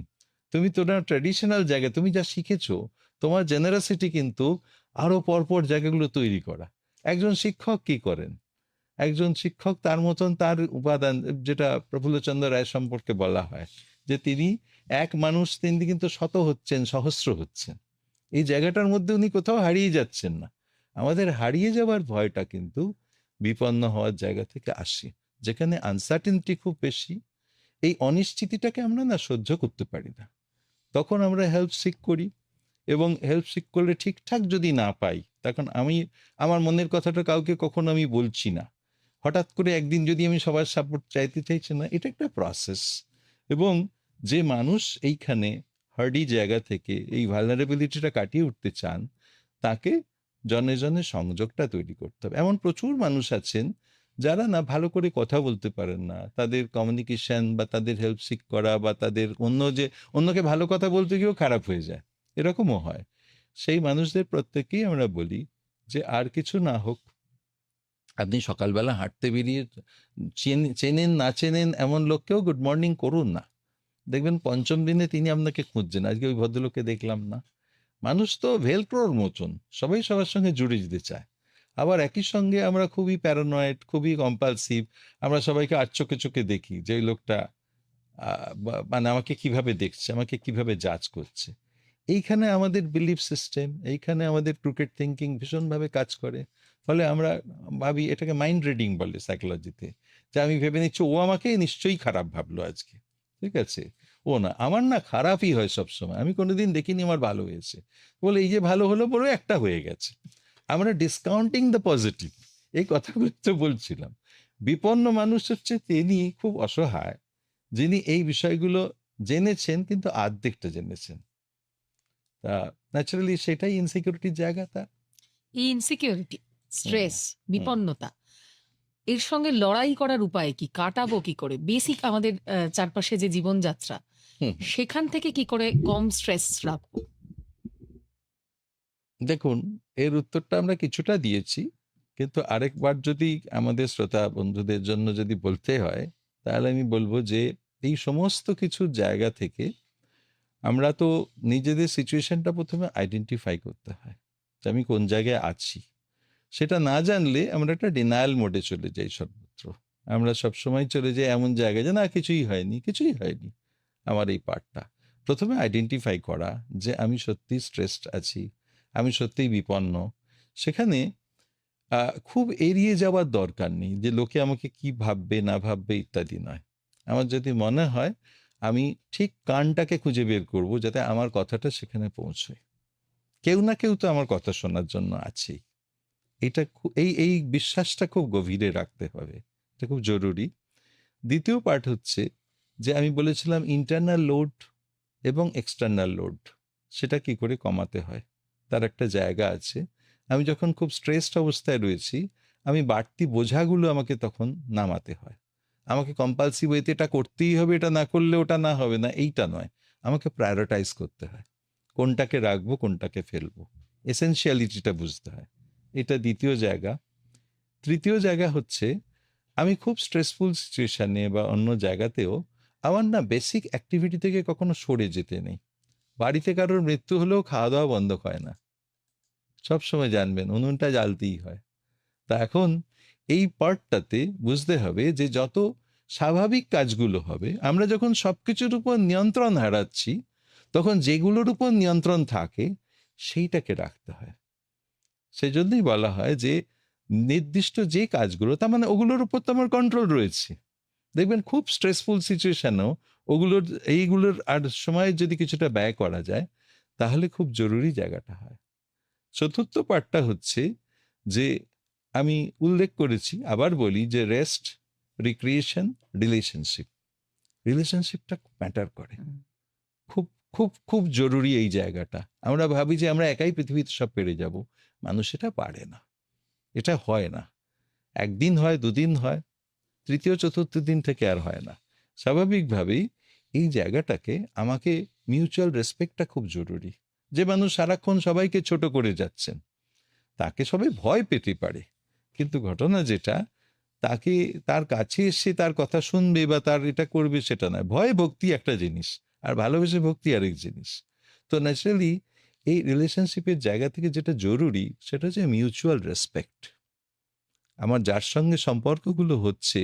তুমি তোমার ট্র্যাডিশনাল জায়গা, তুমি যা শিখেছো, তোমার জেনারাসিটি কিন্তু আরো পরপর জায়গাগুলো তৈরি করা। একজন শিক্ষক কি করেন? একজন শিক্ষক তার মতন তার উপাদান, যেটা প্রফুল্লচন্দ্র রায় সম্পর্কে বলা হয় যে তিনি এক মানুষ, তিনি কিন্তু শত হচ্ছেন, সহস্র হচ্ছেন। এই জায়গাটার মধ্যে উনি কোথাও হারিয়ে যাচ্ছেন না। আমাদের হারিয়ে যাওয়ার ভয়টা কিন্তু বিপন্ন হওয়ার জায়গা থেকে আসে, যেখানে আনসার্টেনটি খুব বেশি। এই অনিশ্চিতিটাকে আমরা না সহ্য করতে পারি না, তখন আমরা হেল্প সিক করি, এবং হেল্প সিক করলে ঠিকঠাক যদি না পাই, তখন আমি আমার মনের কথাটা কাউকে কখনো আমি বলছি না। হঠাৎ করে একদিন যদি আমি সবার সাপোর্ট চাইতে চাইছি না, এটা একটা প্রসেস। এবং যে মানুষ এইখানে হার্ডি জায়গা থেকে এই ভালনারেবিলিটিটা কাটিয়ে উঠতে চান, তাকে জনে জনে সংযোগটা তৈরি করতে হবে। এমন প্রচুর মানুষ আছেন যারা না ভালো করে কথা বলতে পারেন না, তাদের কমিউনিকেশন বা তাদের হেল্প সিক করা বা তাদের অন্যকে ভালো কথা বলতে গিয়েও খারাপ হয়ে যায়, এরকমও হয়। সেই মানুষদের প্রত্যেকেই আমরা বলি যে আর কিছু না হোক, আপনি সকালবেলা হাঁটতে বেরিয়ে চেনেন না চেনেন এমন লোককেও গুড মর্নিং করুন না, দেখবেন পঞ্চম দিনে তিনি আপনাকে খুঁজছেন। আজকে ওই ভদ্রলোককে দেখলাম না। মানুষ তো ভেলক্রোর মতন, সবাই সবার সঙ্গে জুড়ে যেতে চায়। আবার একই সঙ্গে আমরা খুবই প্যারানয়েড, খুবই কম্পালসিভ। আমরা সবাইকে আর চোখে চোখে দেখি যে ওই লোকটা মানে আমাকে কিভাবে দেখছে, আমাকে কিভাবে জাজ করছে। এইখানে আমাদের বিলিফ সিস্টেম, এইখানে আমাদের ক্রিকেট থিঙ্কিং ভীষণভাবে কাজ করে। ফলে আমরা ভাবি, এটাকে মাইন্ড রিডিং বলে সাইকোলজিতে, যে আমি ভেবে নিচ্ছি ও আমাকে নিশ্চয়ই খারাপ ভাবলো আজকে, ঠিক আছে। ও না, আমার না খারাপই হয় সবসময়, আমি কোনোদিন দেখিনি আমার ভালো হয়েছে। বলে এই যে ভালো হলো বলে একটা হয়ে গেছে। আমরা ডিসকাউন্টিং দ্য পজিটিভ, এই কথাগুলো তো বলছিলাম। বিপন্ন মানুষ হচ্ছে তিনি খুব অসহায়, যিনি এই বিষয়গুলো জেনেছেন কিন্তু আর্ধেকটা জেনেছেন। তা ন্যাচারালি সেটাই ইনসিকিউরিটির জায়গা তার। এই ইনসিকিউরিটি, স্ট্রেস, হুম। বিপন্নতা, এর সঙ্গে লড়াই করার উপায় কি? কাটাবো কি করে? বেসিক আমাদের চারপাশে যে জীবনযাত্রা, হুম। সেখান থেকে কি করে কম স্ট্রেস রাখবো? দেখুন, এর উত্তরটা আমরা কিছুটা দিয়েছি, কিন্তু আরেকবার যদি আমাদের শ্রোতা বন্ধুদের জন্য যদি বলতে হয়, তাহলে আমি বলবো যে এই সমস্ত কিছুর জায়গা থেকে আমরা তো নিজেদের সিচুয়েশনটা প্রথমে আইডেন্টিফাই করতে হয় যে আমি কোন জায়গায় আছি। সেটা না জানলে আমরা একটা ডিনায়াল মোডে চলে যাই সর্বত্র। আমরা সবসময় চলে যাই এমন জায়গায় যে না, কিছুই হয়নি, কিছুই হয়নি। আমার এই পার্টটা প্রথমে আইডেন্টিফাই করা যে আমি সত্যি স্ট্রেসড আছি, আমি সত্যিই বিপন্ন। সেখানে খুব এড়িয়ে যাওয়ার দরকার নেই যে লোকে আমাকে কি ভাববে না ভাববে ইত্যাদি নয়। আমার যদি মনে হয়, আমি ঠিক কানটাকে খুঁজে বের করব যাতে আমার কথাটা সেখানে পৌঁছয়। কেউ না কেউ তো আমার কথা শোনার জন্য আছেই। এটা এই এই বিশ্বাসটা খুব গভীরে রাখতে হবে, এটা খুব জরুরি। দ্বিতীয় পার্ট হচ্ছে যে আমি বলেছিলাম ইন্টারনাল লোড এবং এক্সটার্নাল লোড, সেটা কি করে কমাতে হয়, তার একটা জায়গা আছে। আমি যখন খুব স্ট্রেসড অবস্থায় রয়েছি, আমি বাড়তি বোঝাগুলো আমাকে তখন নামাতে হয়। আমাকে কম্পালসিভ ওয়েতে এটা করতেই হবে, এটা না করলে ওটা না হবে না, এইটা নয়। আমাকে প্রায়োরিটাইজ করতে হয়, কোনটাকে রাখবো কোনটাকে ফেলবো, এসেনশিয়ালিটিটা বুঝতে হয়। এটা দ্বিতীয় জায়গা। তৃতীয় জায়গা হচ্ছে আমি খুব স্ট্রেসফুল সিচুয়েশনে বা অন্য জায়গাতেও আমার না বেসিক অ্যাক্টিভিটি থেকে কখনো সরে যেতে নেই। বাড়িতে কারোর মৃত্যু হলেও খাওয়া দাওয়া বন্ধ হয় না, সবসময় জানবেন উনুনটা জ্বালতেই হয়। তা এখন এই পার্টটাতে বুঝতে হবে যে যত স্বাভাবিক কাজগুলো হবে, আমরা যখন সবকিছুর উপর নিয়ন্ত্রণ হারাচ্ছি, তখন যেগুলোর উপর নিয়ন্ত্রণ থাকে সেইটাকে রাখতে হয়। সেজন্যই বলা হয় যে নির্দিষ্ট যে কাজগুলো, তার মানে ওগুলোর উপর তো আমার কন্ট্রোল রয়েছে। দেখবেন খুব স্ট্রেসফুল সিচুয়েশনেও এইগুলোর আর সময় যদি কিছুটা ব্যয় করা যায়, তাহলে খুব জরুরি জায়গাটা হয়। চতুর্থ পার্টটা হচ্ছে যে আমি উল্লেখ করেছি, আবার বলি যে রেস্ট, রিক্রিয়েশন, রিলেশনশিপটা ম্যাটার করে। হুম। খুব খুব খুব জরুরি এই জায়গাটা। আমরা ভাবি যে আমরা একাই পৃথিবীতে সব পেরে যাব, মানুষ এটা পারে না, এটা হয় না। একদিন হয়, দুদিন হয়, তৃতীয় চতুর্থ দিন থেকে আর হয় না। স্বাভাবিকভাবেই এই জায়গাটাকে আমাকে মিউচুয়াল রেসপেক্টটা খুব জরুরি। যে মানুষ সারাক্ষণ সবাইকে ছোট করে যাচ্ছেন, তাকে সবাই ভয় পেতে পারে, কিন্তু ঘটনা যেটা, তাকে তার কাছে এসে তার কথা শুনবে বা তার এটা করবে সেটা নয়। ভয় ভক্তি একটা জিনিস, আর ভালোবেসে ভক্তি আরেক জিনিস। তো ন্যাচারালি এই রিলেশনশিপের জায়গা থেকে যেটা জরুরি সেটা হচ্ছে মিউচুয়াল রেসপেক্ট। আমার যার সঙ্গে সম্পর্কগুলো হচ্ছে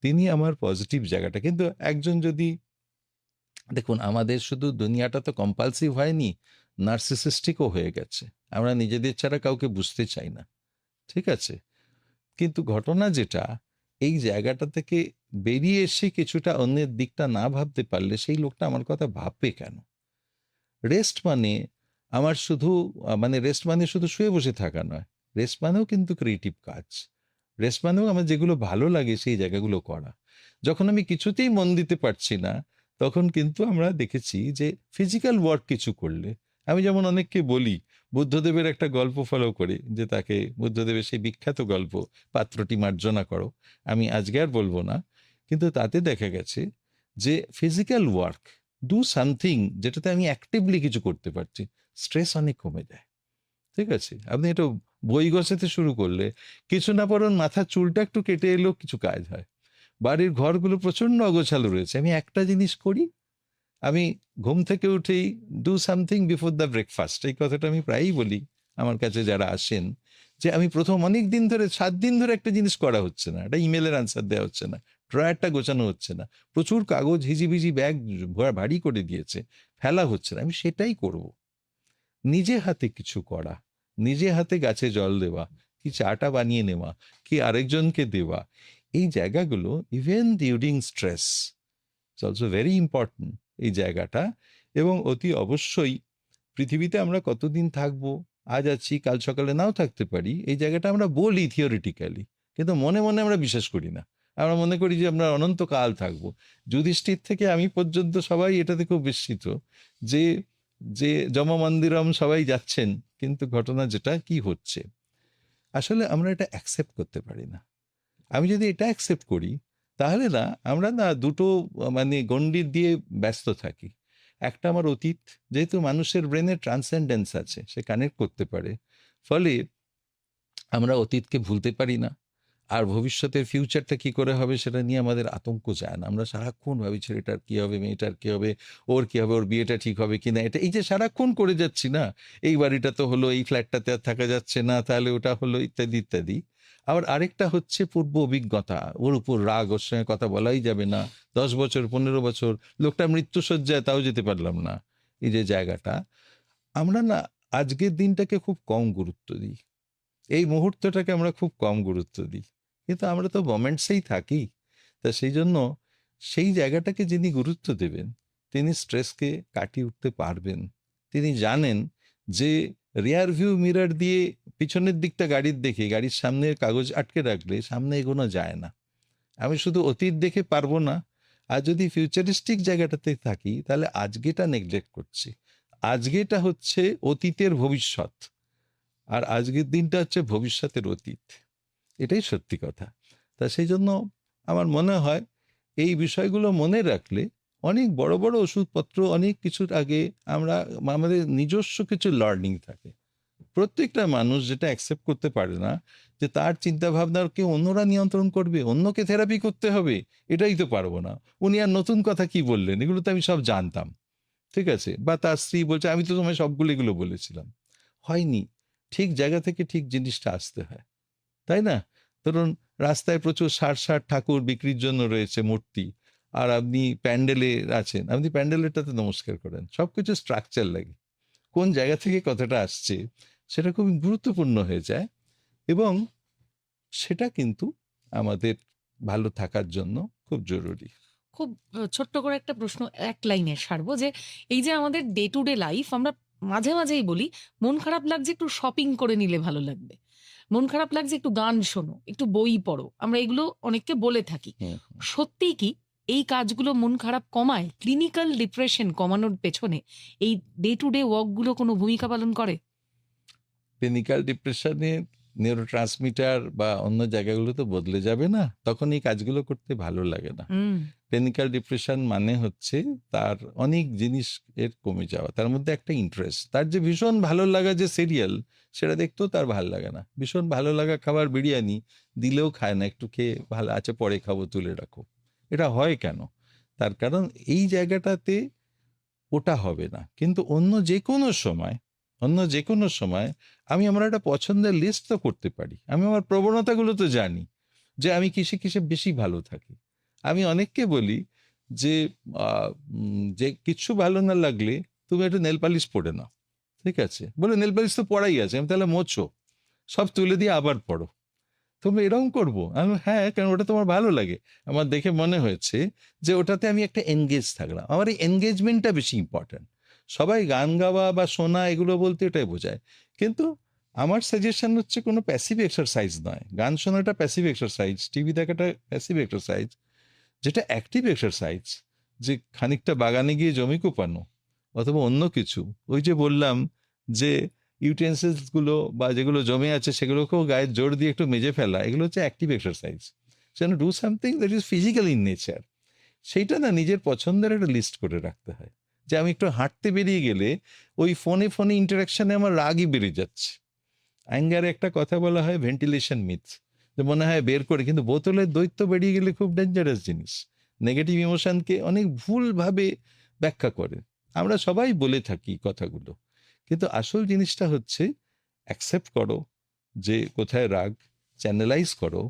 তিনি আমার পজিটিভ জায়গাটা, কিন্তু একজন যদি, দেখুন আমাদের শুধু দুনিয়াটা তো কম্পালসিভ হয়নি, নার্সিসিস্টিকও হয়ে গেছে। আমরা নিজেদের ছাড়া কাউকে বুঝতে চাই না, ঠিক আছে? কিন্তু ঘটনা যেটা, এই জায়গাটা থেকে বেরিয়ে এসে কিছুটা অন্যের দিকটা না ভাবতে পারলে সেই লোকটা আমার কথা ভাববে কেন? রেস্ট মানে আমার শুধু মানে রেস্ট মানে শুধু শুয়ে বসে থাকা নয়। রেস্ট মানেও কিন্তু ক্রিয়েটিভ কাজ। রেস্ট মানেও আমার যেগুলো ভালো লাগে সেই জায়গাগুলো করা। যখন আমি কিছুতেই মন দিতে পারছি না, তখন কিন্তু আমরা দেখেছি যে ফিজিক্যাল ওয়ার্ক কিছু করলে, আমি যেমন অনেককে বলি বুদ্ধদেবের একটা গল্প ফলো করে, যে তাকে বুদ্ধদেবের সেই বিখ্যাত গল্প পাত্রটি মার্জনা করো, আমি আজকে আর বলবো না, কিন্তু তাতে দেখা গেছে যে ফিজিক্যাল ওয়ার্ক, ডু সামথিং যেটাতে আমি অ্যাক্টিভলি কিছু করতে পারছি, স্ট্রেস অনেক কমে যায়। ঠিক আছে? আপনি এটা বই গোছাতে শুরু করলে, কিছু না পারেন মাথার চুলটা একটু কেটে এলেও কিছু কাজ হয়। বাড়ির ঘরগুলো প্রচন্ড অগোছালো রয়েছে, আমি একটা জিনিস করি, আমি ঘুম থেকে উঠেই do something before the breakfast, এই কথাটা আমি প্রায়ই বলি আমার কাছে যারা আসেন, যে আমি প্রথম অনেক দিন ধরে 7 দিন ধরে একটা জিনিস করা হচ্ছে না, একটা ইমেলের আনসার দেওয়া হচ্ছে না, ড্রয়ারটা গোছানো হচ্ছে না, প্রচুর কাগজ হিজিবিজি ব্যাগ ভারী করে দিয়েছে, ফেলা হচ্ছে না, আমি সেটাই করব। নিজে হাতে কিছু করা, নিজে হাতে গাছে জল দেওয়া, কি চাটা বানিয়ে নেওয়া, কি আরেকজনকে দেওয়া, এই জায়গাগুলো even during stress it's also very important এই জায়গাটা। এবং অতি অবশ্যই পৃথিবীতে আমরা কতদিন থাকবো, আজ আছি কাল সকালে নাও থাকতে পারি, এই জায়গাটা আমরা বলি থিওরিটিক্যালি, কিন্তু মনে মনে আমরা বিশ্বাস করি না। আমরা মনে করি যে আমরা অনন্তকাল থাকবো। যুধিষ্ঠির থেকে আমি পর্যন্ত সবাই এটাতে খুব বিস্মিত যে যে যম মন্দিরম সবাই যাচ্ছেন, কিন্তু ঘটনা যেটা কি হচ্ছে, আসলে আমরা এটা অ্যাকসেপ্ট করতে পারি না। আমি যদি এটা অ্যাকসেপ্ট করি, তাহলে না আমরা না দুটো মানে গণ্ডি দিয়ে ব্যস্ত থাকি। একটা আমার অতীত, যেহেতু মানুষের ব্রেনে ট্রান্সেন্ডেন্স আছে, সে কানেক্ট করতে পারে, ফলে আমরা অতীতকে ভুলতে পারি না। আর ভবিষ্যতের ফিউচারটা কি করে হবে সেটা নিয়ে আমাদের আতঙ্ক যায় না। আমরা সারাক্ষণ ভাবি ছেলেটার কি হবে, মেয়েটার কি হবে, ওর কি হবে, ওর বিয়েটা ঠিক হবে কিনা, এটা এই যে সারাক্ষণ করে যাচ্ছি না, এই বাড়িটা তো হলো, এই ফ্ল্যাটটাতে আর থাকা যাচ্ছে না, তাহলে ওটা হলো, ইত্যাদি ইত্যাদি। আবার আরেকটা হচ্ছে পূর্ব অভিজ্ঞতা, ওর উপর রাগ, ওর সঙ্গে কথা বলাই যাবে না, 10 বছর 15 বছর লোকটা মৃত্যুশয্যায়, তাও যেতে পারলাম না, এই যে জায়গাটা, আমরা না আজকের দিনটাকে খুব কম গুরুত্ব দিই, এই মুহূর্তটাকে আমরা খুব কম গুরুত্ব দিই, কিন্তু আমরা তো মোমেন্টসেই থাকি। তা সেই জন্য সেই জায়গাটাকে যিনি গুরুত্ব দেবেন, তিনি স্ট্রেসকে কাটিয়ে উঠতে পারবেন। তিনি জানেন যে রিয়ার ভিউ মিরর দিয়ে পিছনের দিকটা গাড়ির দেখে গাড়ির সামনের কাগজ আটকে রাখলে সামনে এগোনো যায় না। আমি শুধু অতীত দেখে পারবো না, আর যদি ফিউচারিস্টিক জায়গাটাতে থাকি তাহলে আজকেটা নেগলেক্ট করছি। আজকেটা হচ্ছে অতীতের ভবিষ্যৎ, আর আজকের দিনটা হচ্ছে ভবিষ্যতের অতীত, এটাই সত্যি কথা। তা সেই জন্য আমার মনে হয় এই বিষয়গুলো মনে রাখলে অনেক বড় বড় ওষুধপত্র, অনেক কিছুর আগে আমরা আমাদের নিজস্ব কিছু লার্নিং থাকে, প্রত্যেকটা মানুষ যেটা অ্যাকসেপ্ট করতে পারে না যে তার চিন্তা ভাবনাকে অন্যরা নিয়ন্ত্রণ করবে, অন্যকে থেরাপি করতে হবে, এটাই তো পারবো না। উনি আর নতুন কথা কি বললেন, এগুলো তো আমি সব জানতাম, ঠিক আছে। বা তার স্ত্রী বলছে আমি তো তোমায় সবগুলো এগুলো বলেছিলাম। হয়নি, ঠিক জায়গা থেকে ঠিক জিনিসটা আসতে হয়, তাই না? ধরুন রাস্তায় প্রচুর ষাট ষাট ঠাকুর বিক্রির জন্য রয়েছে, মূর্তি, আর আপনি প্যান্ডেলে আছেন, আপনি প্যান্ডেলেরটাতে নমস্কার করেন, সবকিছু স্ট্রাকচার লাগে, কোন জায়গা থেকে কথাটা আসছে সেটা খুব গুরুত্বপূর্ণ হয়ে যায়। এবং সেটা কিন্তু আমাদের ভালো থাকার জন্য খুব জরুরি। খুব ছোট্ট করে একটা প্রশ্ন এক লাইনে সারবো যে এই যে আমাদের ডে টু ডে লাইফ, আমরা মাঝে মাঝেই বলি মন খারাপ লাগছে একটু শপিং করে নিলে ভালো লাগবে, মন খারাপ লাগছে একটু গান শোনো, একটু বই পড়ো, আমরা এগুলো অনেককে বলে থাকি। হুম। সত্যিই কি এই কাজগুলো মন খারাপ কমায়? ক্লিনিক্যাল ডিপ্রেশন কমানোর পেছনে এই ডে টু ডে ওয়ার্কগুলো কোনো ভূমিকা পালন করে? ক্লিনিক্যাল ডিপ্রেশনে নিউরোট্রান্সমিটার বা অন্য জায়গাগুলো তো বদলে যাবে না, তখন এই কাজগুলো করতে ভালো লাগে না। হুম। ক্লিনিক্যাল ডিপ্রেশন মানে হচ্ছে তার অনেক জিনিস এর কমে যাওয়া, তার মধ্যে একটা ইন্টারেস্ট, তার যে ভীষণ ভালো লাগা যে সিরিয়াল সেটা দেখতেও তার ভালো লাগে না, ভীষণ ভালো লাগা খাবার বিরিয়ানি দিলেও খায় না, একটু খেয়ে ভালো আছে পরে খাবো তুলে রাখো। এটা হয় কেন? তার কারণ এই জায়গাটাতে ওটা হবে না। কিন্তু অন্য যে কোনো সময় আমি আমার একটা পছন্দের লিস্ট তো করতে পারি, আমি আমার প্রবণতাগুলো তো জানি যে আমি কিসে কিসে বেশি ভালো থাকি। আমি অনেককে বলি যে যে কিছু ভালো না লাগলে তুমি একটু নেল পালিশ পড়ে নাও, ঠিক আছে? বলে নেল পালিশ তো পড়াই আছে, আমি তাহলে মোছো, সব তুলে দিয়ে আবার পড়ো। তুমি এরকম করবো? আমি বললাম, হ্যাঁ, কারণ ওটা তোমার ভালো লাগে। আমার দেখে মনে হয়েছে যে ওটাতে আমি একটা এনগেজ থাকলাম। আমার এই এনগেজমেন্টটা বেশি ইম্পর্ট্যান্ট। সবাই গান গাওয়া বা শোনা এগুলো বলতে এটাই বোঝায়, কিন্তু আমার সাজেশন হচ্ছে কোনো প্যাসিভ এক্সারসাইজ নয়। গান শোনাটা প্যাসিভ এক্সারসাইজ, টিভি দেখাটা প্যাসিভ এক্সারসাইজ। যেটা অ্যাক্টিভ এক্সারসাইজ, যে খানিকটা বাগানে গিয়ে জমি কোপানো অথবা অন্য কিছু, ওই যে বললাম যে ইউটেন্সিলস গুলো বা যেগুলো জমে আছে সেগুলোকেও গায়ে জোর দিয়ে একটু মেজে ফেলা, এগুলো হচ্ছে অ্যাক্টিভ এক্সারসাইজ। যেন do something that is physical in nature. সেইটা না নিজের পছন্দের একটা লিস্ট করে রাখতে হয়। যে আমি একটু হাঁটতে বেরিয়ে গেলে ওই ফোনে ফোনে ইন্টারাকশনে আমার রাগই বেড়ে যাচ্ছে। অ্যাঙ্গারে একটা কথা বলা হয় ভেন্টিলেশন মিথ, যে মনে হয় বের করে, কিন্তু বোতলের দৈত্য বেরিয়ে গেলে খুব ডেঞ্জারাস জিনিস। নেগেটিভ ইমোশনকে অনেক ভুলভাবে ব্যাখ্যা করে, আমরা সবাই বলে থাকি কথাগুলো, কিন্তু আসল জিনিসটা হচ্ছে অ্যাকসেপ্ট করো যে কোথায় রাগ, চ্যানেলাইজ করো,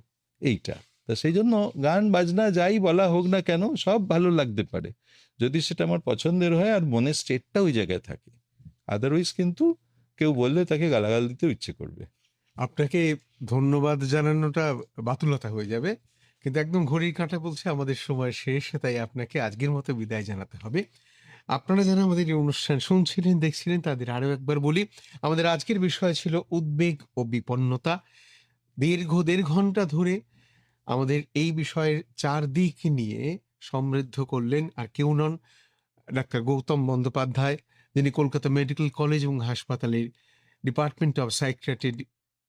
এইটা। তা সেই জন্য গান বাজনা যাই বলা হোক না কেন সব ভালো লাগতে পারে যদি সেটা আমার পছন্দের হয় আর মনের স্টেটটা ওই জায়গায় থাকে। আদারওয়াইজ কিন্তু কেউ বললে তাকে গালাগাল দিতেও ইচ্ছে করবে। আপনাকে ধন্যবাদ জানানোটা বাতুলতা হয়ে যাবে, কিন্তু একদম ঘড়ির কাঁটা বলছে আমাদের সময় শেষ, তাই আপনাকে আজকের মতো বিদায় জানাতে হবে। আপনারা যারা আমাদের এই অনুষ্ঠান শুনছিলেন দেখছিলেন তাদের আরও একবার বলি, আমাদের আজকের বিষয় ছিল উদ্বেগ ও বিপন্নতা। দেড় ঘন্টা ধরে আমাদের এই বিষয়ের চারদিক নিয়ে সমৃদ্ধ করলেন আর কেউ নন, ডাক্তার গৌতম বন্দ্যোপাধ্যায়, যিনি কলকাতা মেডিকেল কলেজ এবং হাসপাতালের ডিপার্টমেন্ট অফ সাইকিয়াট্রির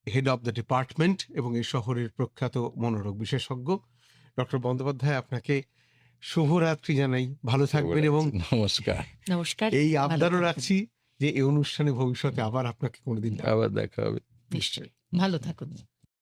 হেড অফ দ্য ডিপার্টমেন্ট এবং এই শহরের প্রখ্যাত মনোরোগ বিশেষজ্ঞ। ডক্টর বন্দ্যোপাধ্যায়, আপনাকে শুভরাত্রি জানাই, ভালো থাকবেন এবং নমস্কার। নমস্কার। এই ভালো আবদারও থাকুন। রাখছি যে এই অনুষ্ঠানে ভবিষ্যতে আবার আপনাকে কোনোদিন আবার দেখা হবে। নিশ্চয়ই। ভালো থাকুন।